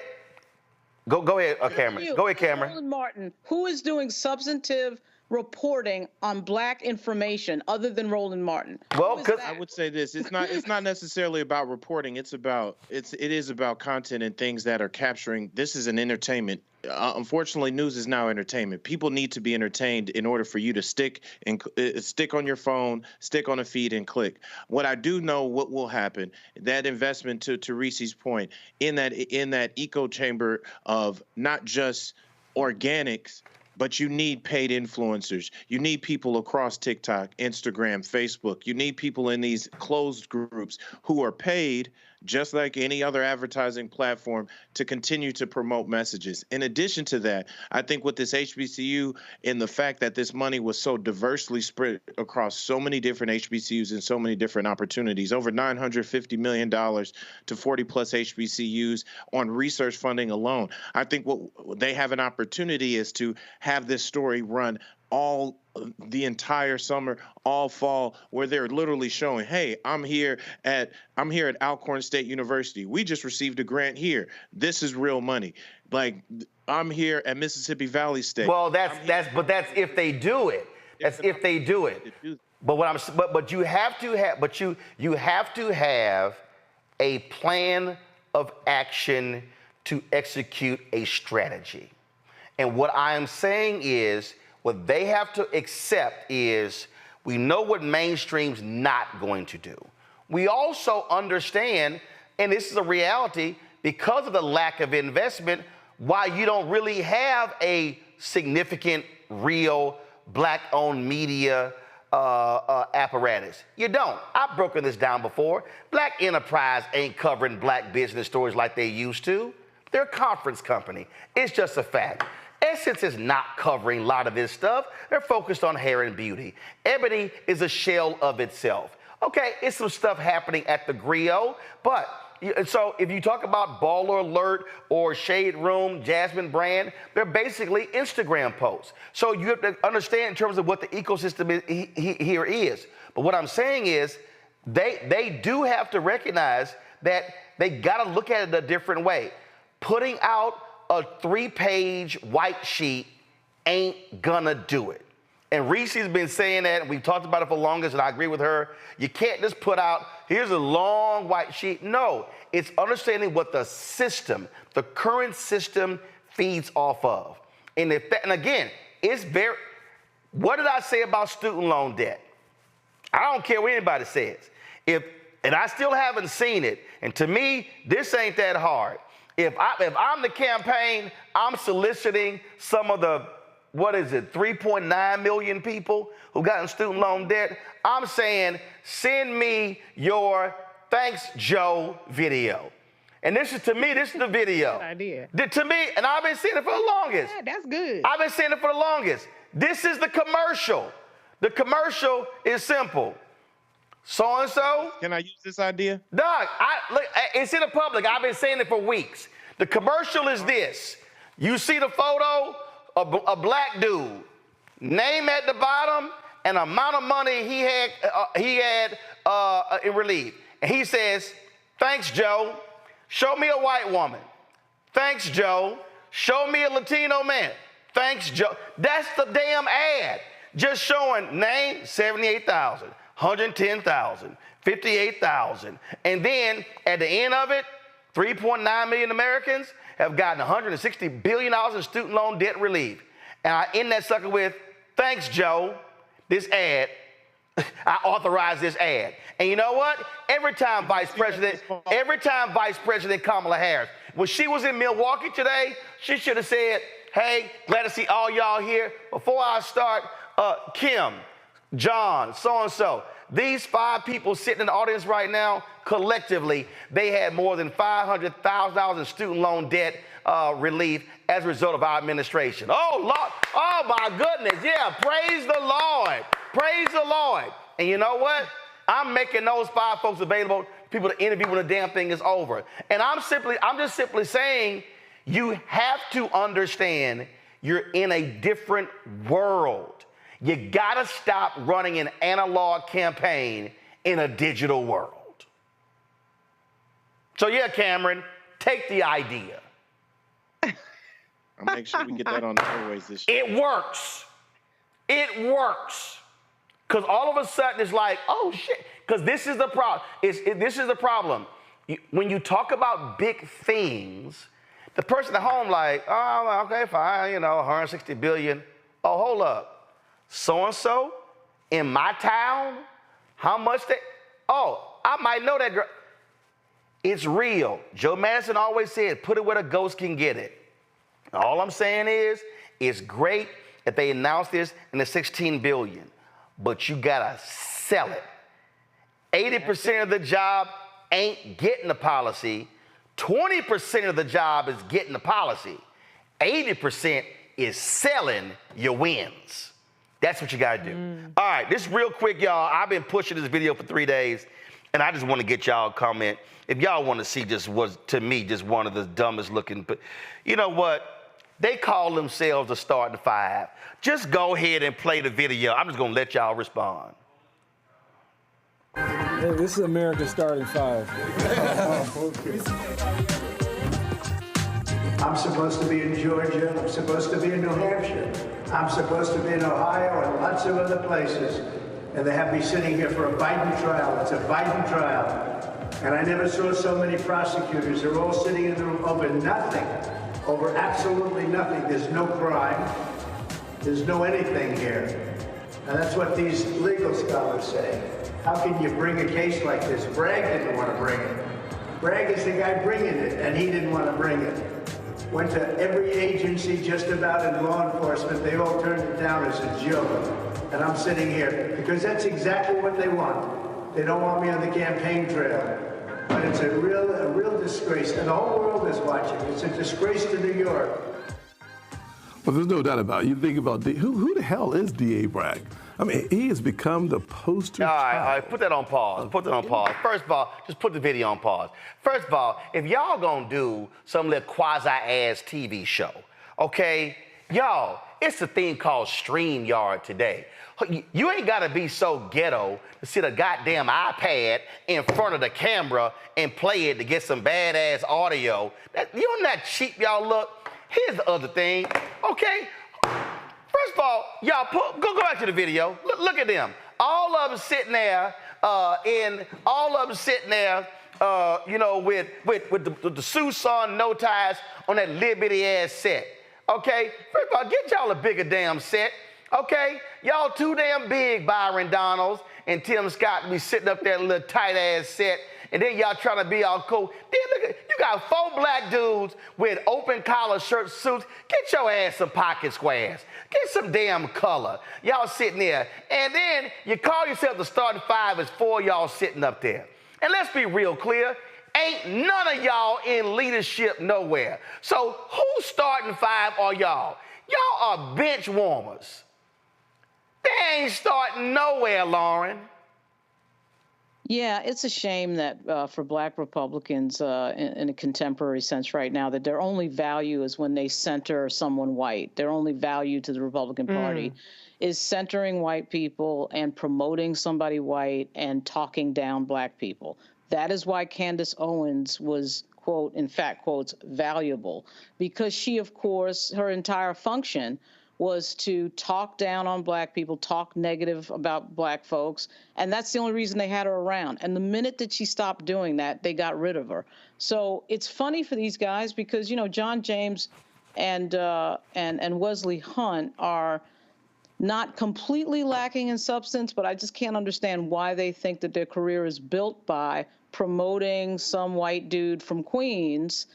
go ahead, Cameron. Go ahead, Cameron. Roland Martin, who is doing substantive reporting on black information other than Roland Martin? Well, I would say this: it's not necessarily about reporting. It is about content and things that are capturing. This is an entertainment. Unfortunately, news is now entertainment. People need to be entertained in order for you to stick on your phone, stick on a feed, and click. What I do know, what will happen, that investment to Reese's point, in that echo chamber of not just organics, but you need paid influencers. You need people across TikTok, Instagram, Facebook. You need people in these closed groups who are paid, just like any other advertising platform, to continue to promote messages. In addition to that, I think with this HBCU and the fact that this money was so diversely spread across so many different HBCUs and so many different opportunities, over $950 million to 40 plus HBCUs on research funding alone. I think what they have an opportunity is to have this story run all the entire summer, all fall, where they're literally showing, hey, I'm here at Alcorn State University. We just received a grant here. This is real money. Like, I'm here at Mississippi Valley State. Well, that's if they do it. That's if they do it. But you have to have a plan of action to execute a strategy. And what I am saying is, what they have to accept is, we know what mainstream's not going to do. We also understand, and this is a reality, because of the lack of investment, why you don't really have a significant, real, black-owned media apparatus. You don't. I've broken this down before. Black Enterprise ain't covering black business stories like they used to. They're a conference company. It's just a fact. Essence is not covering a lot of this stuff. They're focused on hair and beauty. Ebony is a shell of itself. Okay, it's some stuff happening at the Griot, but so if you talk about Baller Alert or Shade Room, Jasmine Brand, they're basically Instagram posts. So you have to understand in terms of what the ecosystem here is. But what I'm saying is they do have to recognize that they got to look at it a different way. Putting out a 3-page white sheet ain't gonna do it. And Reese's been saying that, and we've talked about it for longest, and I agree with her. You can't just put out, here's a long white sheet. No, it's understanding what the system, the current system feeds off of. And again, it's very, what did I say about student loan debt? I don't care what anybody says. And I still haven't seen it, and to me, this ain't that hard. If I'm the campaign, I'm soliciting some of the, 3.9 million people who got in student loan debt. I'm saying, send me your Thanks Joe video. And this is, to me, this is the video. Good idea. To me, and I've been seeing it for the longest. Yeah, that's good. I've been seeing it for the longest. This is the commercial. The commercial is simple. So-and-so. Can I use this idea? Doug, look, it's in the public. I've been saying it for weeks. The commercial is this. You see the photo of a black dude, name at the bottom, and amount of money he had in relief. And he says, thanks, Joe. Show me a white woman. Thanks, Joe. Show me a Latino man. Thanks, Joe. That's the damn ad. Just showing name, 78,000. 110,000, 58,000. And then at the end of it, 3.9 million Americans have gotten $160 billion in student loan debt relief. And I end that sucker with, thanks, Joe, this ad, I authorized this ad. And you know what? Every time Vice President Kamala Harris, when she was in Milwaukee today, she should have said, hey, glad to see all y'all here. Before I start, Kim, John, so-and-so. These 5 people sitting in the audience right now, collectively, they had more than $500,000 in student loan debt relief as a result of our administration. Oh, Lord. Oh, my goodness. Yeah, praise the Lord. Praise the Lord. And you know what? I'm making those 5 folks available, people to interview when the damn thing is over. And I'm just simply saying, you have to understand you're in a different world. You gotta stop running an analog campaign in a digital world. So yeah, Cameron, take the idea. I'll make sure we get that on the airways this year. It works. It works. Because all of a sudden it's like, oh shit. Because this is the problem. This is the problem. When you talk about big things, the person at home like, oh, okay, fine, 160 billion. Oh, hold up. So-and-so in my town, how much they, oh, I might know that girl. It's real. Joe Madison always said, put it where the ghost can get it. All I'm saying is, it's great that they announced this in the $16 billion, but you gotta sell it. 80% of the job ain't getting the policy. 20% of the job is getting the policy. 80% is selling your wins. That's what you gotta do. All right, this real quick, y'all. I've been pushing this video for 3 days, and I just want to get y'all a comment. If y'all want to see just what, to me, just one of the dumbest looking, but you know what? They call themselves the Starting Five. Just go ahead and play the video. I'm just gonna let y'all respond. Hey, this is America's Starting Five. I'm supposed to be in Georgia. I'm supposed to be in New Hampshire. I'm supposed to be in Ohio and lots of other places. And they have me sitting here for a Biden trial. It's a Biden trial. And I never saw so many prosecutors. They're all sitting in the room over nothing, over absolutely nothing. There's no crime. There's no anything here. And that's what these legal scholars say. How can you bring a case like this? Bragg didn't want to bring it. Bragg is the guy bringing it, and he didn't want to bring it. went to every agency just about in law enforcement. They all turned it down as a joke. And I'm sitting here because that's exactly what they want. They don't want me on the campaign trail. But it's a real disgrace. And the whole world is watching. It's a disgrace to New York. Well, there's no doubt about it. You think about who the hell is D.A. Bragg? I mean, he has become the poster all right, put that on pause. Put that on pause. First of all, just put the video on pause. First of all, if y'all gonna do some little quasi-ass TV show, okay, y'all, it's a thing called StreamYard today. You ain't gotta be so ghetto to sit a goddamn iPad in front of the camera and play it to get some badass audio. You know how cheap y'all look? Here's the other thing, okay? First of all, y'all go back to the video. Look at them. All of them sitting there, you know, with the suits on, no ties on that little bitty ass set. Okay? First of all, get y'all a bigger damn set. Okay? Y'all too damn big, Byron Donalds and Tim Scott, to be sitting up there in a little tight ass set. And then y'all trying to be all cool. Then look at, you got 4 black dudes with open collar shirt suits. Get your ass some pocket squares. Get some damn color. Y'all sitting there. And then you call yourself the starting 5 as 4 y'all sitting up there. And let's be real clear. Ain't none of y'all in leadership nowhere. So who's starting 5 are y'all? Y'all are bench warmers. They ain't starting nowhere, Lauren. Yeah, it's a shame that for black Republicans in a contemporary sense right now, that their only value is when they center someone white. Their only value to the Republican Party is centering white people and promoting somebody white and talking down black people. That is why Candace Owens was, quote, in fact, quotes, valuable, because she, of course, her entire function was to talk down on black people, talk negative about black folks, and that's the only reason they had her around. And the minute that she stopped doing that, they got rid of her. So it's funny for these guys because, you know, John James and Wesley Hunt are not completely lacking in substance, but I just can't understand why they think that their career is built by promoting some white dude from Queens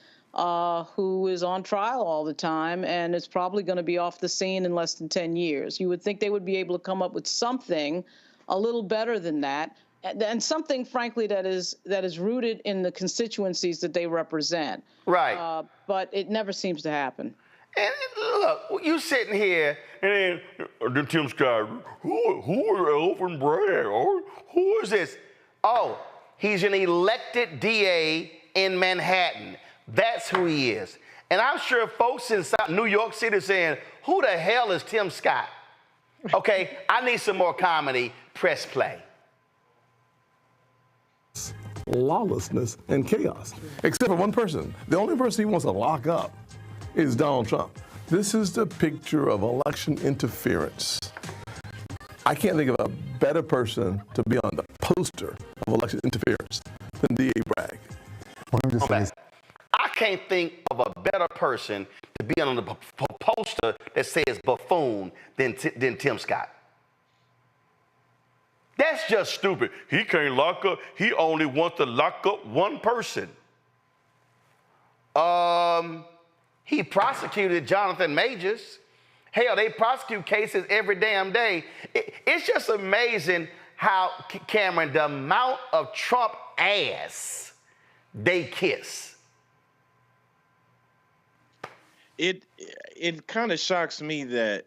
who is on trial all the time and is probably going to be off the scene in less than 10 years. You would think they would be able to come up with something a little better than that, and something, frankly, that is rooted in the constituencies that they represent. Right. But it never seems to happen. And look, you sitting here, and then Tim Scott, who are Elvin Bragg? Or who is this? Oh, he's an elected DA in Manhattan. That's who he is. And I'm sure folks in New York City are saying, who the hell is Tim Scott? Okay, I need some more comedy. Press play. Lawlessness and chaos, except for one person. The only person he wants to lock up is Donald Trump. This is the picture of election interference. I can't think of a better person to be on the poster of election interference than D.A. Bragg. I can't think of a better person to be on the poster that says buffoon than Tim Scott. That's just stupid. He can't lock up. He only wants to lock up one person. He prosecuted Jonathan Majors. Hell, they prosecute cases every damn day. It's just amazing how, Cameron, the amount of Trump ass they kiss. It kind of shocks me that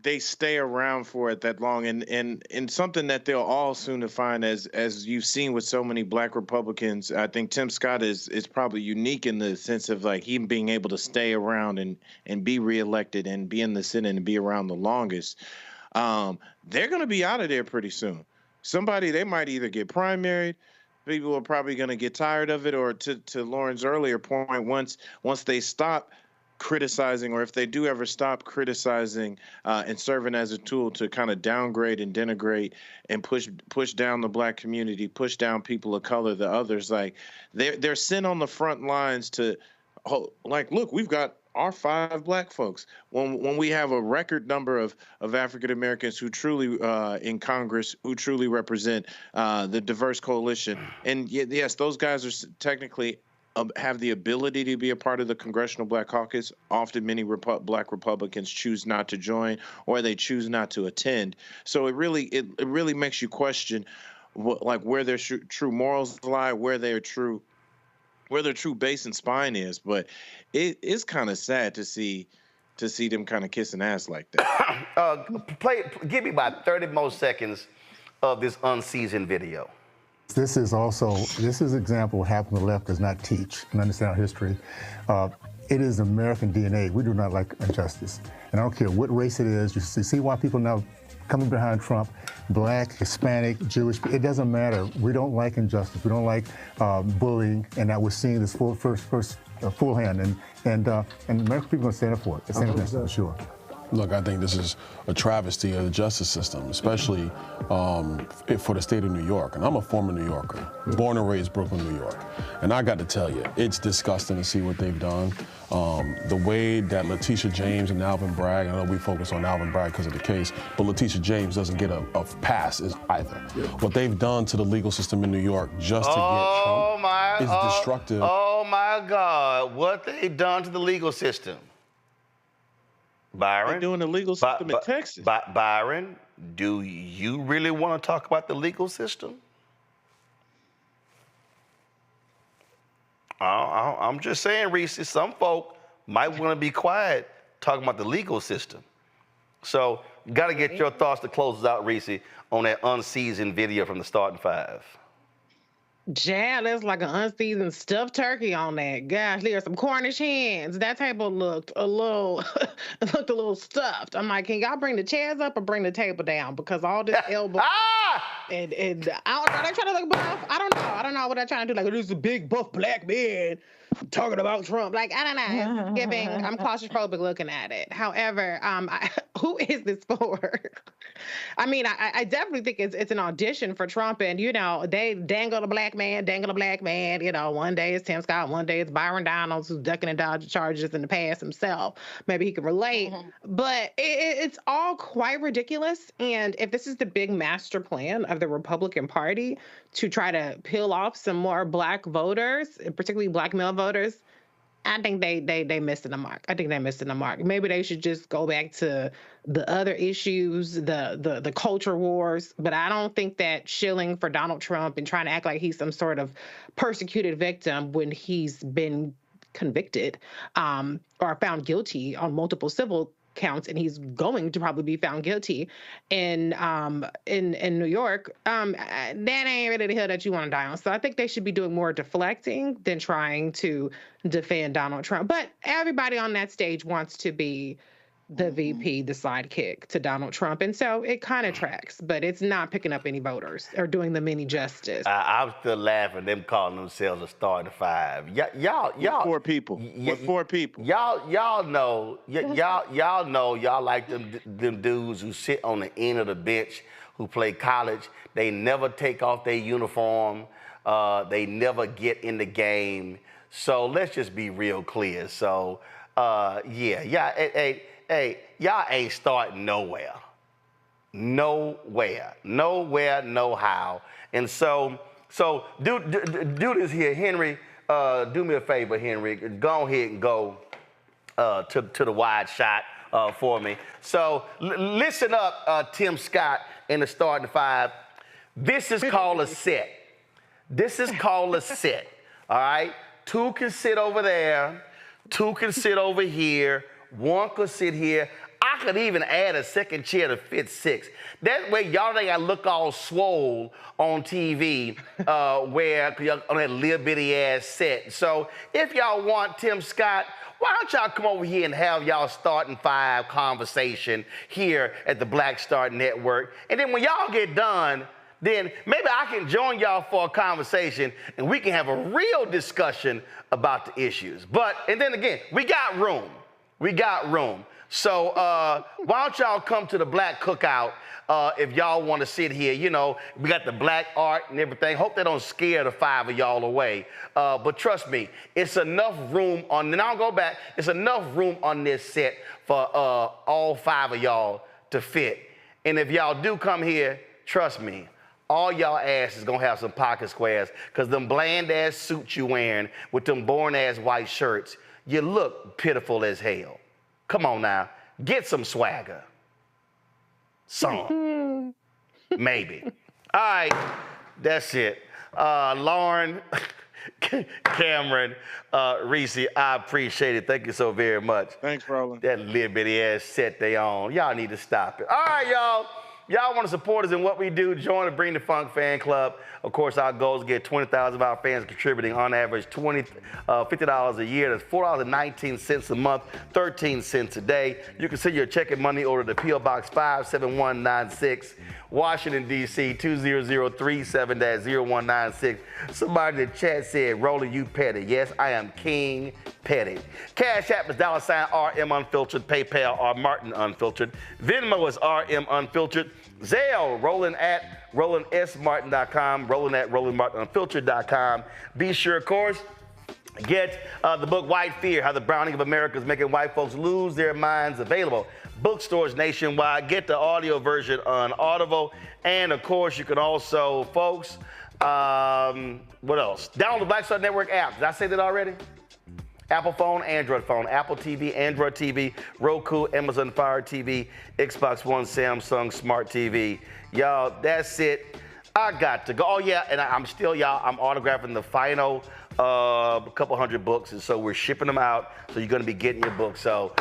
they stay around for it that long, and something that they'll all soon define as you've seen with so many black Republicans. I think Tim Scott is probably unique in the sense of like him being able to stay around and be reelected and be in the Senate and be around the longest. They're going to be out of there pretty soon. They might either get primaried. People are probably going to get tired of it, or to Lauren's earlier point, once they stop criticizing, or if they do ever stop criticizing and serving as a tool to kind of downgrade and denigrate and push down the black community, push down people of color, the others, like they're sent on the front lines to like, look, we've got our 5 black folks. When we have a record number of African Americans who truly in Congress, who truly represent the diverse coalition, and yes, those guys are technically have the ability to be a part of the Congressional Black Caucus. Often many Black Republicans choose not to join, or they choose not to attend. So it really makes you question where their true morals lie, where their true base and spine is. But it's kind of sad to see them kind of kissing ass like that. Give me about 30 more seconds of this unseasoned video. This is an example of what happened to the left does not teach and understand our history. It is American DNA. We do not like injustice. And I don't care what race it is. You see why people now coming behind Trump, Black, Hispanic, Jewish, it doesn't matter. We don't like injustice. We don't like bullying, and now we're seeing this full hand. And American people are going to stand up for it. It's for sure. Look, I think this is a travesty of the justice system, especially for the state of New York. And I'm a former New Yorker, born and raised Brooklyn, New York. And I got to tell you, it's disgusting to see what they've done. The way that Letitia James and Alvin Bragg, I know we focus on Alvin Bragg because of the case, but Letitia James doesn't get a pass either. Yeah. What they've done to the legal system in New York just to get Trump is destructive. Oh my God, what they've done to the legal system. Byron, they're doing the legal system in Texas. Byron, do you really want to talk about the legal system? I'm just saying, Reese, some folk might want to be quiet talking about the legal system. So, got to get your thoughts to close us out, Reese, on that unseasoned video from the starting five. Jam, there's like an unseasoned stuffed turkey on that. Gosh, there's some Cornish hens. That table looked a little stuffed. I'm like, can y'all bring the chairs up or bring the table down? Because all this elbow and I don't know, are they trying to look buff? I don't know what they're trying to do. Like, this is a big buff black man talking about Trump. Like, I don't know. It's giving, I'm claustrophobic looking at it. However, who is this for? I mean, I definitely think it's an audition for Trump, and they dangle the black man. One day it's Tim Scott, one day it's Byron Donalds, who's ducking and dodging charges in the past himself. Maybe he can relate, but it's all quite ridiculous. And if this is the big master plan of the Republican Party to try to peel off some more black voters, particularly black male voters, I think they missing the mark. Maybe they should just go back to the other issues, the culture wars. But I don't think that shilling for Donald Trump and trying to act like he's some sort of persecuted victim when he's been convicted or found guilty on multiple civil counts, and he's going to probably be found guilty in New York, that ain't really the hill that you want to die on. So I think they should be doing more deflecting than trying to defend Donald Trump. But everybody on that stage wants to be the VP, the sidekick to Donald Trump. And so it kind of tracks, but it's not picking up any voters or doing them any justice. I'm still laughing, them calling themselves a starting five. Y'all, with four people. Y'all know y'all like them dudes who sit on the end of the bench who play college. They never take off their uniform. They never get in the game. So let's just be real clear. So, hey, y'all ain't starting nowhere. Nowhere, no how. And so do this here, Henry. Do me a favor, Henry. Go ahead and go to the wide shot for me. So listen up, Tim Scott in the starting five. This is called a set. All right? Two can sit over there. Two can sit over here. One could sit here. I could even add a second chair to fit six. That way, y'all ain't gotta look all swole on TV where y'all on that little bitty ass set. So if y'all want Tim Scott, why don't y'all come over here and have y'all starting five conversation here at the Black Star Network. And then when y'all get done, then maybe I can join y'all for a conversation and we can have a real discussion about the issues. And then again, we got room. So why don't y'all come to the Black Cookout if y'all want to sit here. We got the black art and everything. Hope they don't scare the five of y'all away. But trust me, it's enough room and I'll go back, it's enough room on this set for all five of y'all to fit. And if y'all do come here, trust me, all y'all ass is gonna have some pocket squares, because them bland ass suits you wearing with them boring ass white shirts, you look pitiful as hell. Come on now, get some swagger. Some. Maybe. All right, that's it. Lauren, Cameron, Reese, I appreciate it. Thank you so very much. Thanks, Roland. That little bitty ass set they on. Y'all need to stop it. All right, y'all. Y'all want to support us in what we do, join the Bring the Funk fan club. Of course, our goal is to get 20,000 of our fans contributing on average $50 a year. That's $4.19 a month, 13 cents a day. You can send your check and money order to P.O. Box 57196, Washington, D.C. 20037-0196. Somebody in the chat said, Roland, you petty. Yes, I am King Petty. Cash App is $RM Unfiltered. PayPal, R Martin Unfiltered. Venmo is RM Unfiltered. Zelle, Roland at RolandSMartin.com, Roland at RolandMartinUnfiltered.com. Be sure, of course, get the book White Fear, How the Browning of America is Making White Folks Lose Their Minds, available. Bookstores nationwide. Get the audio version on Audible. And, of course, you can also, folks, what else? Download the Black Star Network app. Did I say that already? Apple phone, Android phone, Apple TV, Android TV, Roku, Amazon Fire TV, Xbox One, Samsung Smart TV. Y'all, that's it. I got to go. Oh, yeah, and I'm still, y'all, I'm autographing the final couple hundred books, and so we're shipping them out, so you're going to be getting your book, so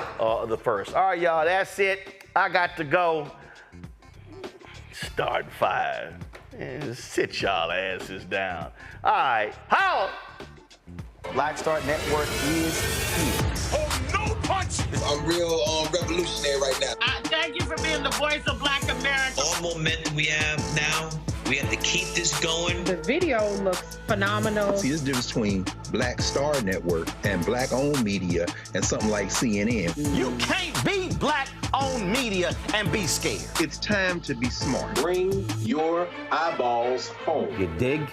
the first. All right, y'all, that's it. I got to go. Start 5. And sit y'all asses down. All right, holla! Black Star Network is here. Oh, no punch! I'm real revolutionary right now. Thank you for being the voice of Black America. All momentum we have now, we have to keep this going. The video looks phenomenal. See, there's a difference between Black Star Network and black-owned media and something like CNN. You can't be black-owned media and be scared. It's time to be smart. Bring your eyeballs home. You dig?